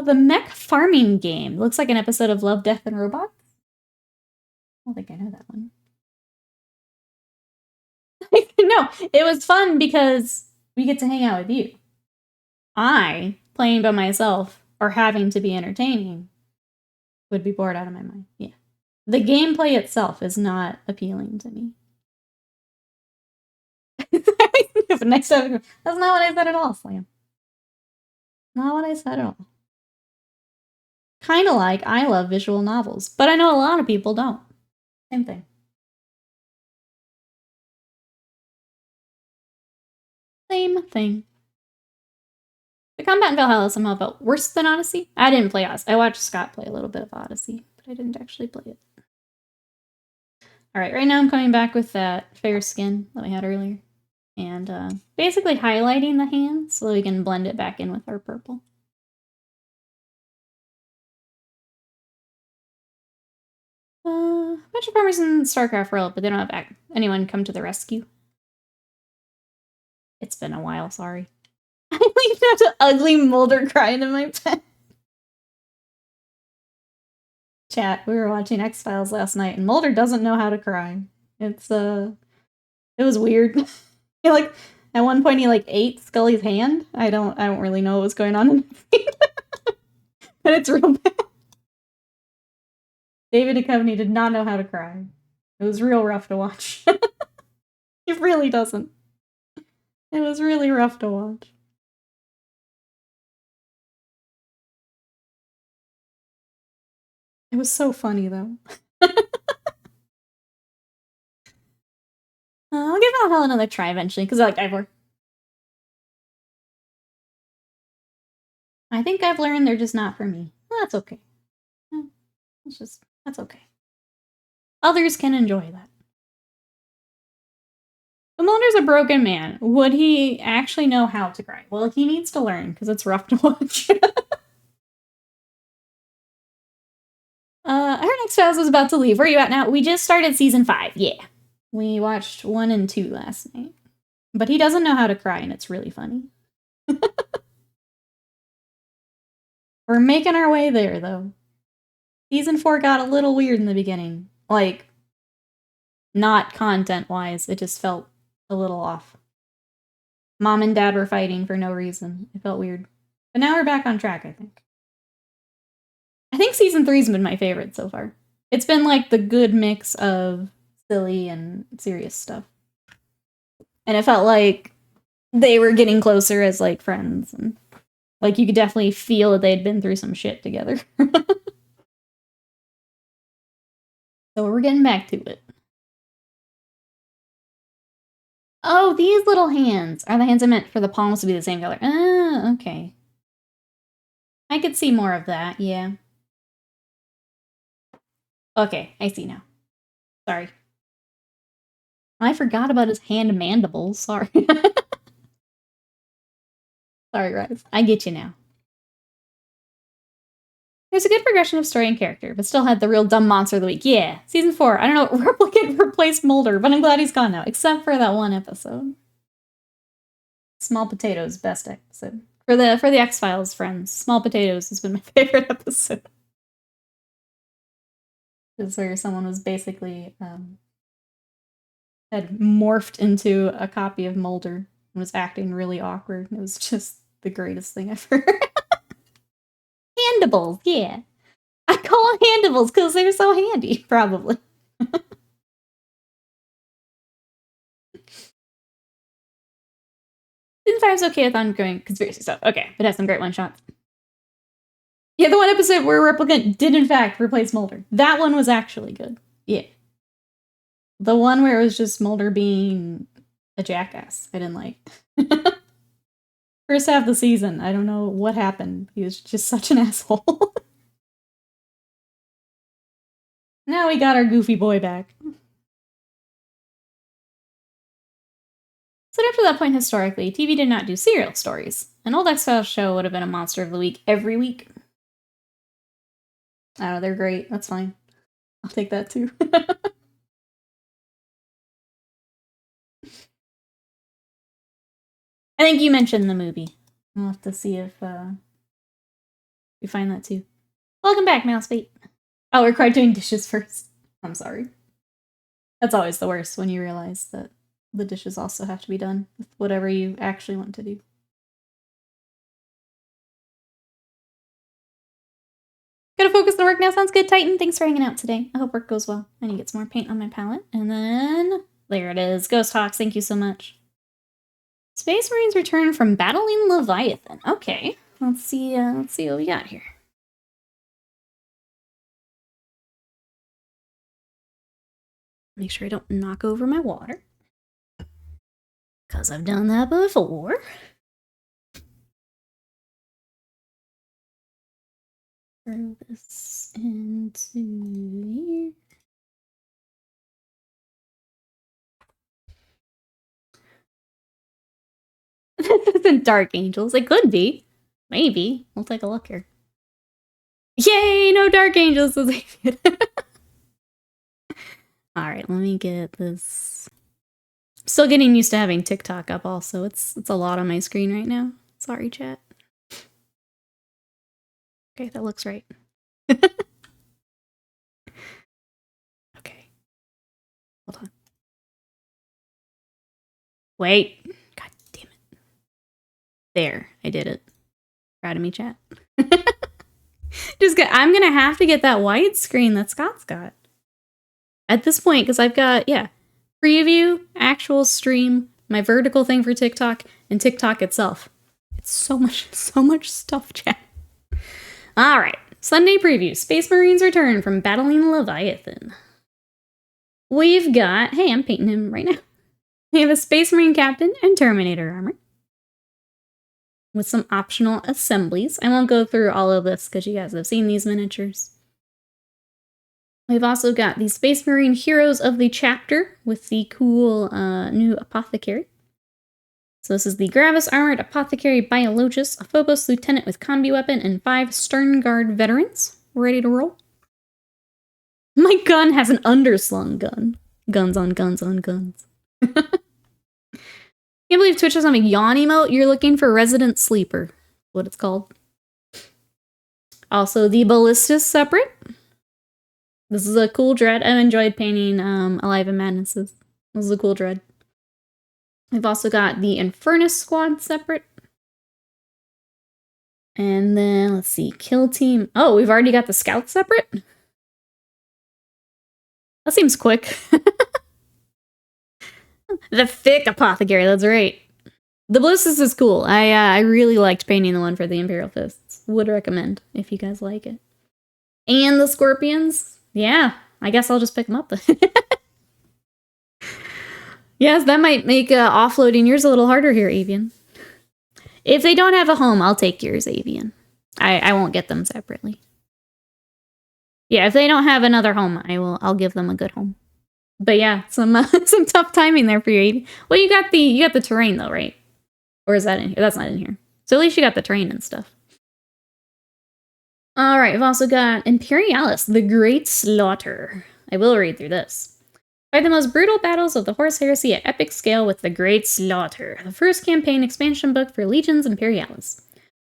The mech farming game. Looks like an episode of Love, Death, and Robots. I don't think I know that one. No, it was fun because we get to hang out with you. I, playing by myself, or having to be entertaining, would be bored out of my mind. Yeah. The gameplay itself is not appealing to me. Next time, that's not what I said at all, Slam. Not what I said at all. Kind of like I love visual novels, but I know a lot of people don't. Same thing. Same thing. The combat in Valhalla somehow felt worse than Odyssey. I didn't play Odyssey. I watched Scott play a little bit of Odyssey, but I didn't actually play it. Alright, right now I'm coming back with that fair skin that we had earlier. And basically highlighting the hand so that we can blend it back in with our purple. A bunch of farmers in StarCraft world, but they don't have anyone come to the rescue. It's been a while, sorry. I leaned out to ugly Mulder crying in my bed. Chat, we were watching X-Files last night, and Mulder doesn't know how to cry. It was weird. He, like, at one point he, like, ate Scully's hand. I don't really know what was going on in the but it's real bad. David Duchovny did not know how to cry. It was real rough to watch. He really doesn't. It was really rough to watch. It was so funny, though. I'll give Valhalla another try eventually, because I like Ivor. I think I've learned they're just not for me. Well, that's okay. That's okay. Others can enjoy that. But Mulder's a broken man. Would he actually know how to cry? Well, he needs to learn, because it's rough to watch. I heard X-Files was about to leave. Where are you at now? We just started season 5, yeah. We watched 1 and 2 last night. But he doesn't know how to cry, and it's really funny. We're making our way there, though. Season 4 got a little weird in the beginning. Like, not content-wise, it just felt a little off. Mom and Dad were fighting for no reason. It felt weird. But now we're back on track, I think. I think season 3's been my favorite so far. It's been like the good mix of silly and serious stuff. And it felt like they were getting closer as like friends. And like you could definitely feel that they'd been through some shit together. So we're getting back to it. Oh, these little hands are the hands I meant for the palms to be the same color. Ah, okay. I could see more of that, yeah. Okay, I see now. Sorry. I forgot about his hand mandibles. Sorry. Sorry, guys. I get you now. There's a good progression of story and character, but still had the real dumb monster of the week. Yeah, season 4. I don't know, Replicant replaced Mulder, but I'm glad he's gone now, except for that one episode. Small Potatoes, best episode. For the X-Files friends, Small Potatoes has been my favorite episode. It's where someone was basically had morphed into a copy of Mulder and was acting really awkward. It was just the greatest thing ever. Handibles, yeah. I call them handibles because they're so handy, probably. Season 5's okay with ongoing conspiracy stuff. Okay, but it has some great one-shots. Yeah, the one episode where Replicant did in fact replace Mulder. That one was actually good. Yeah. The one where it was just Mulder being a jackass, I didn't like. First half of the season, I don't know what happened. He was just such an asshole. Now we got our goofy boy back. So up to that point historically, TV did not do serial stories. An old X-Files show would have been a monster of the week every week. I don't know, they're great. That's fine. I'll take that too. I think you mentioned the movie. I'll have to see if we find that too. Welcome back, Mousebait. Oh, we're required doing dishes first. I'm sorry. That's always the worst when you realize that the dishes also have to be done with whatever you actually want to do. Gotta focus on work now. Sounds good, Titan. Thanks for hanging out today. I hope work goes well. I need to get some more paint on my palette. And then, there it is. Ghost Hawks, thank you so much. Space Marines return from battling Leviathan. Okay. let's see what we got here. Make sure I don't knock over my water, because I've done that before. Throw this into here. This isn't Dark Angels. It could be. Maybe. We'll take a look here. Yay! No Dark Angels! Alright, let me get this. I'm still getting used to having TikTok up also. It's a lot on my screen right now. Sorry, chat. Okay, that looks right. Okay. Hold on. Wait. God damn it. There. I did it. Proud of me, chat. I'm gonna have to get that widescreen that Scott's got. At this point, because I've got, preview, actual stream, my vertical thing for TikTok, and TikTok itself. It's so much stuff, chat. Alright, Sunday preview. Space Marines return from battling Leviathan. We've got, hey, I'm painting him right now. We have a Space Marine Captain and Terminator armor, with some optional assemblies. I won't go through all of this because you guys have seen these miniatures. We've also got the Space Marine Heroes of the Chapter with the cool new Apothecary. So this is the Gravis Armored Apothecary Biologus, a Phobos Lieutenant with combi weapon, and 5 Stern Guard veterans ready to roll. My gun has an underslung gun. Guns on guns on guns. Can't believe Twitch has a yawn emote. You're looking for Resident Sleeper. What it's called. Also, the Ballistas separate. This is a cool dread. I've enjoyed painting Alive and Madnesses. This is a cool dread. We've also got the Infernus squad separate. And then, let's see, Kill Team. Oh, we've already got the Scout separate? That seems quick. The thick Apothecary, that's right. The Ballistas is cool. I really liked painting the one for the Imperial Fists. Would recommend if you guys like it. And the Scorpions. Yeah, I guess I'll just pick them up then. Yes, that might make offloading yours a little harder here, Avian. If they don't have a home, I'll take yours, Avian. I won't get them separately. Yeah, if they don't have another home, I'll give them a good home. But yeah, some tough timing there for you, Avian. Well, you got the terrain though, right? Or is that in here? That's not in here. So at least you got the terrain and stuff. All right, we've also got Imperialis, the Great Slaughter. I will read through this. Fight the most brutal battles of the Horus Heresy at epic scale with the Great Slaughter, the first campaign expansion book for Legions Imperialis.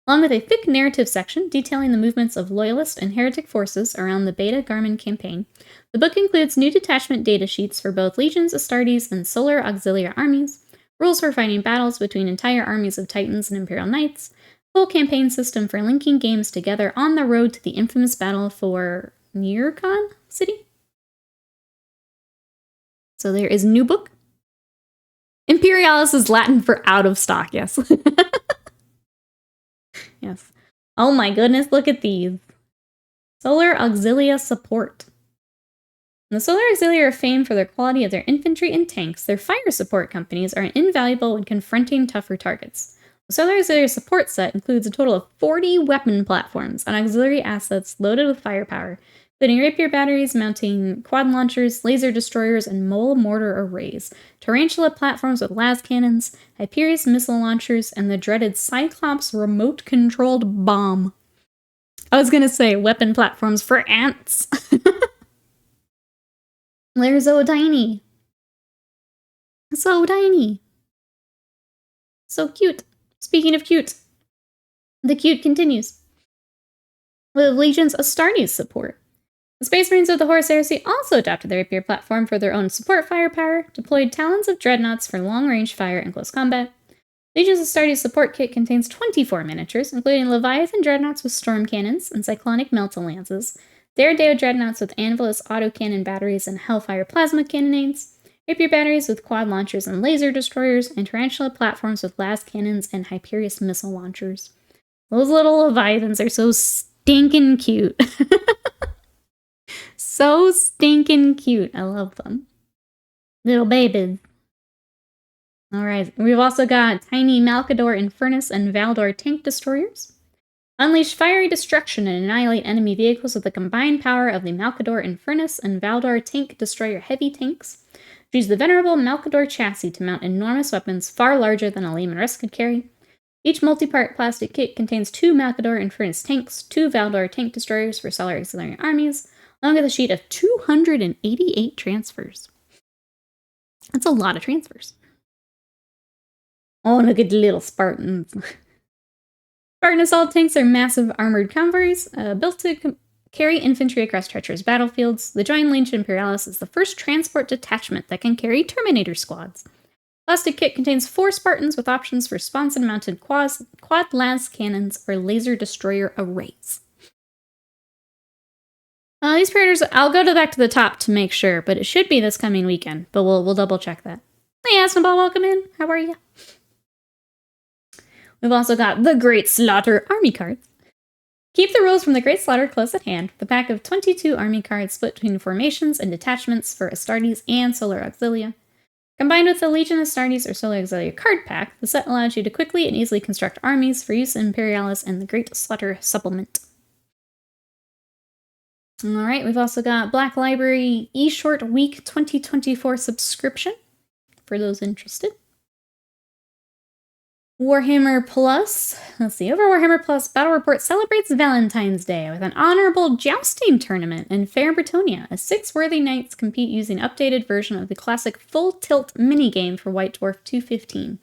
Along with a thick narrative section detailing the movements of loyalist and heretic forces around the Beta Garmin campaign, the book includes new detachment datasheets for both Legions, Astartes, and Solar Auxilia armies, rules for fighting battles between entire armies of Titans and Imperial Knights, full campaign system for linking games together on the road to the infamous battle for Nirkan City. So there is new book. Imperialis is Latin for out of stock, yes. Yes. Oh my goodness, look at these. Solar Auxilia support. The Solar Auxilia are famed for their quality of their infantry and tanks. Their fire support companies are invaluable when confronting tougher targets. The Solar Auxilia support set includes a total of 40 weapon platforms and auxiliary assets loaded with firepower, including rapier batteries mounting quad launchers, laser destroyers, and mole mortar arrays, tarantula platforms with las cannons, Hyperius missile launchers, and the dreaded Cyclops remote-controlled bomb. I was gonna say weapon platforms for ants. They're so tiny. So tiny. So cute. Speaking of cute, the cute continues. With Legion's Astartes support. The Space Marines of the Horus Heresy also adopted the Rapier platform for their own support firepower, deployed Talons of Dreadnoughts for long-range fire and close combat. Legion's Astartes support kit contains 24 miniatures, including Leviathan Dreadnoughts with storm cannons and Cyclonic Melta lances, Daredeo Dreadnoughts with Anvilus autocannon batteries and Hellfire plasma cannonades, Rapier batteries with quad launchers and laser destroyers, and Tarantula platforms with las cannons and Hyperius missile launchers. Those little Leviathans are so stinking cute. So stinking cute. I love them. Little babies. Alright, we've also got tiny Malkador Infernus and Valdor tank destroyers. Unleash fiery destruction and annihilate enemy vehicles with the combined power of the Malkador Infernus and Valdor tank destroyer heavy tanks. Use the venerable Malkador chassis to mount enormous weapons far larger than a layman rest could carry. Each multi-part plastic kit contains 2 Malkador Infernus tanks, 2 Valdor tank destroyers for Solar Auxiliary armies, along with a sheet of 288 transfers. That's a lot of transfers. Oh, look at the little Spartans. Spartan assault tanks are massive armored convoys built to carry infantry across treacherous battlefields. The Giant Legion Imperialis is the first transport detachment that can carry Terminator squads. Plastic kit contains 4 Spartans with options for sponson-mounted quad las cannons or laser destroyer arrays. These predators, I'll go back to the top to make sure, but it should be this coming weekend. But we'll double check that. Hey, Asnaball, welcome in. How are you? We've also got the Great Slaughter Army cards. Keep the rules from the Great Slaughter close at hand, with a pack of 22 army cards split between formations and detachments for Astartes and Solar Auxilia. Combined with the Legion Astartes or Solar Auxilia card pack, the set allows you to quickly and easily construct armies for use in Imperialis and the Great Slaughter supplement. Alright, we've also got Black Library eShort Week 2024 subscription, for those interested. Warhammer Plus. Let's see. Over Warhammer Plus, Battle Report celebrates Valentine's Day with an honorable jousting tournament in Fair Bretonia, as 6 worthy knights compete using an updated version of the classic Full Tilt minigame for White Dwarf 215.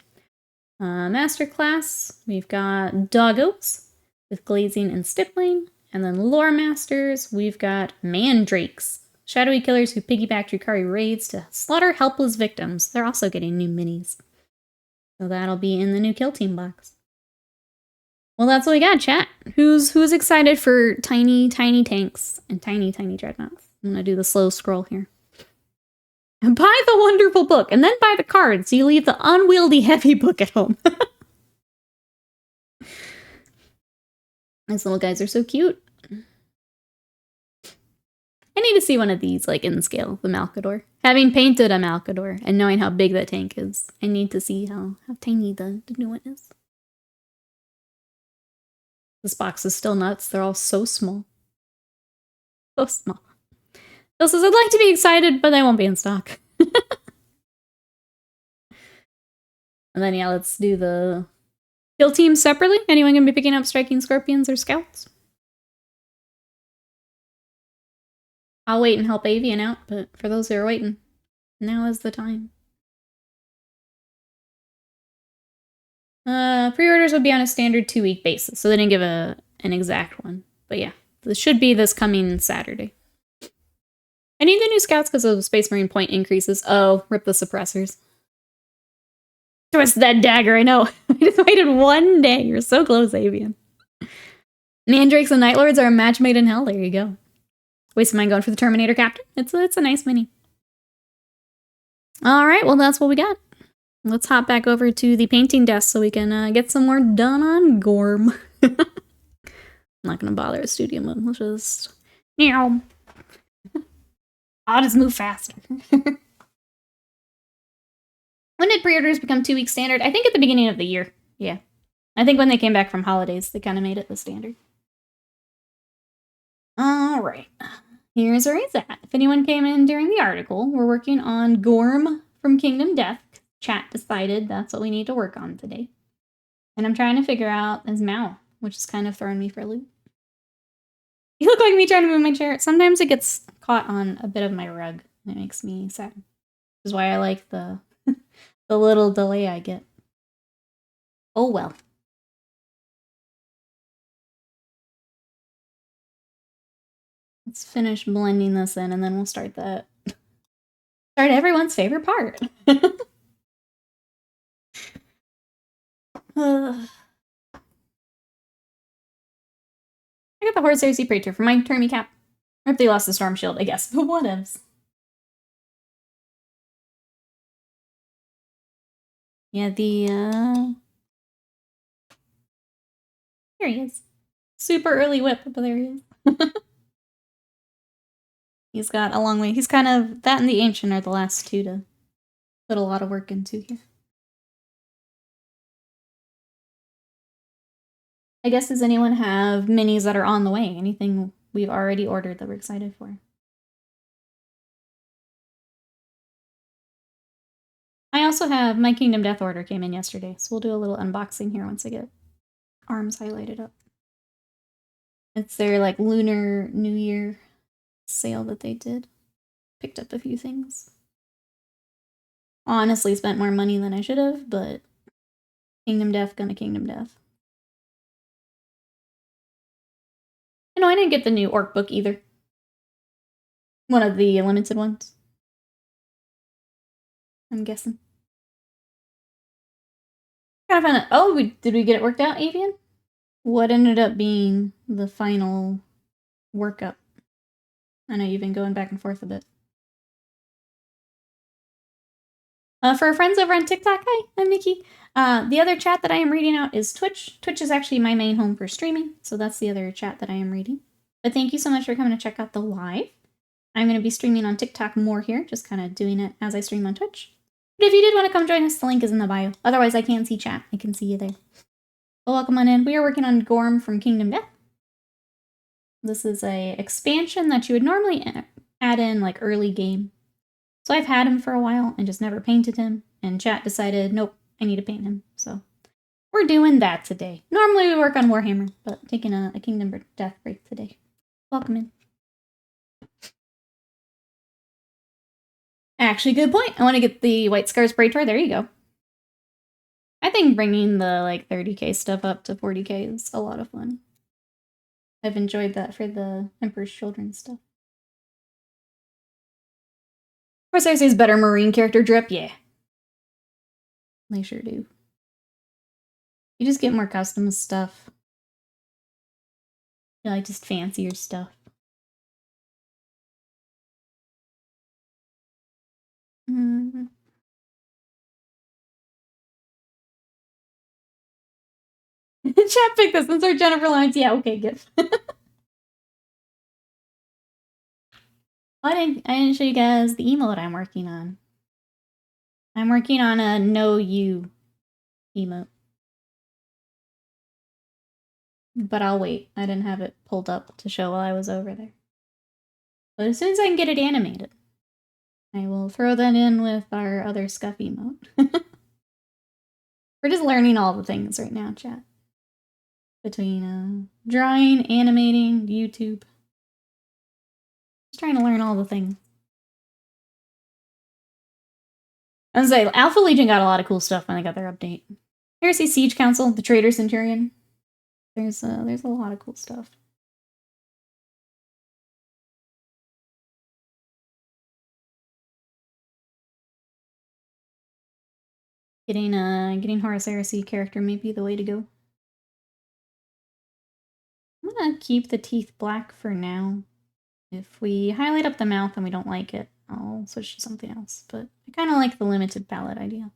Masterclass, we've got Doggos with Glazing and Stippling. And then Lore Masters, we've got Mandrakes, shadowy killers who piggyback Drukhari raids to slaughter helpless victims. They're also getting new minis. So that'll be in the new Kill Team box. Well, that's what we got, chat. Who's excited for tiny, tiny tanks and tiny, tiny dreadnoughts? I'm gonna do the slow scroll here. And buy the wonderful book, and then buy the card, so you leave the unwieldy heavy book at home. These little guys are so cute. I need to see one of these, like, in scale, the Malkador. Having painted a Malkador and knowing how big that tank is, I need to see how tiny the new one is. This box is still nuts. They're all so small. So small. Phil says, I'd like to be excited, but they won't be in stock. And then, yeah, let's do the Kill Team separately. Anyone gonna be picking up Striking Scorpions or Scouts? I'll wait and help Avian out, but for those who are waiting, now is the time. Pre-orders would be on a standard 2-week basis, so they didn't give an exact one. But yeah, this should be this coming Saturday. I need the new Scouts because of Space Marine point increases. Oh, rip the suppressors. Twist that dagger, I know. I just waited 1 day. You're so close, Avian. Mandrakes and Night Lords are a match made in hell. There you go. Wasting mine going for the Terminator Captain. It's a nice mini. Alright, well that's what we got. Let's hop back over to the painting desk so we can get some more done on Gorm. I'm not gonna bother with studio mode. Let's just... I'll just move faster. When did pre-orders become 2-week standard? I think at the beginning of the year. Yeah. I think when they came back from holidays, they kind of made it the standard. Alright. Here's where he's at. If anyone came in during the article, we're working on Gorm from Kingdom Death. Chat decided that's what we need to work on today. And I'm trying to figure out his mouth, which is kind of throwing me for a loop. You look like me trying to move my chair. Sometimes it gets caught on a bit of my rug, and it makes me sad. Which is why I like the the little delay I get. Oh well. Let's finish blending this in, and then we'll start that. Start everyone's favorite part. I got the Horse Heresy Praetor for my Termy Cap. Or if they lost the Storm Shield, I guess. But whatevs. Yeah, the, There he is. Super early whip, but there he is. He's got a long way. He's kind of, that and the Ancient are the last two to put a lot of work into here. I guess, does anyone have minis that are on the way? Anything we've already ordered that we're excited for? I also have my Kingdom Death order came in yesterday, so we'll do a little unboxing here once I get arms highlighted up. It's their like Lunar New Year sale that they did. Picked up a few things. Honestly spent more money than I should have, but Kingdom Death gonna Kingdom Death. You know, I didn't get the new Orc book either. One of the limited ones. I'm guessing. Kind of fun. Oh, did we get it worked out, Avian? What ended up being the final workup? I know you've been going back and forth a bit. For our friends over on TikTok, hi, I'm Nikki. The other chat that I am reading out is Twitch. Twitch is actually my main home for streaming, so that's the other chat that I am reading. But thank you so much for coming to check out the live. I'm going to be streaming on TikTok more here, just kind of doing it as I stream on Twitch. But if you did want to come join us, the link is in the bio. Otherwise, I can see chat. I can see you there. Well, welcome on in. We are working on Gorm from Kingdom Death. This is a expansion that you would normally add in like early game. So I've had him for a while and just never painted him. And chat decided, nope, I need to paint him. So we're doing that today. Normally we work on Warhammer, but taking a Kingdom Death break today. Welcome in. Actually, good point. I want to get the White Scars Praetor. There you go. I think bringing the like 30k stuff up to 40k is a lot of fun. I've enjoyed that for the Emperor's Children stuff. Of course, I say better Marine character drip. Yeah. They sure do. You just get more custom stuff. You like just fancier stuff. Mm-hmm. Chat picked this. Insert Jennifer Lawrence. Yeah, okay, good. I didn't show you guys the emote I'm working on. I'm working on a Know You emote. But I'll wait. I didn't have it pulled up to show while I was over there. But as soon as I can get it animated, I will throw that in with our other scuff emote. We're just learning all the things right now, chat. Between drawing, animating, YouTube. Just trying to learn all the things. I was say, Alpha Legion got a lot of cool stuff when they got their update. Here's Siege Council, the Traitor Centurion. There's a lot of cool stuff. Getting Horus Heresy character may be the way to go. I'm gonna keep the teeth black for now. If we highlight up the mouth and we don't like it, I'll switch to something else. But I kind of like the limited palette idea.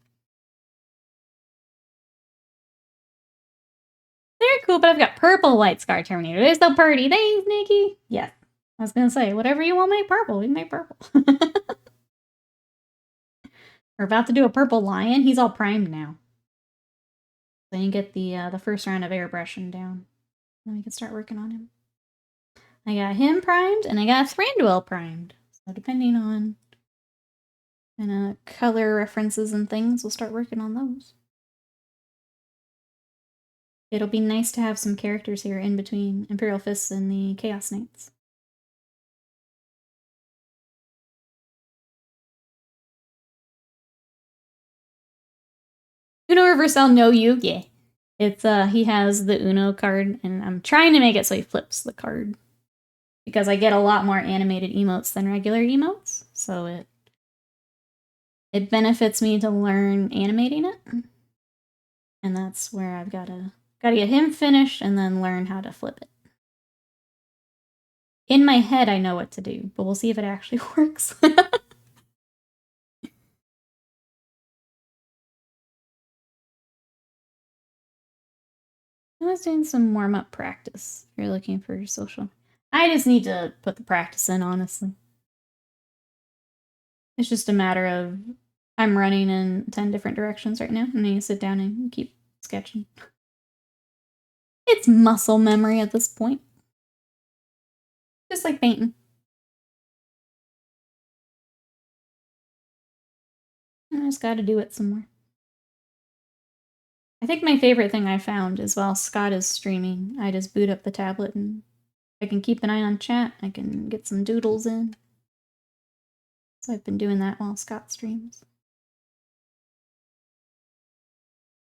Very cool, but I've got purple White Scar Terminator. There's the party. Thanks, Nikki. Yes. I was gonna say, whatever you want, make purple. We can make purple. We're about to do a purple lion. He's all primed now. Then you get the first round of airbrushing down. Then we can start working on him. I got him primed, and I got Thranduil primed. So depending on color references and things, we'll start working on those. It'll be nice to have some characters here in between Imperial Fists and the Chaos Knights. Uno Reversal Know You, yeah. It's he has the Uno card, and I'm trying to make it so he flips the card. Because I get a lot more animated emotes than regular emotes, so it benefits me to learn animating it. And that's where I've gotta get him finished and then learn how to flip it. In my head, I know what to do, but we'll see if it actually works. I was doing some warm-up practice. If you're looking for your social. I just need to put the practice in, honestly. It's just a matter of I'm running in 10 different directions right now, and I need to sit down and keep sketching. It's muscle memory at this point. Just like painting. I just gotta do it some more. I think my favorite thing I found is while Scott is streaming, I just boot up the tablet and I can keep an eye on chat. I can get some doodles in. So I've been doing that while Scott streams.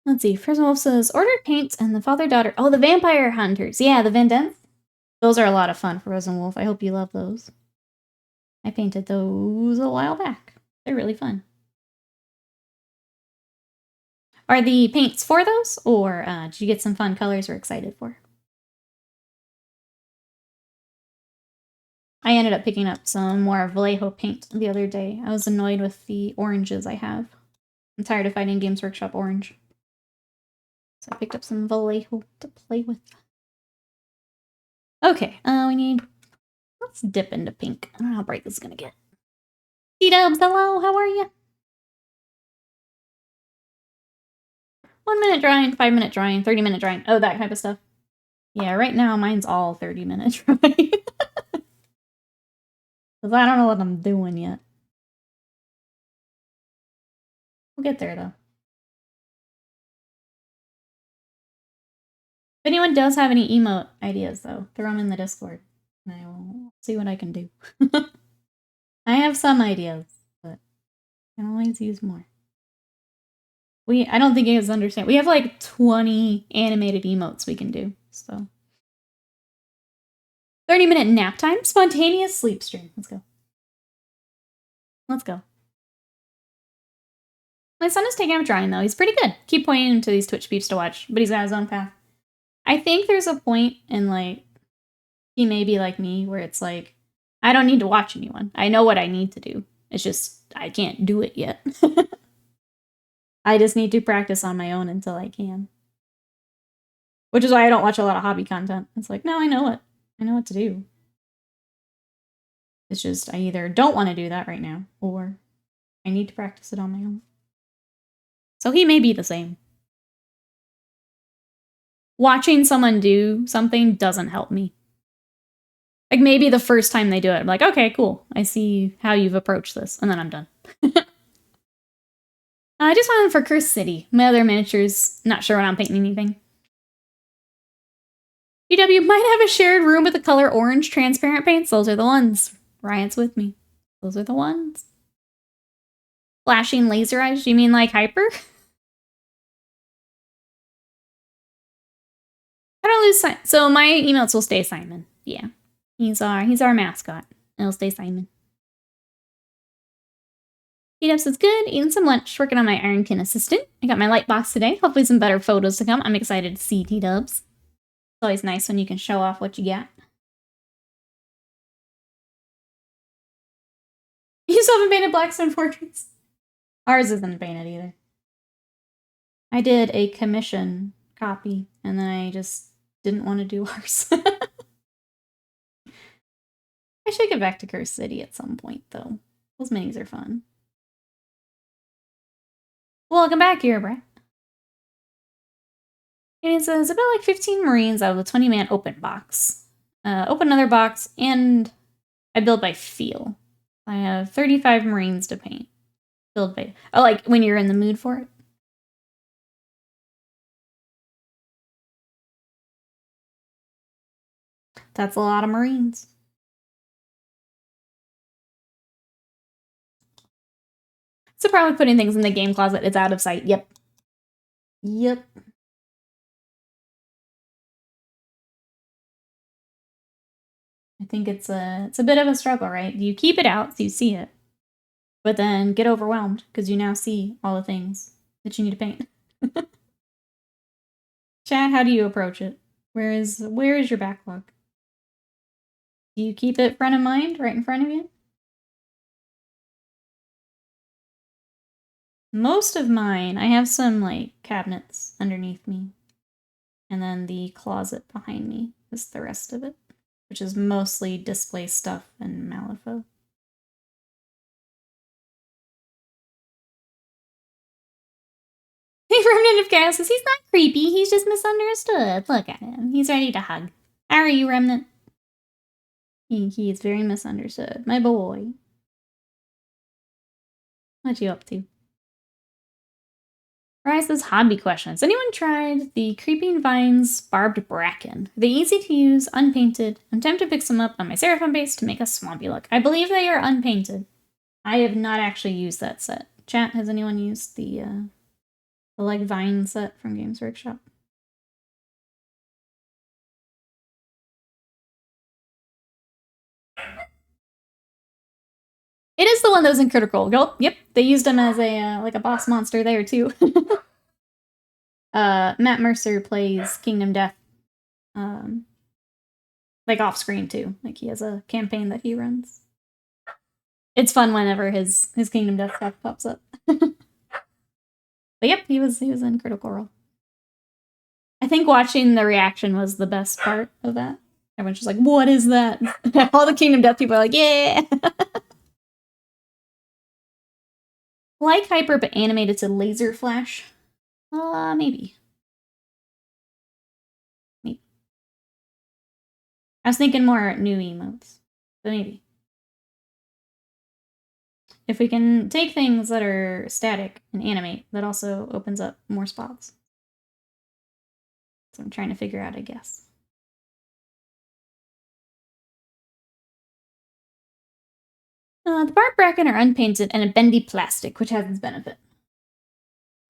Let's see. Frozen Wolf says, ordered paints and the father-daughter. Oh, the Vampire Hunters. Yeah, the Van Dents. Those are a lot of fun for Frozen Wolf. I hope you love those. I painted those a while back. They're really fun. Are the paints for those? Or did you get some fun colors we're excited for? I ended up picking up some more Vallejo paint the other day. I was annoyed with the oranges I have. I'm tired of fighting Games Workshop orange. So I picked up some Vallejo to play with. Okay, we need... Let's dip into pink. I don't know how bright this is gonna get. T-dubs, hello, how are you? 1 minute drawing, 5 minute drawing, 30-minute drawing. Oh, that type of stuff. Yeah, right now mine's all 30-minute drawing. Because I don't know what I'm doing yet. We'll get there, though. If anyone does have any emote ideas, though, throw them in the Discord. And I will see what I can do. I have some ideas, but I can always use more. I don't think you guys understand. We have like 20 animated emotes we can do, so. 30-minute nap time, spontaneous sleep stream. Let's go. Let's go. My son is taking up drawing, though. He's pretty good. Keep pointing him to these Twitch peeps to watch, but he's got his own path. I think there's a point in, like, he may be like me, where it's like, I don't need to watch anyone. I know what I need to do. It's just, I can't do it yet. I just need to practice on my own until I can. Which is why I don't watch a lot of hobby content. It's like, no, I know it. I know what to do. It's just, I either don't want to do that right now, or I need to practice it on my own. So he may be the same. Watching someone do something doesn't help me. Like, maybe the first time they do it, I'm like, okay, cool. I see how you've approached this, and then I'm done. I just went for Curse City. My other miniatures, not sure when I'm painting anything. GW might have a shared room with the color orange transparent paints. Those are the ones. Riot's with me. Those are the ones. Flashing laser eyes? Do you mean like Hyper? I don't lose Simon. So my emotes will stay Simon. Yeah. He's our mascot. It'll stay Simon. T-Dub says, good, eating some lunch, working on my Ironkin assistant. I got my light box today. Hopefully some better photos to come. I'm excited to see T-Dubs. It's always nice when you can show off what you got. You still haven't painted Blackstone Fortress? Ours isn't painted either. I did a commission copy, and then I just didn't want to do ours. I should get back to Curse City at some point, though. Those minis are fun. Welcome back here, Brett. And it says, about like 15 Marines out of the 20-man open box. Open another box, and I build by feel. I have 35 Marines to paint. Build by... Oh, like when you're in the mood for it? That's a lot of Marines. It's the problem with putting things in the game closet. It's out of sight. Yep. Yep. I think it's a bit of a struggle, right? You keep it out so you see it, but then get overwhelmed because you now see all the things that you need to paint. Chad, how do you approach it? Where is your backlog? Do you keep it front of mind, right in front of you? Most of mine, I have some like cabinets underneath me. And then the closet behind me is the rest of it, which is mostly display stuff and Malifaux. Hey, Remnant of Chaos says he's not creepy, he's just misunderstood. Look at him. He's ready to hug. How are you, Remnant? He is very misunderstood. My boy. What you up to? Rise says hobby questions. Anyone tried the Creeping Vines Barbed Bracken? They're easy to use, unpainted. I'm tempted to pick some up on my Seraphim base to make a swampy look. I believe they are unpainted. I have not actually used that set. Chat, has anyone used the like vine set from Games Workshop? It is the one that was in Critical Role. Yep, they used him as a like a boss monster there too. Matt Mercer plays Kingdom Death, like off screen too. Like he has a campaign that he runs. It's fun whenever his Kingdom Death stuff pops up. But yep, he was in Critical Role. I think watching the reaction was the best part of that. Everyone's just like, "What is that?" All the Kingdom Death people are like, "Yeah." Like Hyper, but animated to laser flash. Maybe. Maybe. I was thinking more new emotes, but maybe. If we can take things that are static and animate, that also opens up more spots. So I'm trying to figure out, I guess. The bark bracken are unpainted and a bendy plastic, which has its benefit.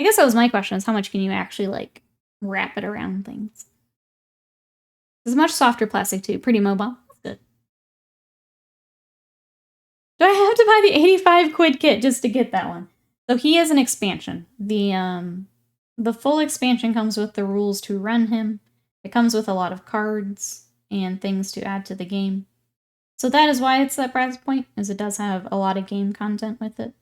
I guess that was my question, is how much can you actually, like, wrap it around things? It's much softer plastic, too. Pretty mobile. That's good. Do I have to buy the 85 quid kit just to get that one? So he has an expansion. The full expansion comes with the rules to run him. It comes with a lot of cards and things to add to the game. So that is why it's that price point, is it does have a lot of game content with it.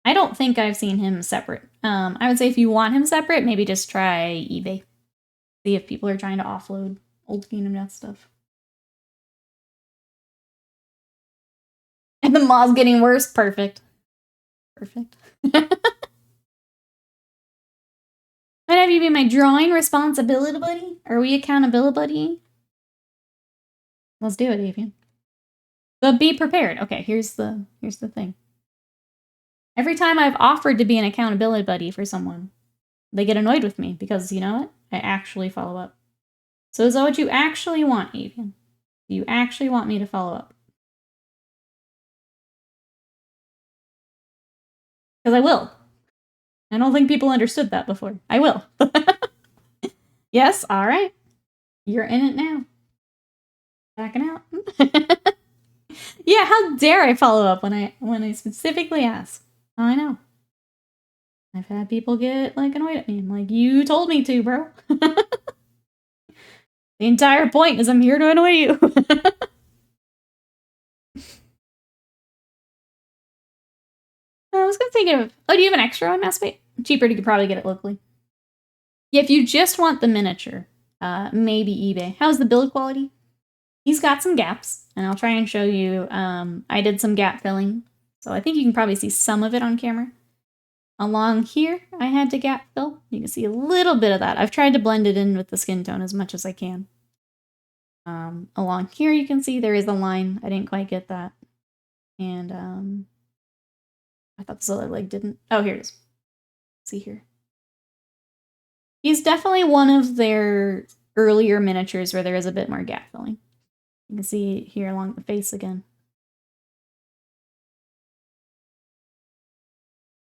I don't think I've seen him separate. I would say if you want him separate, maybe just try eBay. See if people are trying to offload old Kingdom Death stuff. And the mob's getting worse. Perfect. Perfect. Might have you be my drawing responsibility buddy? Are we accountability buddy? Let's do it, Avian. But be prepared. Okay, here's the thing. Every time I've offered to be an accountability buddy for someone, they get annoyed with me because, you know what? I actually follow up. So is that what you actually want, Avian? Do you actually want me to follow up? Because I will. I don't think people understood that before. I will. Yes, all right. You're in it now. Backing out. Yeah, how dare I follow up when I specifically ask? Oh, I know. I've had people get like annoyed at me. I'm like, you told me to, bro. The entire point is I'm here to annoy you. I was gonna think of. Oh, do you have an extra on Mass Bait? Cheaper, you could probably get it locally. Yeah, if you just want the miniature, maybe eBay. How's the build quality? He's got some gaps, and I'll try and show you. I did some gap filling, so I think you can probably see some of it on camera. Along here, I had to gap fill. You can see a little bit of that. I've tried to blend it in with the skin tone as much as I can. Along here, you can see there is a line. I didn't quite get that. And I thought this other leg didn't. Oh, here it is. See here. He's definitely one of their earlier miniatures where there is a bit more gap filling. You can see here along the face again.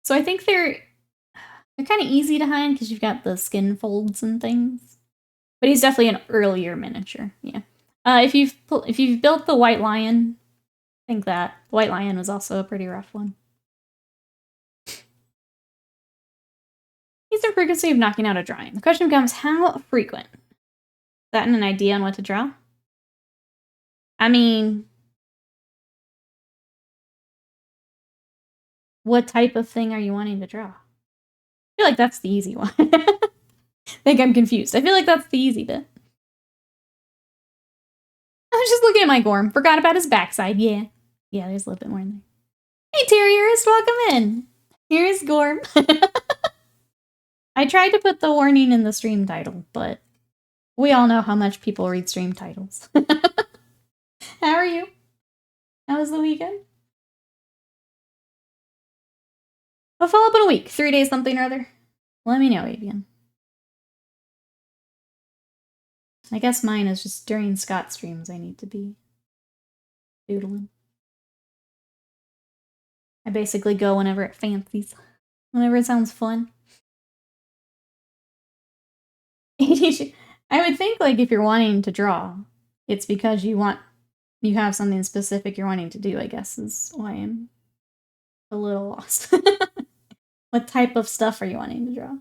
So I think they're kind of easy to hide because you've got the skin folds and things. But he's definitely an earlier miniature, yeah. If you've built the White Lion, I think that White Lion was also a pretty rough one. He's the frequency of knocking out a drawing. The question becomes, how frequent? Is that an idea on what to draw? I mean, what type of thing are you wanting to draw? I feel like that's the easy one. think I'm confused. I feel like that's the easy bit. I was just looking at my Gorm. Forgot about his backside. Yeah. Yeah, there's a little bit more in there. Hey, Terrierist, welcome in. Here's Gorm. I tried to put the warning in the stream title, but we all know how much people read stream titles. How are you? How was the weekend? I'll follow up in a week. 3 days something or other. Let me know, Avian. I guess mine is just during Scott streams I need to be doodling. I basically go whenever it fancies. Whenever it sounds fun. I would think, like, if you're wanting to draw, it's because you have something specific you're wanting to do, I guess, is why I'm a little lost. What type of stuff are you wanting to draw?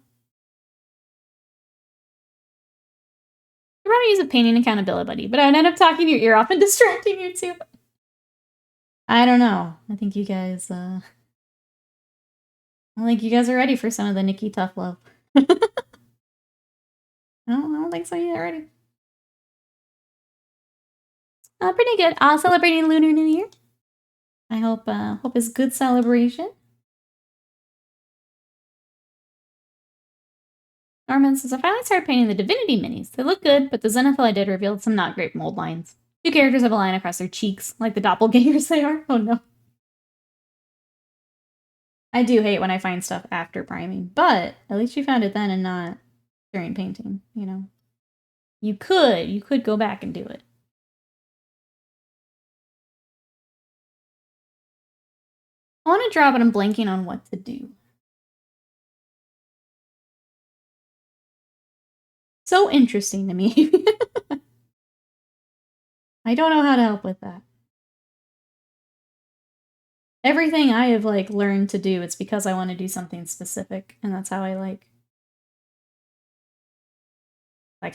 I'd probably use a painting accountability buddy, but I'd end up talking your ear off and distracting you too. I don't know. I think you guys, are ready for some of the Nikki Tough love. I don't think so yet already. Pretty good. Celebrating Lunar New Year. I hope it's a good celebration. Norman says, I finally started painting the Divinity minis. They look good, but the Zenithal I did revealed some not great mold lines. 2 characters have a line across their cheeks, like the doppelgangers they are. Oh no. I do hate when I find stuff after priming, but at least you found it then and not during painting, you know? You could go back and do it. I want to draw, but I'm blanking on what to do. So interesting to me. I don't know how to help with that. Everything I have, like, learned to do, it's because I want to do something specific, and that's how I, like,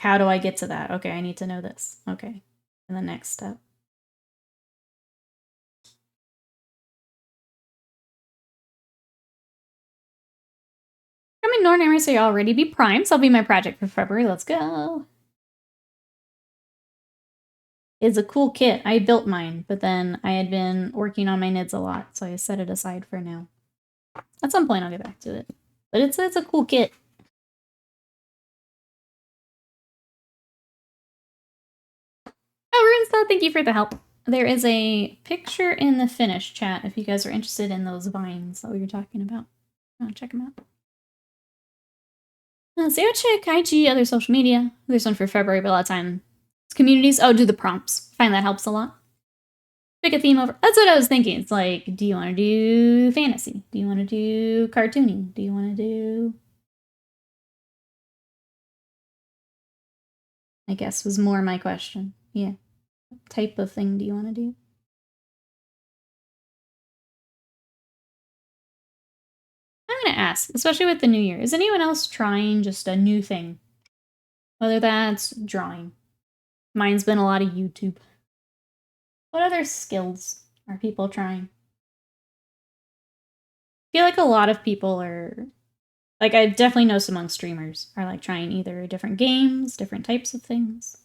how do I get to that? Okay, I need to know this. Okay, and the next step. Coming Northern Anniversary already be primed, so I'll be my project for February. Let's go. It's a cool kit. I built mine, but then I had been working on my NIDS a lot, so I set it aside for now. At some point, I'll get back to it. But it's a cool kit. Oh, Runestad, thank you for the help. There is a picture in the finish chat if you guys are interested in those vines that we were talking about. Check them out. So check IG, other social media. There's one for February, but a lot of time it's communities. Oh, do the prompts. I find that helps a lot. Pick a theme over. That's what I was thinking. It's like, do you want to do fantasy? Do you want to do cartooning? Do you want to do... I guess was more my question. Yeah. What type of thing do you want to do? I'm going to ask, especially with the new year, is anyone else trying just a new thing? Whether that's drawing. Mine's been a lot of YouTube. What other skills are people trying? I feel like a lot of people are... Like, I definitely know some among streamers are, like, trying either different games, different types of things.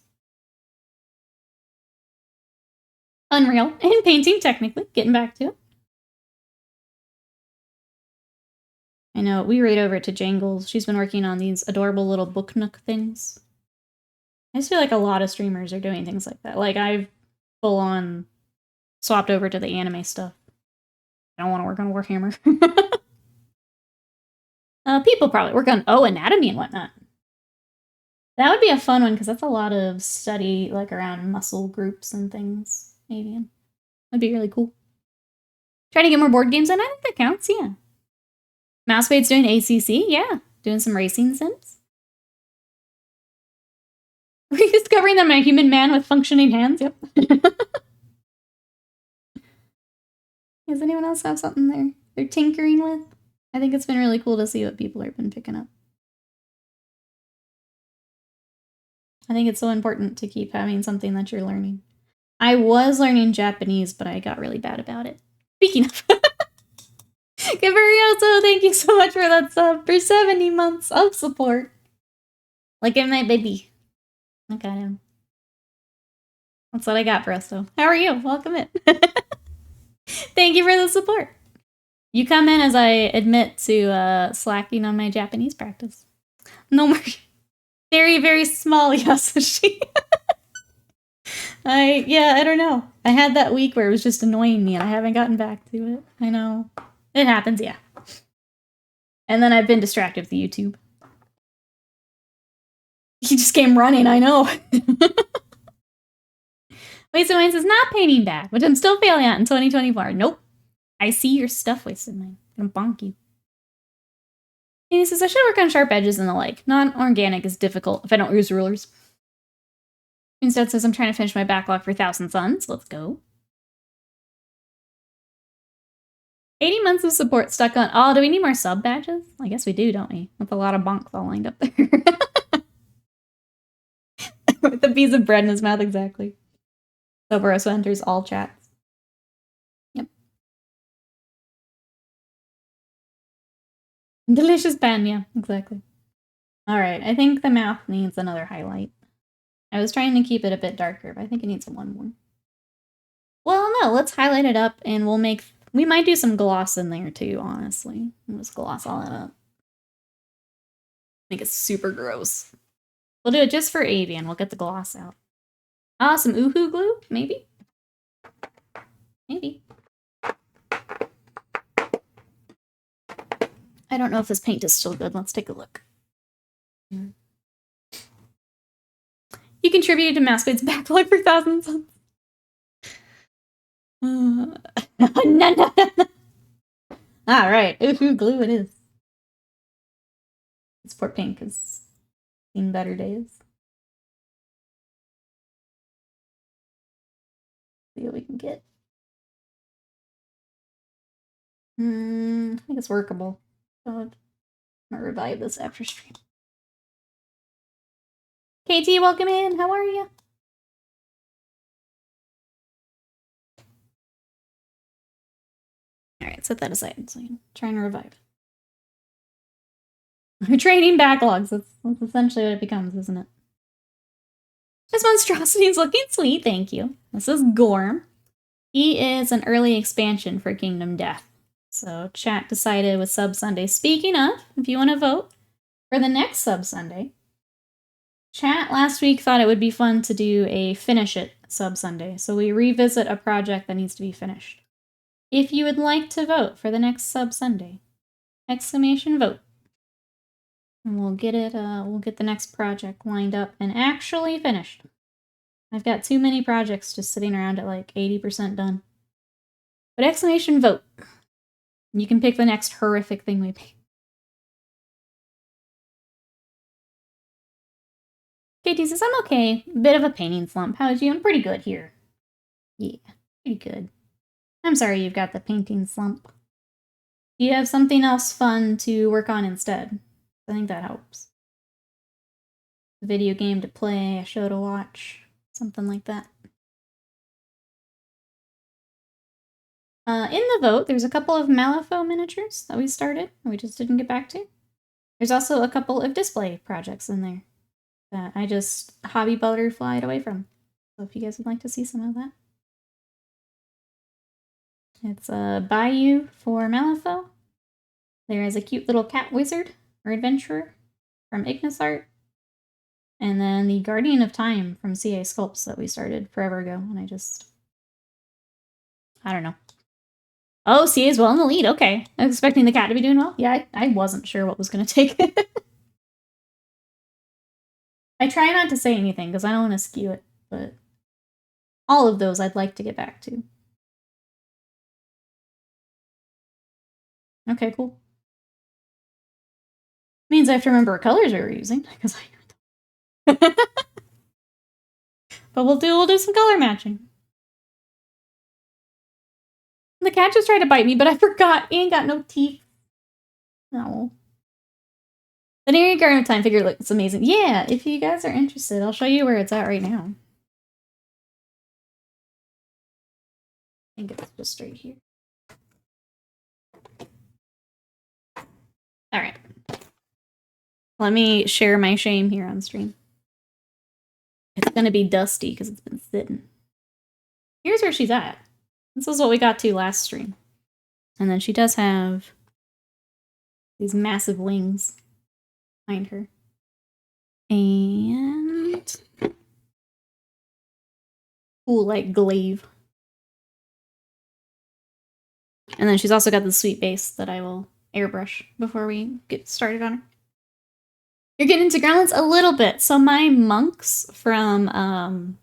Unreal. And painting, technically. Getting back to it. I know, we raid over to Jangles. She's been working on these adorable little book nook things. I just feel like a lot of streamers are doing things like that. Like, I've full-on swapped over to the anime stuff. I don't want to work on Warhammer. People probably work on, anatomy and whatnot. That would be a fun one, because that's a lot of study, like, around muscle groups and things, maybe. That'd be really cool. Trying to get more board games in? I think that counts, yeah. Mousebait's doing ACC, yeah. Doing some racing sims. Rediscovering that I'm a human man with functioning hands, yep. Does anyone else have something they're tinkering with? I think it's been really cool to see what people have been picking up. I think it's so important to keep having something that you're learning. I was learning Japanese, but I got really bad about it. Speaking of... Gavarioso, thank you so much for that sub for 70 months of support. Look at my baby. Look at him. That's what I got, Presto. How are you? Welcome in. Thank you for the support. You come in as I admit to slacking on my Japanese practice. No more. Very, very small Yasushi. I don't know. I had that week where it was just annoying me and I haven't gotten back to it. I know. It happens, yeah. And then I've been distracted with the YouTube. He just came running, I know. Wasted Mind says, not painting bad, which I'm still failing at in 2024. Nope. I see your stuff, Wasted Mind. I'm gonna bonk you. And he says, I should work on sharp edges and the like. Non-organic is difficult if I don't use rulers. Instead says, I'm trying to finish my backlog for Thousand Suns. Let's go. 80 months of support stuck on... Oh, do we need more sub badges? I guess we do, don't we? With a lot of bonks all lined up there. With the piece of bread in his mouth, exactly. Soberoso enters all chats. Yep. Delicious pan, yeah, exactly. Alright, I think the mouth needs another highlight. I was trying to keep it a bit darker, but I think it needs one more. Well, no, let's highlight it up and we'll make... We might do some gloss in there too, honestly. We'll just gloss all that up. Make it super gross. We'll do it just for Avian. We'll get the gloss out. Ah, some Uhu glue? Maybe? Maybe. I don't know if this paint is still good. Let's take a look. You contributed to Masquerade's backlog for Thousand Suns. No. Alright, Uhu glue it is. This poor pink has seen better days. See what we can get. I think it's workable. So I'm gonna revive this after stream. KT, welcome in. How are you? Alright, set that aside. So I'm trying to revive. We're training backlogs. That's essentially what it becomes, isn't it? This monstrosity is looking sweet, thank you. This is Gorm. He is an early expansion for Kingdom Death. So chat decided with Sub Sunday. Speaking of, if you want to vote for the next Sub Sunday, chat last week thought it would be fun to do a finish it Sub Sunday. So we revisit a project that needs to be finished. If you would like to vote for the next Sub Sunday, exclamation vote. And we'll get it, we'll get the next project lined up and actually finished. I've got too many projects just sitting around at like 80% done. But exclamation vote. You can pick the next horrific thing we paint. KT says, I'm okay. Bit of a painting slump. How's you? I'm pretty good here. Yeah, pretty good. I'm sorry you've got the painting slump. Do you have something else fun to work on instead? I think that helps. A video game to play, a show to watch, something like that. In the vote, there's a couple of Malifaux miniatures that we started, we just didn't get back to. There's also a couple of display projects in there that I just hobby butterflied away from. So if you guys would like to see some of that. It's a Bayou for Malifaux. There is a cute little cat wizard or adventurer from Ignis Art. And then the Guardian of Time from CA Sculpts that we started forever ago. And I don't know. Oh, CA is well in the lead. Okay. I was expecting the cat to be doing well. Yeah, I wasn't sure what was going to take it. I try not to say anything because I don't want to skew it, but all of those I'd like to get back to. Okay, cool. Means I have to remember what colors we were using because I But we'll do some color matching. The cat just tried to bite me, but I forgot. He ain't got no teeth. No. The Near Garden of Time figure looks amazing. Yeah, if you guys are interested, I'll show you where it's at right now. I think it's just right here. Alright. Let me share my shame here on stream. It's gonna be dusty because it's been sitting. Here's where she's at. This is what we got to last stream. And then she does have these massive wings behind her. And cool, like glaive. And then she's also got the sweet base that I will airbrush before we get started on her. You're getting into gremlins a little bit. So my monks from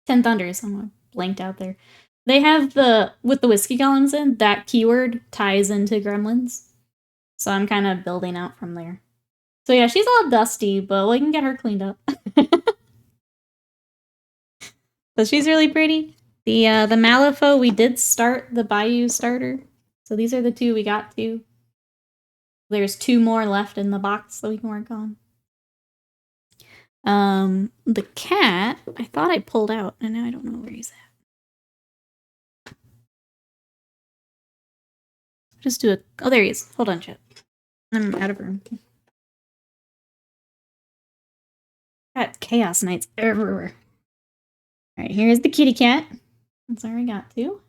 10 Thunders, I'm blanked out there. They have with the whiskey golems in, that keyword ties into gremlins. So I'm kind of building out from there. So yeah, she's all dusty, but we can get her cleaned up. So she's really pretty. The Malifaux, we did start the Bayou starter. So these are the two we got to. There's 2 more left in the box that we can work on. The cat, I thought I pulled out, and now I don't know where he's at. Just do it. Oh, there he is. Hold on, chat. I'm out of room. Got chaos knights everywhere. Alright, here's the kitty cat. That's where we got to.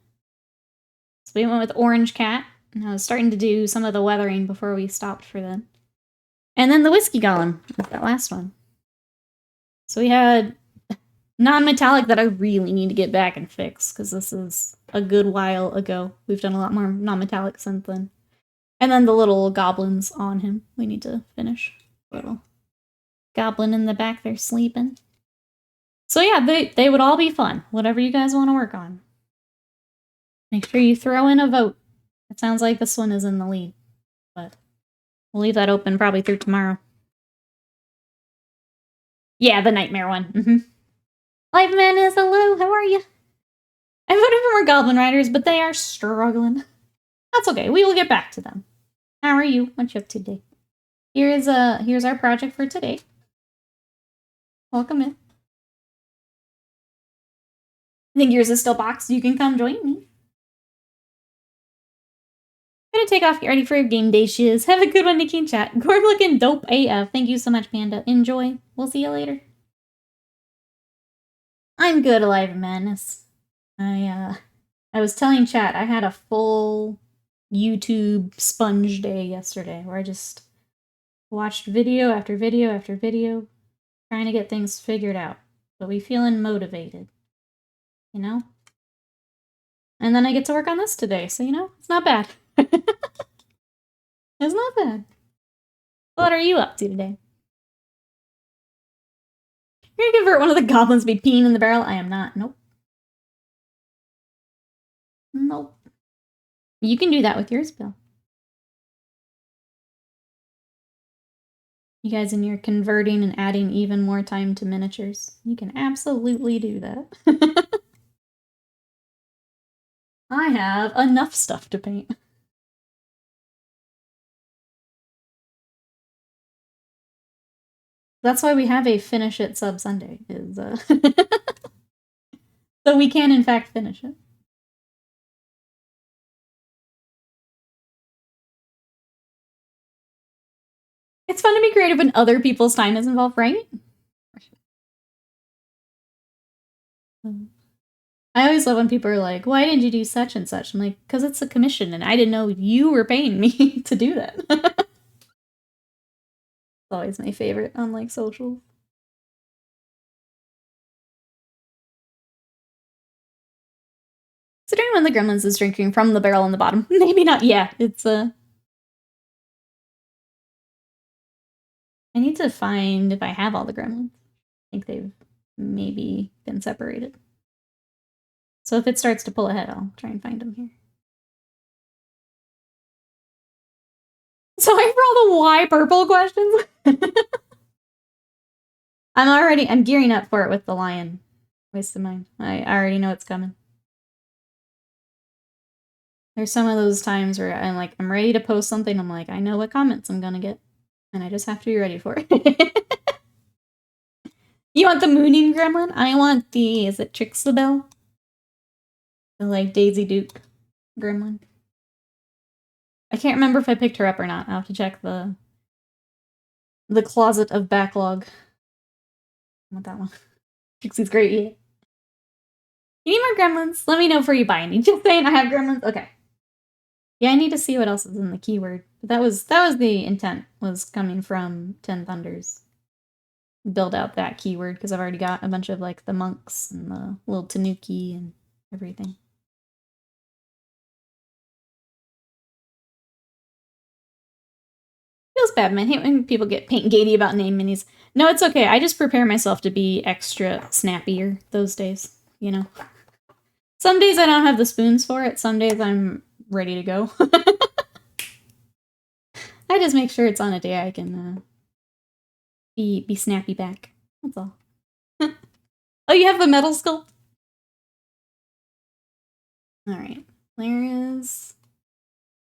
So we went with orange cat. And I was starting to do some of the weathering before we stopped for then. And then the whiskey golem was that last one. So we had non-metallic that I really need to get back and fix, because this is a good while ago. We've done a lot more non-metallic since then. And then the little goblins on him we need to finish. Little goblin in the back there sleeping. So yeah, they would all be fun. Whatever you guys want to work on. Make sure you throw in a vote. It sounds like this one is in the lead, but we'll leave that open probably through tomorrow. Yeah, the nightmare one. Life Madness, hello, how are you? I voted for more Goblin Riders, but they are struggling. That's okay, we will get back to them. How are you? What you up to today? Here's our project for today. Welcome in. I think yours is still boxed. You can come join me. I'm gonna take off, get ready for your game day shiz. Have a good one, Nikki and chat. Gorm looking dope AF. Thank you so much, Panda. Enjoy. We'll see you later. I'm good, Alive Madness. I was telling chat I had a full YouTube sponge day yesterday where I just watched video after video after video, trying to get things figured out. But we feeling motivated, you know? And then I get to work on this today, so you know, it's not bad. It's not bad. What are you up to today? You're gonna convert one of the goblins to be peeing in the barrel? I am not. Nope. Nope. You can do that with yours, Bill. You guys in your converting and adding even more time to miniatures. You can absolutely do that. I have enough stuff to paint. That's why we have a finish it sub Sunday, is so we can in fact finish it. It's fun to be creative when other people's time is involved, right? I always love when people are like, why didn't you do such and such? I'm like, because it's a commission and I didn't know you were paying me to do that. It's always my favorite on like social. Considering one of the gremlins is drinking from the barrel on the bottom. Maybe not. Yeah, it's I need to find if I have all the gremlins. I think they've maybe been separated. So if it starts to pull ahead, I'll try and find them here. Sorry for all the why purple questions. I'm gearing up for it with the lion. Waste of mine. I already know it's coming. There's some of those times where I'm ready to post something. I'm like, I know what comments I'm gonna get. And I just have to be ready for it. You want the mooning gremlin? I want the, is it Trixlabelle? The like Daisy Duke gremlin. I can't remember if I picked her up or not. I'll have to check the The Closet of Backlog. I want that one. Pixie's great, yeah. You need more gremlins? Let me know before you buy any. Just saying I have gremlins. Okay. Yeah, I need to see what else is in the keyword. But that was the intent, was coming from 10 Thunders. Build out that keyword, because I've already got a bunch of, like, the monks and the little tanuki and everything. Feels bad, man. I hate when people get paint gatey about name minis. No, it's okay. I just prepare myself to be extra snappier those days, you know? Some days I don't have the spoons for it. Some days I'm ready to go. I just make sure it's on a day I can be snappy back. That's all. Oh, you have the metal sculpt? Alright. There is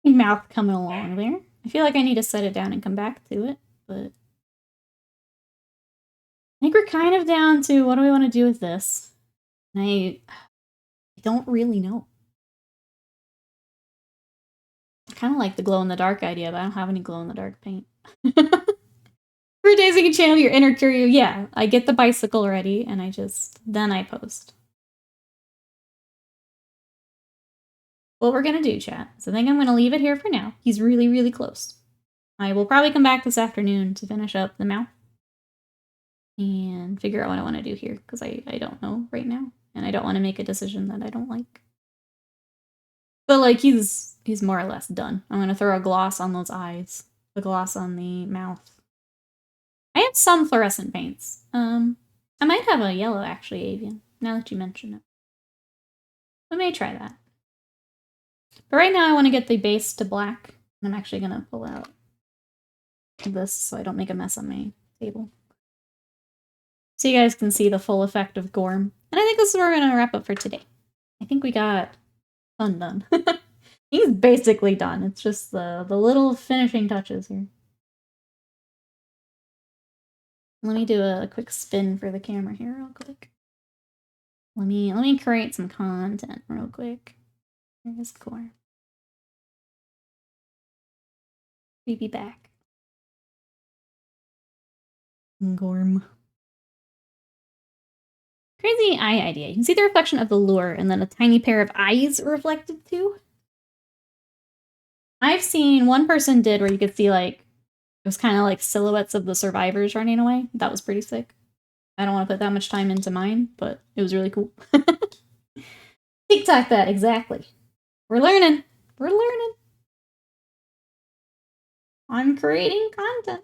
a mouth coming along there. I feel like I need to set it down and come back to it, but I think we're kind of down to what do we want to do with this? And I don't really know. I kind of like the glow-in-the-dark idea, but I don't have any glow-in-the-dark paint. For days you can channel your inner Curio. Yeah, I get the bicycle ready, and then I post. What we're gonna do, chat, so I think I'm gonna leave it here for now. He's really, really close. I will probably come back this afternoon to finish up the mouth and figure out what I want to do here, because I don't know right now, and I don't want to make a decision that I don't like. But, like, he's more or less done. I'm gonna throw a gloss on those eyes, a gloss on the mouth. I have some fluorescent paints. I might have a yellow, actually, Avian, now that you mention it. I may try that. But right now I want to get the base to black. I'm actually going to pull out this so I don't make a mess on my table. So you guys can see the full effect of Gorm. And I think this is where we're going to wrap up for today. I think we got fun done. He's basically done. It's just the little finishing touches here. Let me do a quick spin for the camera here real quick. Let me create some content real quick. Here's Gorm. Be back. Gorm. Crazy eye idea. You can see the reflection of the lure and then a tiny pair of eyes reflected too. I've seen one person did where you could see, like, it was kind of like silhouettes of the survivors running away. That was pretty sick. I don't want to put that much time into mine, but it was really cool. TikTok that, exactly. We're learning. We're learning. I'm creating content.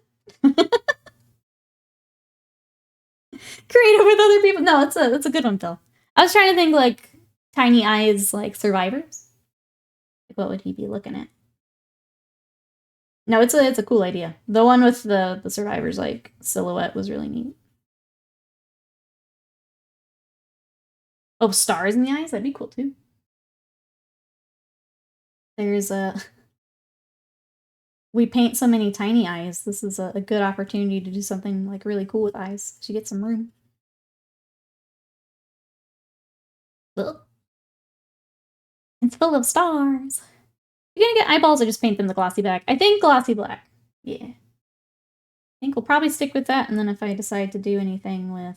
Creative with other people. No, it's a good one, Phil. I was trying to think, like, tiny eyes, like, survivors. Like, what would he be looking at? No, it's a cool idea. The one with the survivors, like, silhouette was really neat. Oh, stars in the eyes? That'd be cool, too. There's we paint so many tiny eyes. This is a good opportunity to do something, like, really cool with eyes to get some room. Ugh. It's full of stars. You're gonna get eyeballs or just paint them the glossy black? I think glossy black. Yeah. I think we'll probably stick with that, and then if I decide to do anything with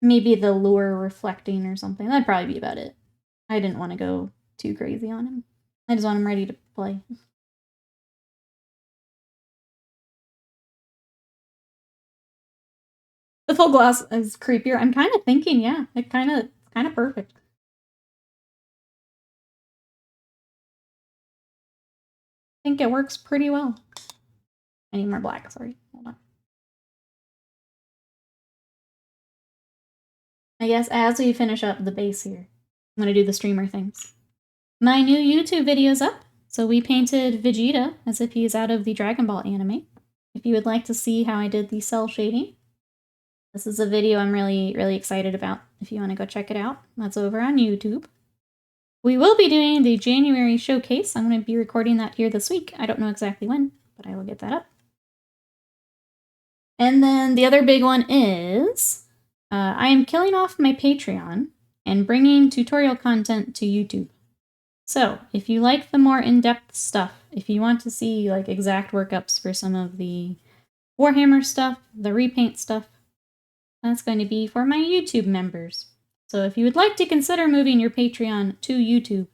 maybe the lure reflecting or something, that'd probably be about it. I didn't want to go too crazy on him. I just want him ready to play. The full gloss is creepier. I'm kind of thinking, yeah, it's kind of perfect. I think it works pretty well. I need more black, sorry. Hold on. I guess as we finish up the base here, I'm gonna do the streamer things. My new YouTube video's up. So we painted Vegeta as if he's out of the Dragon Ball anime. If you would like to see how I did the cell shading, this is a video I'm really, really excited about. If you want to go check it out, that's over on YouTube. We will be doing the January showcase. I'm going to be recording that here this week. I don't know exactly when, but I will get that up. And then the other big one is I am killing off my Patreon and bringing tutorial content to YouTube. So, if you like the more in-depth stuff, if you want to see like exact workups for some of the Warhammer stuff, the repaint stuff, that's going to be for my YouTube members. So if you would like to consider moving your Patreon to YouTube,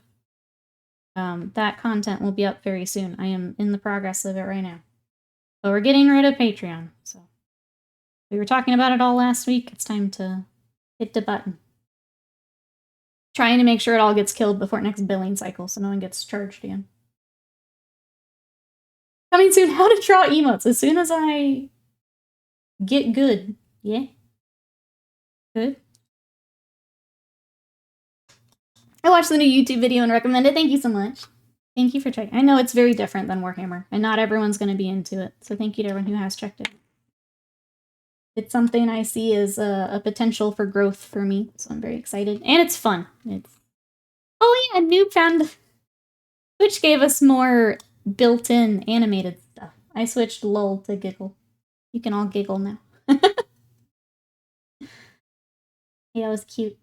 that content will be up very soon. I am in the progress of it right now. But we're getting rid of Patreon, so we were talking about it all last week. It's time to hit the button. Trying to make sure it all gets killed before next billing cycle so no one gets charged again. Coming soon, how to draw emotes as soon as I get good. Yeah? Good? I watched the new YouTube video and recommended it. Thank you so much. Thank you for checking. I know it's very different than Warhammer, and not everyone's going to be into it, so thank you to everyone who has checked it. It's something I see as a potential for growth for me, so I'm very excited. And it's fun. Oh yeah, Noobfound. Twitch gave us more built-in animated stuff. I switched LOL to Giggle. You can all giggle now. Yeah, it was cute.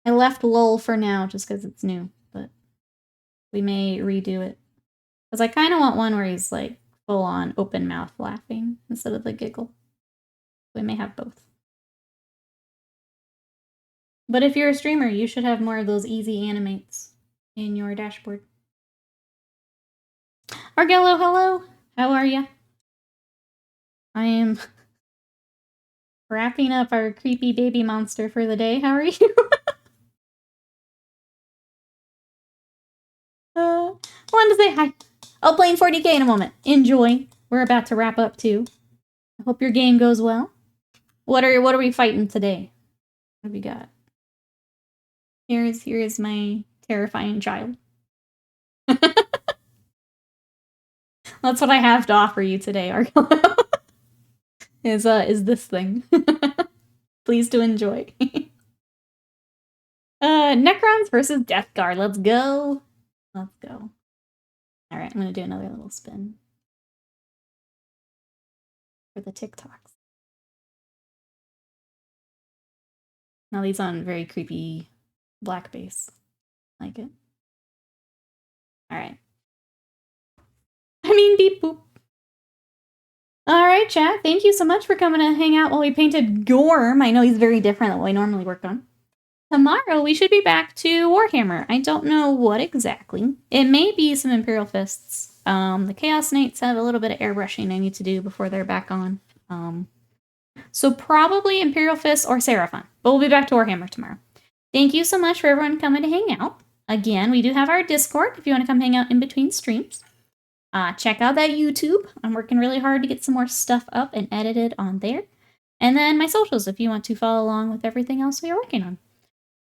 I left LOL for now just because it's new, but we may redo it. Because I kind of want one where he's like full-on open mouth laughing instead of the giggle. We may have both. But if you're a streamer, you should have more of those easy animates in your dashboard. Argello, hello! How are ya? I am wrapping up our creepy baby monster for the day. How are you? Wanted to say hi. I'll play in 40k in a moment. Enjoy. We're about to wrap up too. I hope your game goes well. What are we fighting today? What have we got? Here is my terrifying child. That's what I have to offer you today, Argello. is this thing. Please to enjoy. Necrons versus Death Guard. Let's go. Let's go. Alright, I'm gonna do another little spin. For the TikToks. Now these on very creepy black base. Like it. Alright. I mean, beep boop. Alright, chat. Thank you so much for coming to hang out while we painted Gorm. I know he's very different than what we normally work on. Tomorrow, we should be back to Warhammer. I don't know what exactly. It may be some Imperial Fists. The Chaos Knights have a little bit of airbrushing I need to do before they're back on. So probably Imperial Fists or Seraphon. But we'll be back to Warhammer tomorrow. Thank you so much for everyone coming to hang out. Again, we do have our Discord if you want to come hang out in between streams. Check out that YouTube. I'm working really hard to get some more stuff up and edited on there. And then my socials if you want to follow along with everything else we are working on.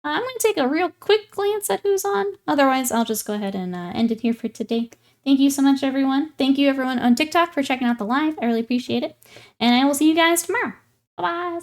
I'm going to take a real quick glance at who's on. Otherwise, I'll just go ahead and end it here for today. Thank you so much, everyone. Thank you, everyone on TikTok, for checking out the live. I really appreciate it. And I will see you guys tomorrow. Bye-bye.